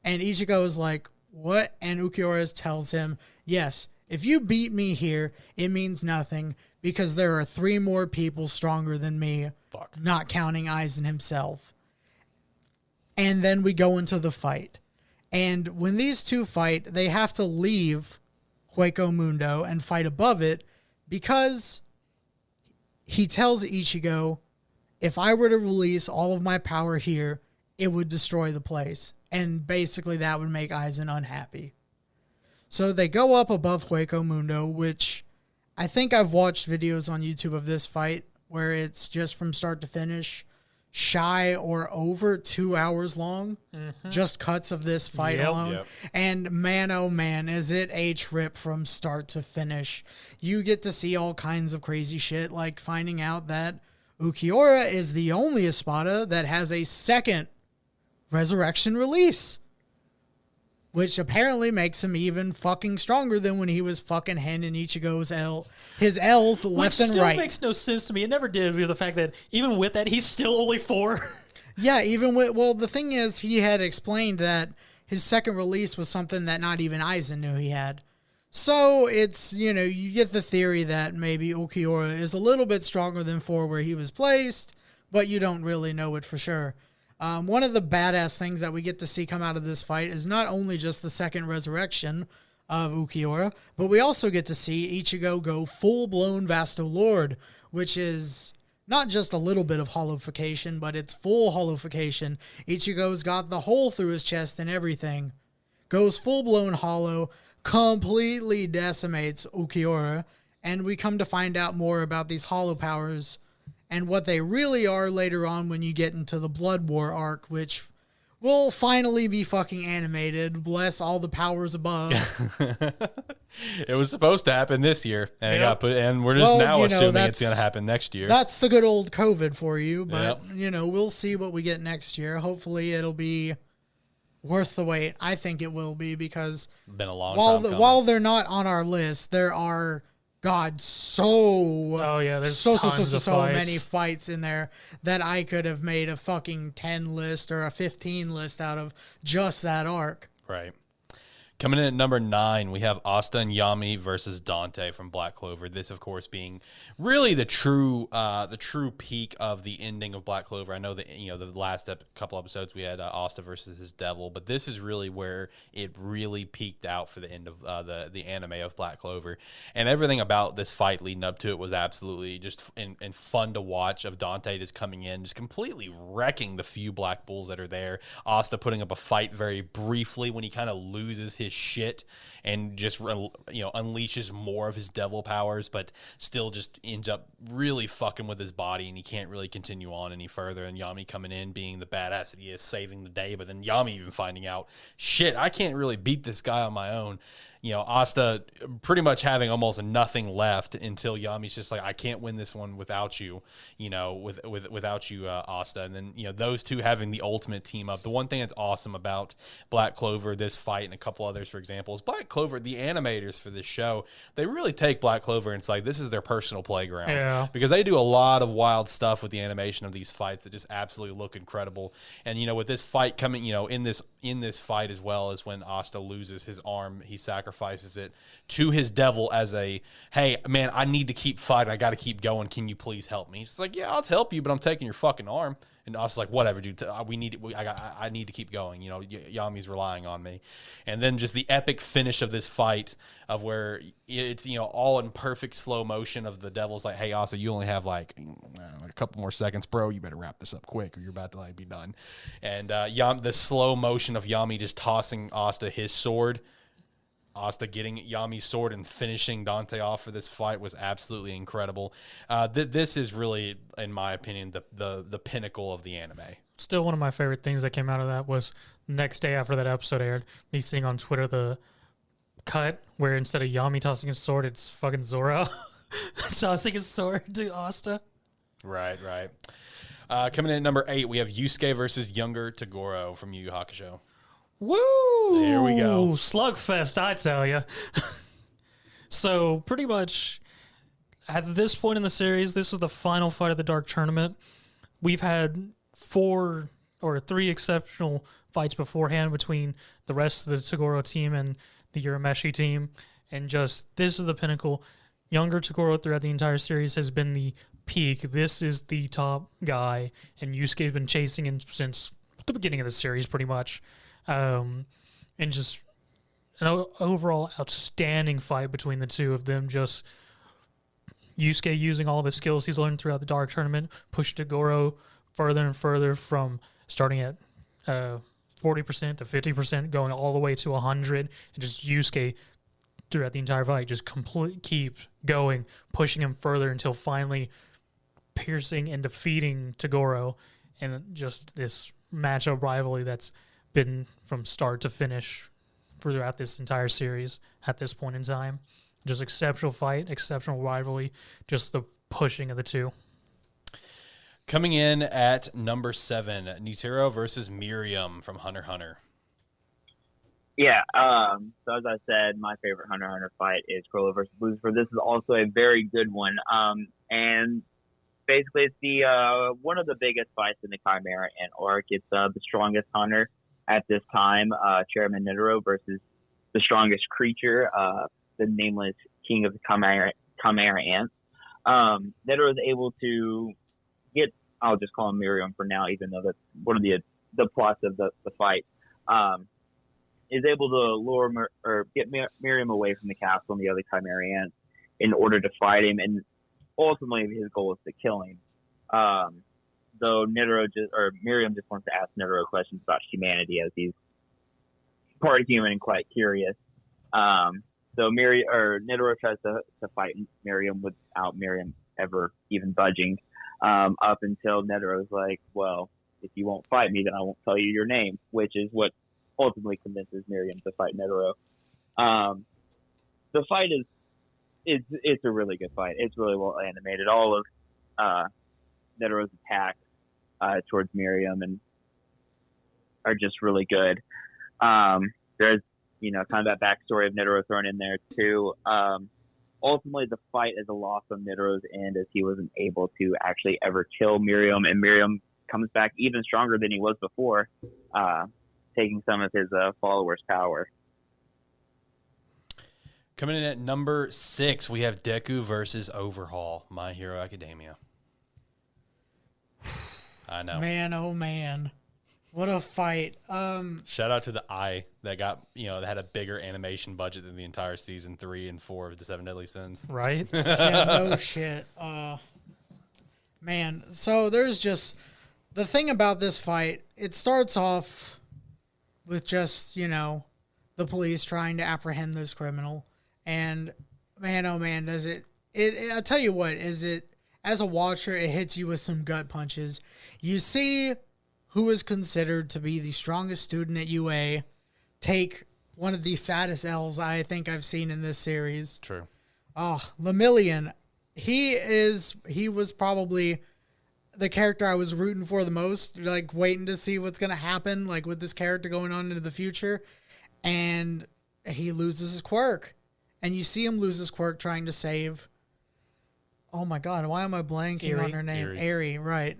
And Ichigo is like, what? And Ulquiorra tells him, yes, if you beat me here, it means nothing because there are 3 more people stronger than me. Fuck. Not counting Aizen himself. And then we go into the fight. And when these two fight, they have to leave Hueco Mundo and fight above it because he tells Ichigo, if I were to release all of my power here, it would destroy the place. And basically that would make Aizen unhappy. So they go up above Hueco Mundo, which I think I've watched videos on YouTube of this fight where it's just from start to finish, shy or over 2 hours long, just cuts of this fight alone. Yep. And man, oh man, is it a trip from start to finish. You get to see all kinds of crazy shit, like finding out that Ulquiorra is the only Espada that has a second resurrection release, which apparently makes him even fucking stronger than when he was fucking handing Ichigo's his L's left and right. Which still makes no sense to me. It never did, because the fact that even with that, he's still only 4. Yeah, even with, well, the thing is, he had explained that his second release was something that not even Aizen knew he had. So it's, you get the theory that maybe Ulquiorra is a little bit stronger than 4 where he was placed, but you don't really know it for sure. One of the badass things that we get to see come out of this fight is not only just the second resurrection of Ulquiorra, but we also get to see Ichigo go full-blown Vasto Lord, which is not just a little bit of hollowification, but it's full hollowification. Ichigo's got the hole through his chest and everything. Goes full-blown hollow, completely decimates Ulquiorra, and we come to find out more about these hollow powers and what they really are later on when you get into the Blood War arc, which will finally be fucking animated. Bless all the powers above. It was supposed to happen this year, and it Yep. got put, and we're just now assuming it's that's- going to happen next year. That's the good old COVID for you, but Yep. we'll see what we get next year. Hopefully it'll be worth the wait. I think it will be, because Been a long while time coming. while they're not on our list, there are so Oh yeah, there's so tons of fights. many fights in there that I could have made a fucking 10 list or a 15 list out of just that arc. Right. Coming in at number 9, we have Asta and Yami versus Dante from Black Clover. This, of course, being really the true peak of the ending of Black Clover. I know that the last couple episodes we had Asta versus his devil, but this is really where it really peaked out for the end of the anime of Black Clover. And everything about this fight leading up to it was absolutely just and fun to watch. Of Dante just coming in, just completely wrecking the few Black Bulls that are there. Asta putting up a fight very briefly when he kind of loses his shit and just unleashes more of his devil powers, but still just ends up really fucking with his body, and he can't really continue on any further. And Yami coming in, being the badass that he is, saving the day, but then Yami even finding out, shit, I can't really beat this guy on my own. Asta pretty much having almost nothing left until Yami's just like, I can't win this one without you, without you, Asta. And then, those two having the ultimate team up. The one thing that's awesome about Black Clover, this fight, and a couple others, for example, is Black Clover, the animators for this show, they really take Black Clover and it's like, this is their personal playground. Yeah. Because they do a lot of wild stuff with the animation of these fights that just absolutely look incredible. And, with this fight coming, in this fight, as well as when Asta loses his arm, he sacrifices it to his devil as a, hey, man, I need to keep fighting. I got to keep going. Can you please help me? He's like, yeah, I'll help you, but I'm taking your fucking arm. And Asta's like, whatever, dude. I need to keep going. Yami's relying on me. And then just the epic finish of this fight, of where it's all in perfect slow motion, of the devil's like, hey, Asta, you only have like a couple more seconds, bro. You better wrap this up quick, or you're about to be done. And the slow motion of Yami just tossing Asta his sword. Asta getting Yami's sword and finishing Dante off for this fight was absolutely incredible. This is really, in my opinion, the pinnacle of the anime. Still, one of my favorite things that came out of that was the next day after that episode aired, me seeing on Twitter the cut where instead of Yami tossing his sword, it's fucking Zoro tossing his sword to Asta. Right. Coming in at number 8, we have Yusuke versus younger Toguro from Yu Yu Hakusho. Woo! There we go. Slugfest, I tell you. So, pretty much, at this point in the series, this is the final fight of the Dark Tournament. We've had 4 or 3 exceptional fights beforehand between the rest of the Toguro team and the Urameshi team. And just, this is the pinnacle. Younger Toguro throughout the entire series has been the peak. This is the top guy. And Yusuke's been chasing him since the beginning of the series, pretty much. And just an overall outstanding fight between the two of them. Just Yusuke using all the skills he's learned throughout the Dark Tournament, pushed Toguro further and further, from starting at 40% to 50%, going all the way to 100, and just Yusuke throughout the entire fight just keep going, pushing him further until finally piercing and defeating Toguro. And just this matchup rivalry that's been from start to finish throughout this entire series at this point in time. Just exceptional fight, exceptional rivalry, just the pushing of the two. Coming in at number 7, Nitaro versus Miriam from Hunter x Hunter. Yeah, so as I said, my favorite Hunter x Hunter fight is Chrollo versus Lucifer. This is also a very good one. And basically it's the one of the biggest fights in the Chimera Ant arc. It's the strongest hunter at this time, Chairman Nitaro versus the strongest creature, the nameless king of the Chimera ants. Netero is able to get, I'll just call him Miriam for now, even though that's one of the plots of the fight. Is able to lure or get Miriam away from the castle and the other Chimera ants in order to fight him, and ultimately his goal is to kill him. Though Miriam just wants to ask Netero questions about humanity, as he's part human and quite curious. So Netero tries to fight Miriam without Miriam ever even budging, up until Netero's like, well, if you won't fight me, then I won't tell you your name, which is what ultimately convinces Miriam to fight Netero. The fight it's a really good fight. It's really well animated. All of Netero's attacks towards Miriam and are just really good. There's kind of that backstory of Netero thrown in there too. Ultimately, the fight is a loss on Netero's end, as he wasn't able to actually ever kill Miriam, and Miriam comes back even stronger than he was before, taking some of his followers' power. Coming in at number 6, we have Deku versus Overhaul, My Hero Academia. I know. Man, oh man. What a fight. Shout out to the eye that got, that had a bigger animation budget than the entire season 3 and 4 of the 7 Deadly Sins. Right? Yeah, no shit. Man, so there's just the thing about this fight, it starts off with just, the police trying to apprehend this criminal. And man, oh man, does it I'll tell you what, as a watcher, it hits you with some gut punches. You see who is considered to be the strongest student at UA take one of the saddest L's I think I've seen in this series. True. Oh, Lemillion. He was probably the character I was rooting for the most, like waiting to see what's going to happen, like with this character going on into the future. And he loses his quirk. And you see him lose his quirk trying to save. Oh my God, why am I blanking on her name? Eri, right.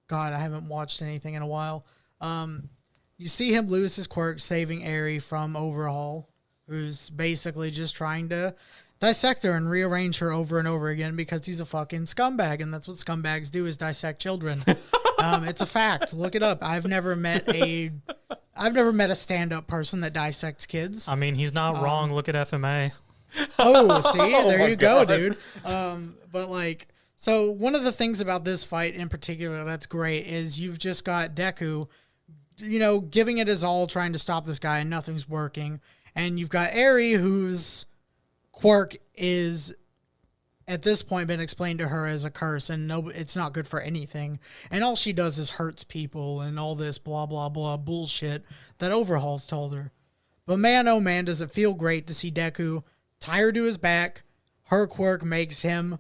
God, I haven't watched anything in a while. You see him lose his quirk saving Eri from Overhaul, who's basically just trying to dissect her and rearrange her over and over again because he's a fucking scumbag, and that's what scumbags do, is dissect children. It's a fact. Look it up. I've never met a stand-up person that dissects kids. I mean, he's not wrong. Look at FMA. Oh, see, there you go, dude. But like, so one of the things about this fight in particular that's great is you've just got Deku, giving it his all, trying to stop this guy, and nothing's working. And you've got Eri, whose quirk is, at this point, been explained to her as a curse, and it's not good for anything. And all she does is hurts people and all this blah, blah, blah bullshit that Overhaul's told her. But man, oh man, does it feel great to see Deku tie her to his back. Her quirk makes him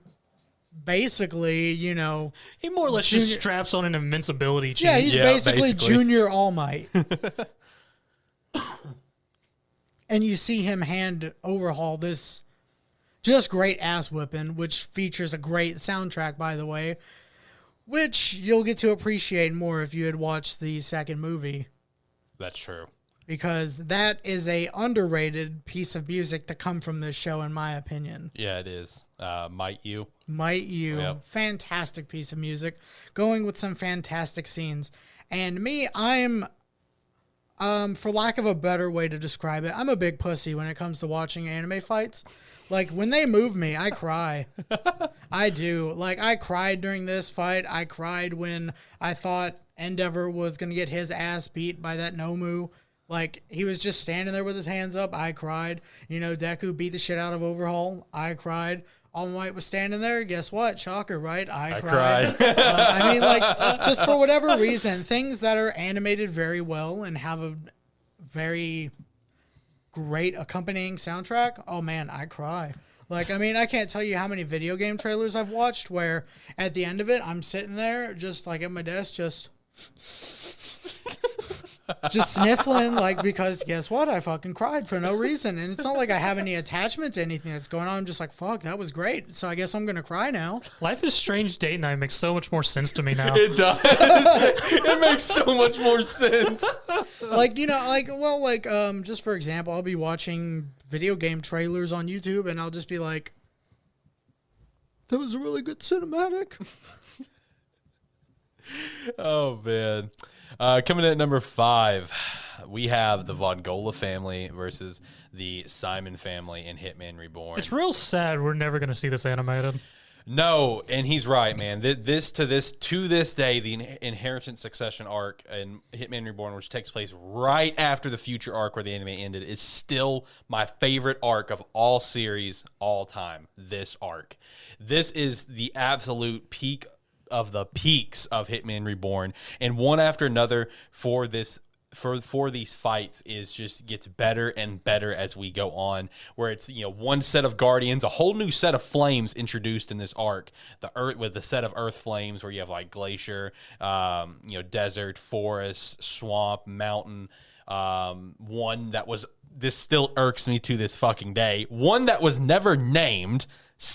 basically, he more or less just straps on an invincibility chain. Yeah, he's basically Junior All Might. And you see him hand Overhaul this just great ass whipping, which features a great soundtrack, by the way, which you'll get to appreciate more if you had watched the second movie. That's true. Because that is a underrated piece of music to come from this show, in my opinion. Yeah, it is. Might You. Might You. Yep. Fantastic piece of music. Going with some fantastic scenes. And me, I'm, for lack of a better way to describe it, I'm a big pussy when it comes to watching anime fights. Like, when they move me, I cry. I do. Like, I cried during this fight. I cried when I thought Endeavor was going to get his ass beat by that Nomu. Like, he was just standing there with his hands up. I cried. Deku beat the shit out of Overhaul. I cried. All Might was standing there. Guess what? Shocker, right? I cried. I mean, like, just for whatever reason, things that are animated very well and have a very great accompanying soundtrack. Oh, man, I cry. Like, I mean, I can't tell you how many video game trailers I've watched where at the end of it, I'm sitting there just like at my desk, just sniffling, like, because guess what? I fucking cried for no reason. And it's not like I have any attachment to anything that's going on. I'm just like, fuck, that was great. So I guess I'm going to cry now. Life is Strange Date Night makes so much more sense to me now. It does. It makes so much more sense. Like, just for example, I'll be watching video game trailers on YouTube, and I'll just be like, that was a really good cinematic. Oh, man. Coming in at number 5, we have the Von Gola family versus the Simon family in Hitman Reborn. It's real sad we're never going to see this animated. No, and he's right, man. To this day, the Inheritance Succession arc in Hitman Reborn, which takes place right after the Future arc where the anime ended, is still my favorite arc of all series, all time. This arc. This is the absolute peak of the peaks of Hitman Reborn, and one after another for this. For these fights is just gets better and better as we go on, where it's, you know, one set of guardians, a whole new set of flames introduced in this arc, the earth with the set of earth flames where you have like glacier, desert, forest, swamp, mountain, one that was, this still irks me to this fucking day, one that was never named.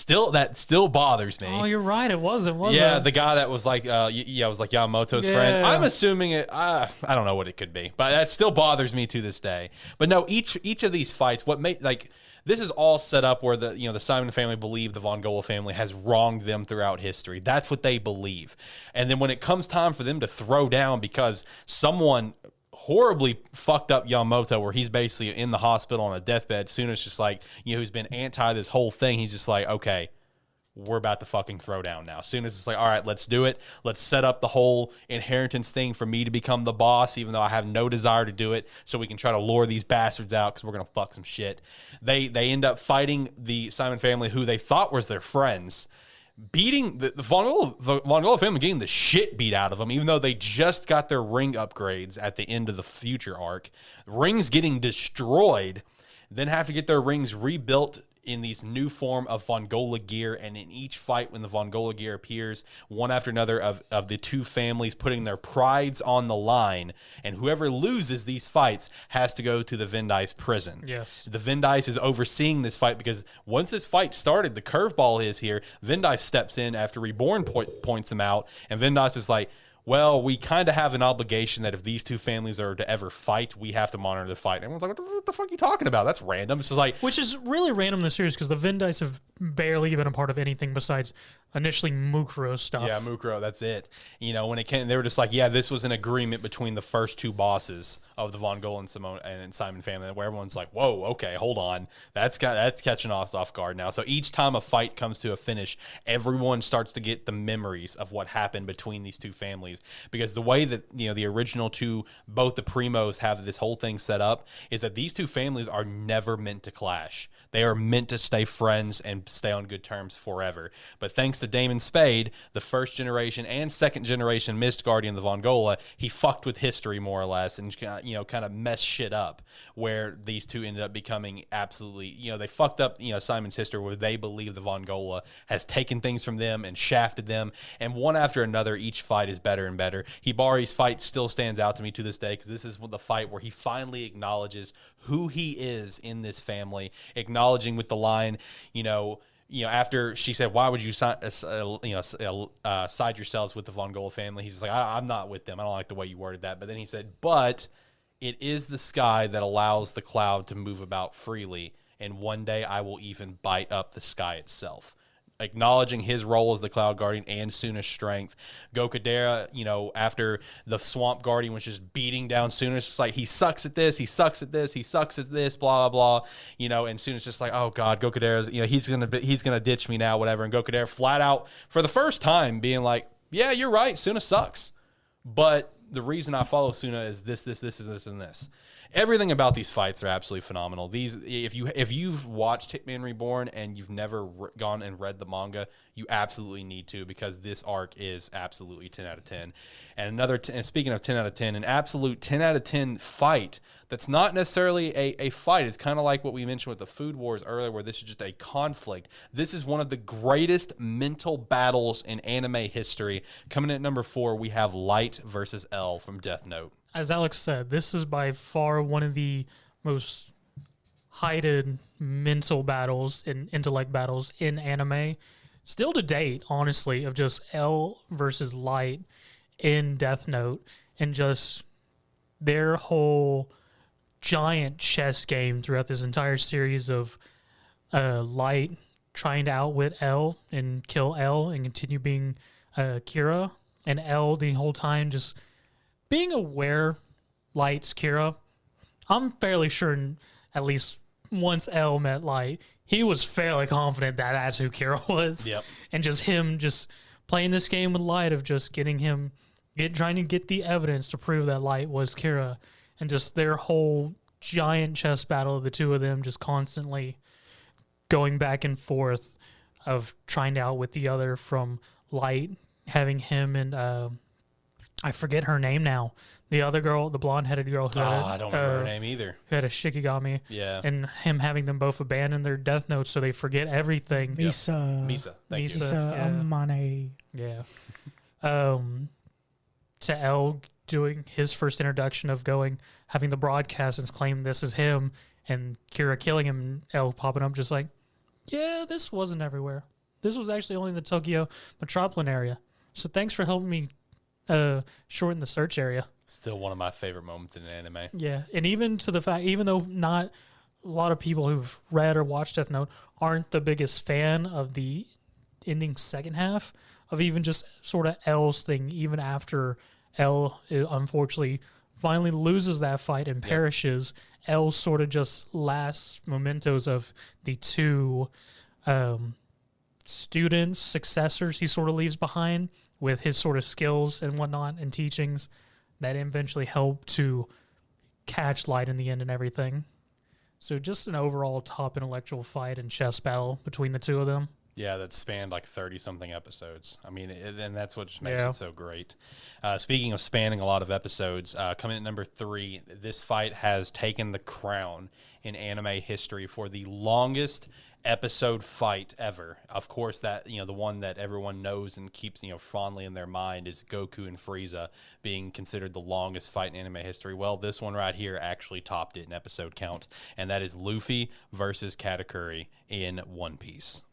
That still bothers me. Oh, you're right. It wasn't. Yeah, the guy that was like, it was like Yamamoto's friend. I'm assuming it. I don't know what it could be, but that still bothers me to this day. But no, each of these fights, this is all set up where the Simon family believe the Von Gola family has wronged them throughout history. That's what they believe, and then when it comes time for them to throw down because someone horribly fucked up Yamamoto, where he's basically in the hospital on a deathbed. Soon as just like, who's been anti this whole thing, he's just like, okay, we're about to fucking throw down now. Soon as it's like, all right, let's do it. Let's set up the whole inheritance thing for me to become the boss, even though I have no desire to do it, so we can try to lure these bastards out because we're gonna fuck some shit. They end up fighting the Simon family, who they thought was their friends, beating the Von Gola family, getting the shit beat out of them, even though they just got their ring upgrades at the end of the Future arc. Rings getting destroyed, then have to get their rings rebuilt in these new form of Von Gola gear, and in each fight when the Von Gola gear appears, one after another of the two families putting their prides on the line, and whoever loses these fights has to go to the Vendice prison. Yes. The Vendice is overseeing this fight because once this fight started, the curveball is here. Vendice steps in after Reborn points him out, and Vendice is like, well, we kind of have an obligation that if these two families are to ever fight, we have to monitor the fight. And everyone's like, what the fuck are you talking about? That's random. It's just like, which is really random in the series because the Vendice have barely been a part of anything besides initially Mukuro stuff. Yeah, Mukuro, that's it. When it came, they were just like, yeah, this was an agreement between the first two bosses of the Von Gola and Simon family, where everyone's like, whoa, okay, hold on. That's catching us off guard now. So each time a fight comes to a finish, everyone starts to get the memories of what happened between these two families. Because the way that, the original two, both the Primos have this whole thing set up, is that these two families are never meant to clash. They are meant to stay friends and stay on good terms forever. But thanks to Damon Spade, the first generation and second generation Mist Guardian of the Von Gola, he fucked with history more or less and kind of messed shit up, where these two ended up becoming absolutely, they fucked up Simon's history, where they believe the Von Gola has taken things from them and shafted them, and one after another each fight is better and better. Hibari's fight still stands out to me to this day, because this is the fight where he finally acknowledges who he is in this family, acknowledging with the line, after she said, why would you side yourselves with the Von Gola family? He's just like, I'm not with them. I don't like the way you worded that. But then he said, but it is the sky that allows the cloud to move about freely, and one day I will even bite up the sky itself. Acknowledging his role as the Cloud Guardian and Suna's strength. Gokudera, after the Swamp Guardian was just beating down Suna, it's like, he sucks at this, he sucks at this, he sucks at this, blah, blah, blah. And Suna's just like, oh God, Gokudera's, he's gonna ditch me now, whatever. And Gokudera flat out, for the first time, being like, yeah, you're right, Suna sucks. But the reason I follow Suna is this, and this. Everything about these fights are absolutely phenomenal. If you've watched Hitman Reborn and you've never gone and read the manga, you absolutely need to, because this arc is absolutely 10 out of 10. And and speaking of 10 out of 10, an absolute 10 out of 10 fight that's not necessarily a fight. It's kind of like what we mentioned with the Food Wars earlier, where this is just a conflict. This is one of the greatest mental battles in anime history. Coming in at number 4, we have Light versus L from Death Note. As Alex said, this is by far one of the most heightened mental battles and intellect battles in anime. Still to date, honestly, of just L versus Light in Death Note, and just their whole giant chess game throughout this entire series of Light trying to outwit L and kill L and continue being Kira, and L the whole time just being aware Light's Kira. I'm fairly sure at least once L met Light, he was fairly confident that that's who Kira was. Yep. And just him just playing this game with Light of just getting him, trying to get the evidence to prove that Light was Kira. And just their whole giant chess battle of the two of them just constantly going back and forth of trying to outwit the other, from Light having him and I forget her name now. The other girl, the blonde-headed girl who I don't remember her name either. who had a Shikigami. Yeah. And him having them both abandon their death notes so they forget everything. Misa. Misa. Thank you. Misa. Misa Yeah. Amane. Yeah. To L doing his first introduction of having the broadcasters claim this is him, and Kira killing him, and L popping up just like, yeah, this wasn't everywhere. This was actually only in the Tokyo metropolitan area. So thanks for helping me shorten the search area. Still one of my favorite moments in an anime. Yeah, and even to the fact, even though not a lot of people who've read or watched Death Note aren't the biggest fan of the ending second half of even just sort of L's thing, even after L unfortunately finally loses that fight and perishes, L sort of just last mementos of the two students, successors he sort of leaves behind with his sort of skills and whatnot and teachings that eventually help to catch Light in the end and everything. So just an overall top intellectual fight and chess battle between the two of them. Yeah, that spanned like 30-something episodes. I mean, and that's what just makes Yeah. it so great. Speaking of spanning a lot of episodes, coming at number 3, this fight has taken the crown in anime history for the longest episode fight ever. Of course, that the one that everyone knows and keeps fondly in their mind is Goku and Frieza being considered the longest fight in anime history. Well, this one right here actually topped it in episode count, and that is Luffy versus Katakuri in One Piece.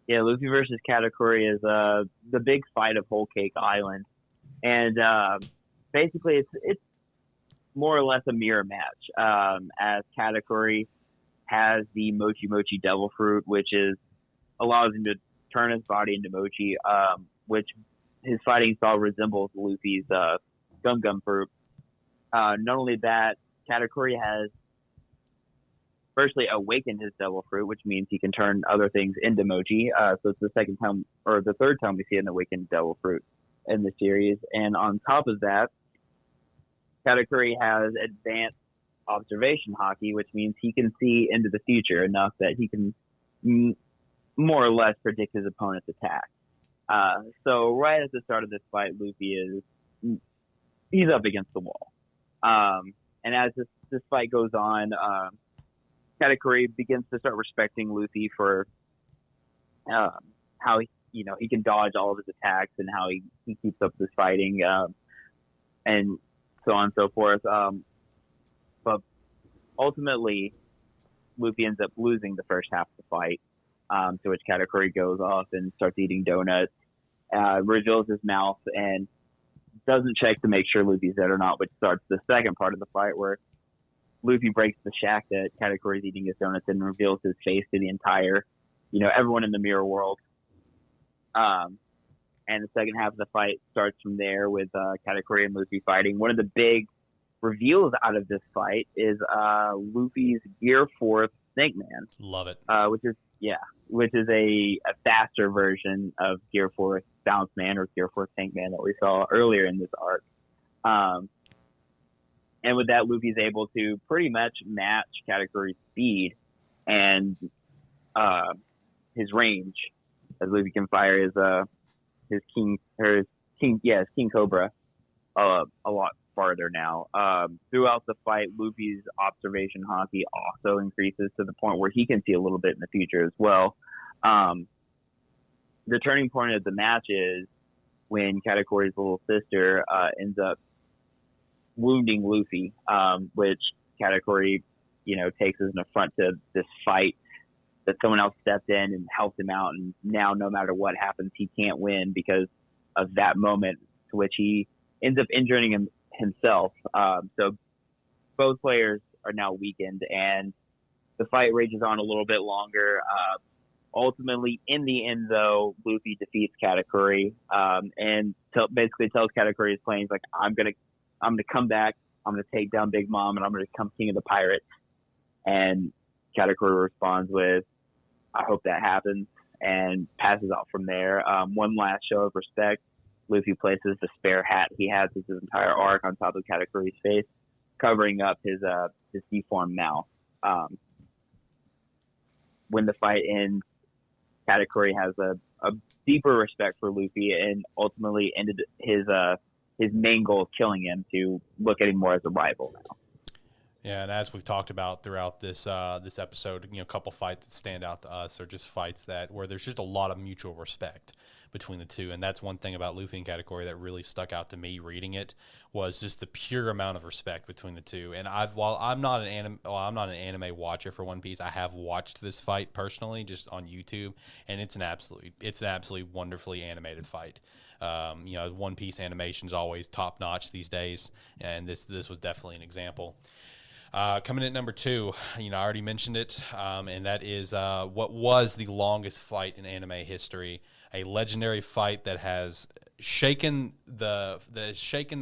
Yeah, Luffy versus Katakuri is the big fight of Whole Cake Island, and basically it's more or less a mirror match. As Katakuri has the Mochi Mochi Devil Fruit, which allows him to turn his body into mochi, which his fighting style resembles Luffy's Gum Gum Fruit. Not only that, Katakuri has firstly awakened his Devil Fruit, which means he can turn other things into mochi. So it's the second time or the third time we see an awakened Devil Fruit in the series. And on top of that, Katakuri has advanced observation haki, which means he can see into the future enough that he can more or less predict his opponent's attack. So right at the start of this fight, Luffy he's up against the wall. And as this fight goes on, Katakuri begins to start respecting Luffy for how he can dodge all of his attacks and how he keeps up this fighting, and so on and so forth. But ultimately, Luffy ends up losing the first half of the fight, to which Katakuri goes off and starts eating donuts, reveals his mouth, and doesn't check to make sure Luffy's dead or not, which starts the second part of the fight where Luffy breaks the shack that Katakuri's eating his donuts and reveals his face to the entire, everyone in the mirror world. And the second half of the fight starts from there with Katakuri and Luffy fighting. One of the big reveals out of this fight is Luffy's Gear 4 Snake Man. Love it. Which is a faster version of Gear 4 Bounce Man or Gear 4 Tank Man that we saw earlier in this arc. And with that, Luffy's able to pretty much match Katakuri's speed and his range, as Luffy can fire his King Cobra a lot farther now. Throughout the fight, Luffy's observation haki also increases to the point where he can see a little bit in the future as well. The turning point of the match is when Katakuri's little sister ends up wounding Luffy, which Katakuri, takes as an affront to this fight that someone else stepped in and helped him out, and now no matter what happens, he can't win because of that moment, to which he ends up injuring himself. So both players are now weakened, and the fight rages on a little bit longer. Ultimately, in the end, though, Luffy defeats Katakuri, and basically tells Katakuri his plans, like, I'm gonna come back, I'm gonna take down Big Mom, and I'm gonna become king of the pirates. And Katakuri responds with, I hope that happens, and passes out from there. One last show of respect. Luffy places the spare hat he has with his entire arc on top of Katakuri's face, covering up his deformed mouth. When the fight ends, Katakuri has a deeper respect for Luffy, and ultimately ended his main goal of killing him to look at him more as a rival now. Yeah, and as we've talked about throughout this this episode, a couple fights that stand out to us are just fights where there's just a lot of mutual respect between the two, and that's one thing about Luffy and Katakuri that really stuck out to me reading it, was just the pure amount of respect between the two. And while I'm not an anime watcher for One Piece, I have watched this fight personally just on YouTube, and it's an absolutely wonderfully animated fight. One Piece animation is always top notch these days, and this was definitely an example. Coming in at number 2, I already mentioned it, and that is what was the longest fight in anime history, a legendary fight that has shaken the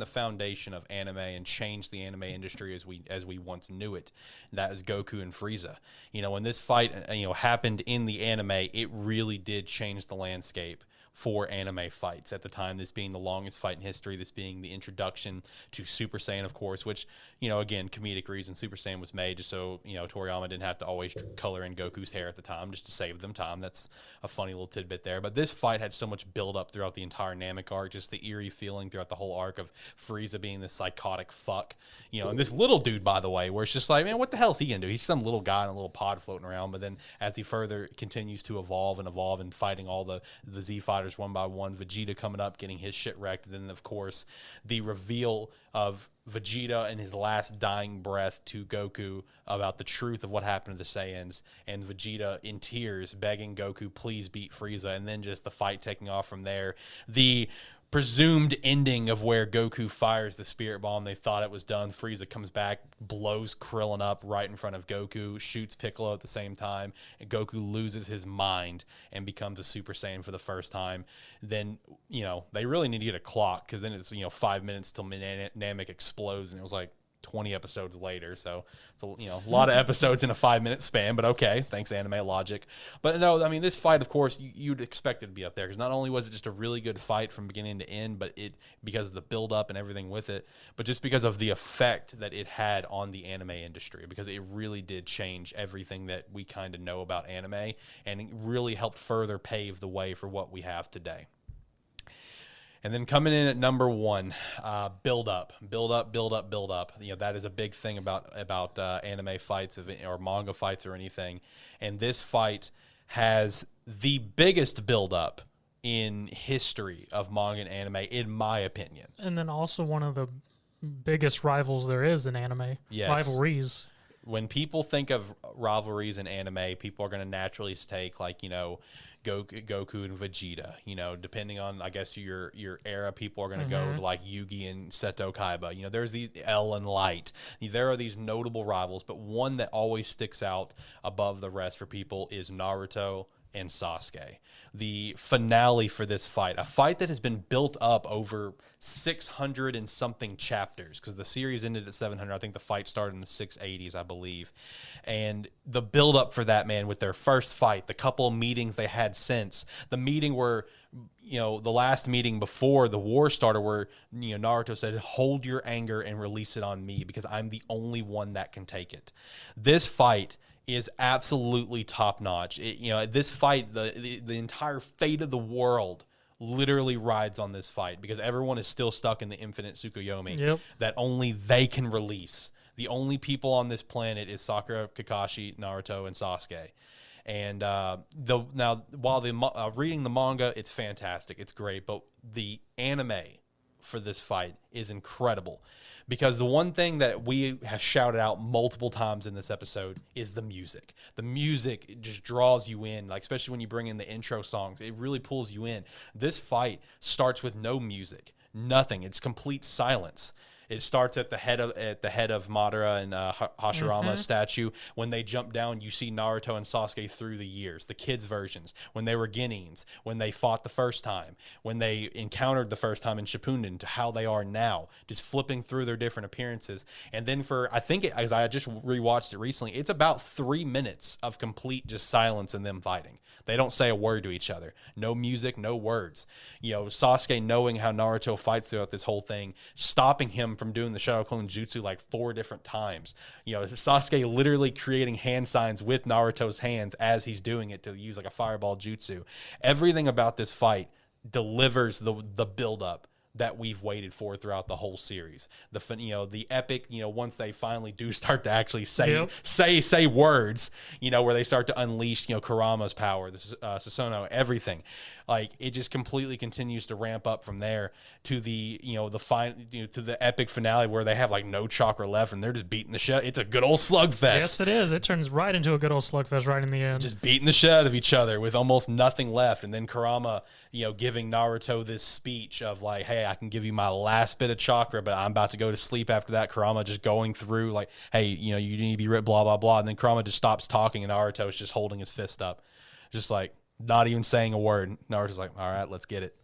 foundation of anime and changed the anime industry as we once knew it. And that is Goku and Frieza. When this fight happened in the anime, it really did change the landscape for anime fights at the time, this being the longest fight in history, this being the introduction to Super Saiyan, of course, which, again, comedic reason, Super Saiyan was made just so, Toriyama didn't have to always color in Goku's hair at the time just to save them time. That's a funny little tidbit there. But this fight had so much build-up throughout the entire Namek arc, just the eerie feeling throughout the whole arc of Frieza being this psychotic fuck, and this little dude, by the way, where it's just like, man, what the hell is he going to do? He's some little guy in a little pod floating around. But then as he further continues to evolve and fighting all the Z fighters one by one, Vegeta coming up, getting his shit wrecked. And then, of course, the reveal of Vegeta and his last dying breath to Goku about the truth of what happened to the Saiyans, and Vegeta in tears begging Goku, please beat Frieza, and then just the fight taking off from there. The presumed ending of where Goku fires the spirit bomb. They thought it was done. Frieza comes back, blows Krillin up right in front of Goku, shoots Piccolo at the same time, and Goku loses his mind and becomes a Super Saiyan for the first time. Then, they really need to get a clock, because then it's, 5 minutes till Namek explodes, and it was like 20 episodes later, so it's a lot of episodes in a 5-minute span, but okay, thanks anime logic. But no, I mean, this fight, of course, you'd expect it to be up there, because not only was it just a really good fight from beginning to end, but because of the build-up and everything with it, but just because of the effect that it had on the anime industry, because it really did change everything that we kind of know about anime, and it really helped further pave the way for what we have today. And then coming in at number 1, build up. That is a big thing about anime fights or manga fights or anything. And this fight has the biggest build up in history of manga and anime, in my opinion. And then also one of the biggest rivals there is in anime. Yes. Rivalries. When people think of rivalries in anime, people are going to naturally take Goku and Vegeta. Depending on, I guess, your era, people are going to go to like Yugi and Seto Kaiba. There's the L and Light. There are these notable rivals, but one that always sticks out above the rest for people is Naruto and Sasuke. The finale for this fight, a fight that has been built up over 600 and something chapters, because the series ended at 700. I think the fight started in the 680s, I believe. And the build up for that, man, with their first fight, the couple of meetings they had since, the meeting where, the last meeting before the war started, where, Naruto said, hold your anger and release it on me, because I'm the only one that can take it. This fight is absolutely top notch. This fight, the entire fate of the world literally rides on this fight, because everyone is still stuck in the infinite Tsukuyomi that only they can release. The only people on this planet is Sakura, Kakashi, Naruto, and Sasuke. And while reading the manga, it's fantastic, it's great, but the anime for this fight is incredible. Because the one thing that we have shouted out multiple times in this episode is the music. The music just draws you in, especially when you bring in the intro songs. It really pulls you in. This fight starts with no music, nothing. It's complete silence. It starts at the head of Madara and Hashirama's statue. When they jump down, you see Naruto and Sasuke through the years, the kids' versions, when they were Genin's, when they fought the first time, when they encountered the first time in Shippuden, to how they are now, just flipping through their different appearances. And then as I just rewatched it recently, it's about 3 minutes of complete just silence in them fighting. They don't say a word to each other. No music, no words. Sasuke knowing how Naruto fights throughout this whole thing, stopping him from doing the Shadow Clone Jutsu like 4 different times. Sasuke literally creating hand signs with Naruto's hands as he's doing it to use like a fireball jutsu. Everything about this fight delivers the buildup that we've waited for throughout the whole series. The epic, once they finally do start to actually say words, where they start to unleash, Kurama's power, the Susanoo, everything. Like, it just completely continues to ramp up from there to the to the epic finale where they have like no chakra left and they're just beating the shit. It's a good old slugfest. Yes, it is. It turns right into a good old slugfest right in the end. Just beating the shit out of each other with almost nothing left. And then Kurama, giving Naruto this speech of like, hey, I can give you my last bit of chakra, but I'm about to go to sleep after that. Kurama just going through like, hey, you need to be ripped, blah, blah, blah. And then Kurama just stops talking and Naruto is just holding his fist up. Just like, not even saying a word. Naruto's like, all right, let's get it.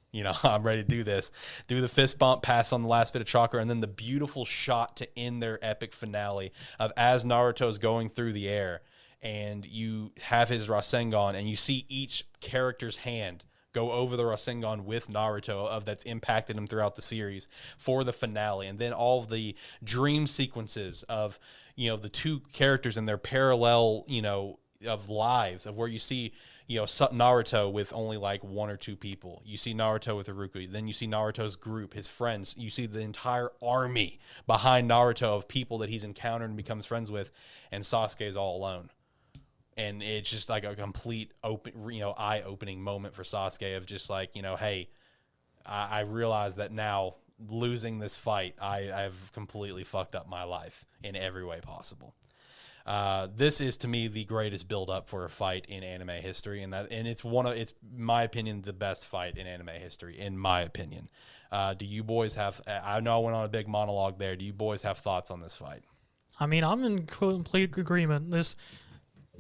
I'm ready to do this. Do the fist bump, pass on the last bit of chakra, and then the beautiful shot to end their epic finale of as Naruto's going through the air, and you have his Rasengan, and you see each character's hand go over the Rasengan with Naruto that's impacted him throughout the series for the finale. And then all of the dream sequences of, the two characters and their parallel, of lives, of where you see Naruto with only like 1 or 2 people. You see Naruto with Iruka. Then you see Naruto's group, his friends. You see the entire army behind Naruto of people that he's encountered and becomes friends with. And Sasuke is all alone. And it's just like a complete eye-opening moment for Sasuke of just like, hey, I realize that now losing this fight, I've completely fucked up my life in every way possible. This is to me the greatest build up for a fight in anime history, and it's my opinion the best fight in anime history, in my opinion. Do you boys have? I know I went on a big monologue there. Do you boys have thoughts on this fight? I mean, I'm in complete agreement. This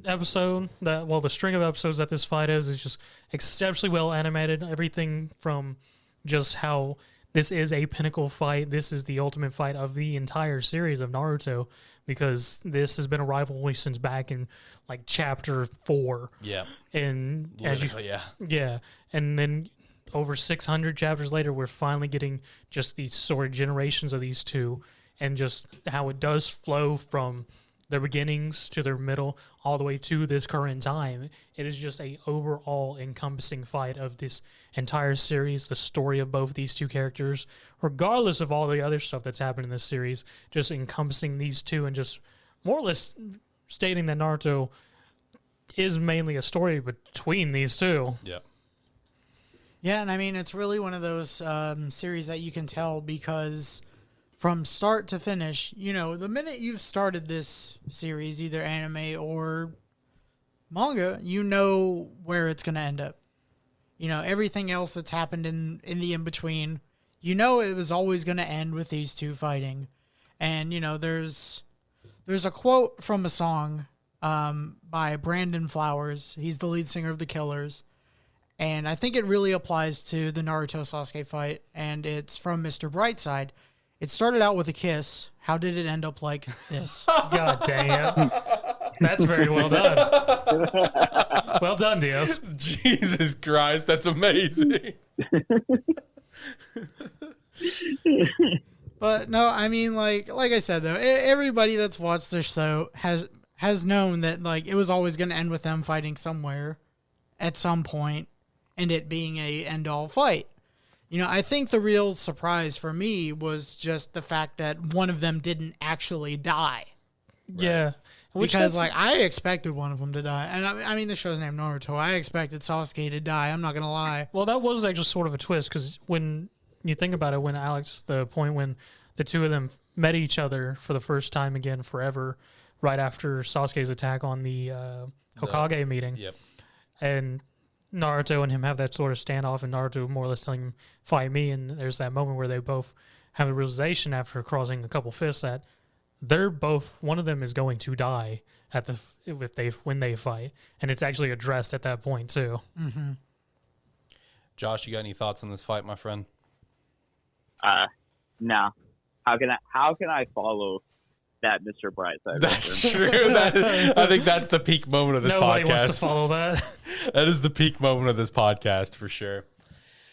episode, the string of episodes that this fight is just exceptionally well animated. Everything from just how this is a pinnacle fight. This is the ultimate fight of the entire series of Naruto, because this has been a rivalry since back in like chapter 4. Yeah. And yeah. And then over 600 chapters later, we're finally getting just these sort of generations of these two, and just how it does flow from their beginnings to their middle all the way to this current time. It is just a overall encompassing fight of this entire series, the story of both these two characters, regardless of all the other stuff that's happened in this series, just encompassing these two and just more or less stating that Naruto is mainly a story between these two. Yeah. Yeah, and I mean, it's really one of those series that you can tell because from start to finish, the minute you've started this series, either anime or manga, you know where it's going to end up. Everything else that's happened in the in-between, it was always going to end with these two fighting. And, there's a quote from a song by Brandon Flowers. He's the lead singer of The Killers. And I think it really applies to the Naruto-Sasuke fight, and it's from Mr. Brightside. It started out with a kiss. How did it end up like this? God damn. That's very well done. Well done, Diaz. Jesus Christ, that's amazing. But no, I mean, like I said though, everybody that's watched this show has known that like it was always going to end with them fighting somewhere at some point, and it being a end-all fight. I think the real surprise for me was just the fact that one of them didn't actually die. Yeah. Because, I expected one of them to die. And, I mean, the show's named Naruto. I expected Sasuke to die. I'm not going to lie. Well, that was actually sort of a twist, because when you think about it, when the point when the two of them met each other for the first time again forever, right after Sasuke's attack on the Hokage meeting. Yep. And Naruto and him have that sort of standoff, and Naruto more or less telling him, fight me, and there's that moment where they both have a realization after crossing a couple fists that they're both, one of them is going to die at the when they fight, and it's actually addressed at that point too. Mm-hmm. Josh, you got any thoughts on this fight, my friend? No. How can I follow that Mr. Brightside? That's true. I think that's the peak moment of this Nobody podcast. wants to follow that. That is the peak moment of this podcast for sure.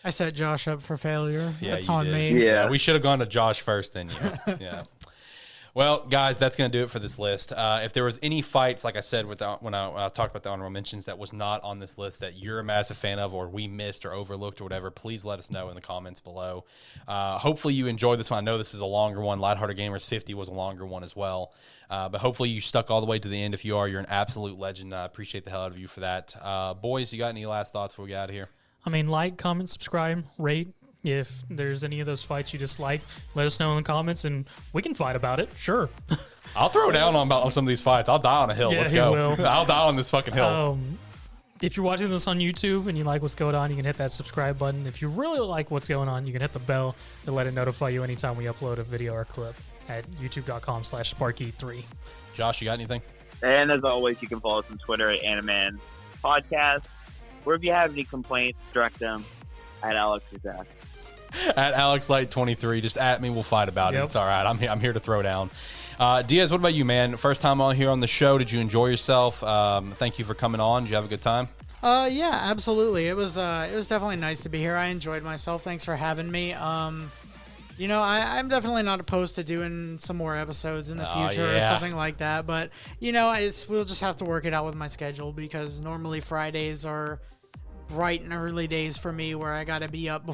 I set Josh up for failure. Yeah, That's you on did. me. Yeah. We should have gone to Josh first, then you. Yeah. Well, guys, that's going to do it for this list. If there was any fights, like I said, when I talked about the honorable mentions, that was not on this list that you're a massive fan of, or we missed or overlooked or whatever, please let us know in the comments below. Hopefully you enjoyed this one. I know this is a longer one. Lighthearted Gamers 50 was a longer one as well. But hopefully you stuck all the way to the end. If you are, you're an absolute legend. I appreciate the hell out of you for that. Boys, you got any last thoughts before we get out of here? I mean, like, comment, subscribe, rate. If there's any of those fights you dislike, let us know in the comments, and we can fight about it. Sure. I'll throw down on some of these fights. I'll die on a hill. Yeah, Let's he go. will. I'll die on this fucking hill. If you're watching this on YouTube and you like what's going on, you can hit that subscribe button. If you really like what's going on, you can hit the bell to let it notify you anytime we upload a video or clip at youtube.com/Sparky3. Josh, you got anything? And as always, you can follow us on Twitter at Animan Podcast. Or if you have any complaints, direct them at Alex or Zach. At AlexLight23, just at me. We'll fight about it. Yep. It's all right. I'm here to throw down. Diaz, what about you, man? First time on here on the show. Did you enjoy yourself? Thank you for coming on. Did you have a good time? Yeah, absolutely. It was definitely nice to be here. I enjoyed myself. Thanks for having me. You know, I'm definitely not opposed to doing some more episodes in the future or yeah. something like that. But, you know, we'll just have to work it out with my schedule because normally Fridays are bright and early days for me where I got to be up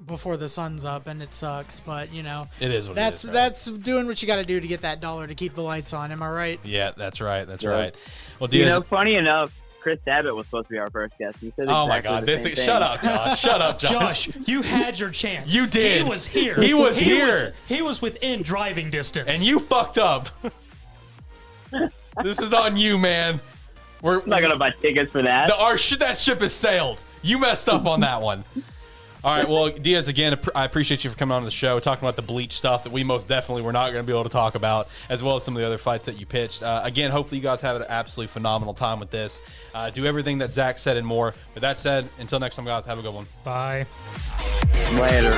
before the sun's up, and it sucks. But, you know, It is what that's it is. Right? that's doing what you got to do to get that dollar to keep the lights on. Am I right? Yeah, that's right. That's Yeah. right. Well, Diaz. You know, funny enough, Chris Abbott was supposed to be our first guest. He said Oh my exactly God! the This same is, thing. shut up, Josh. Shut up, Josh. Josh, you had your chance. You did. He was here. He was here. He was within driving distance. And you fucked up. This is on you, man. We're I'm not gonna buy tickets for that. that ship has sailed. You messed up on that one. All right, well, Diaz, again, I appreciate you for coming on the show, talking about the Bleach stuff that we most definitely were not going to be able to talk about, as well as some of the other fights that you pitched. Again, hopefully you guys have an absolutely phenomenal time with this. Do everything that Zach said and more. With that said, until next time, guys, have a good one. Bye. Later.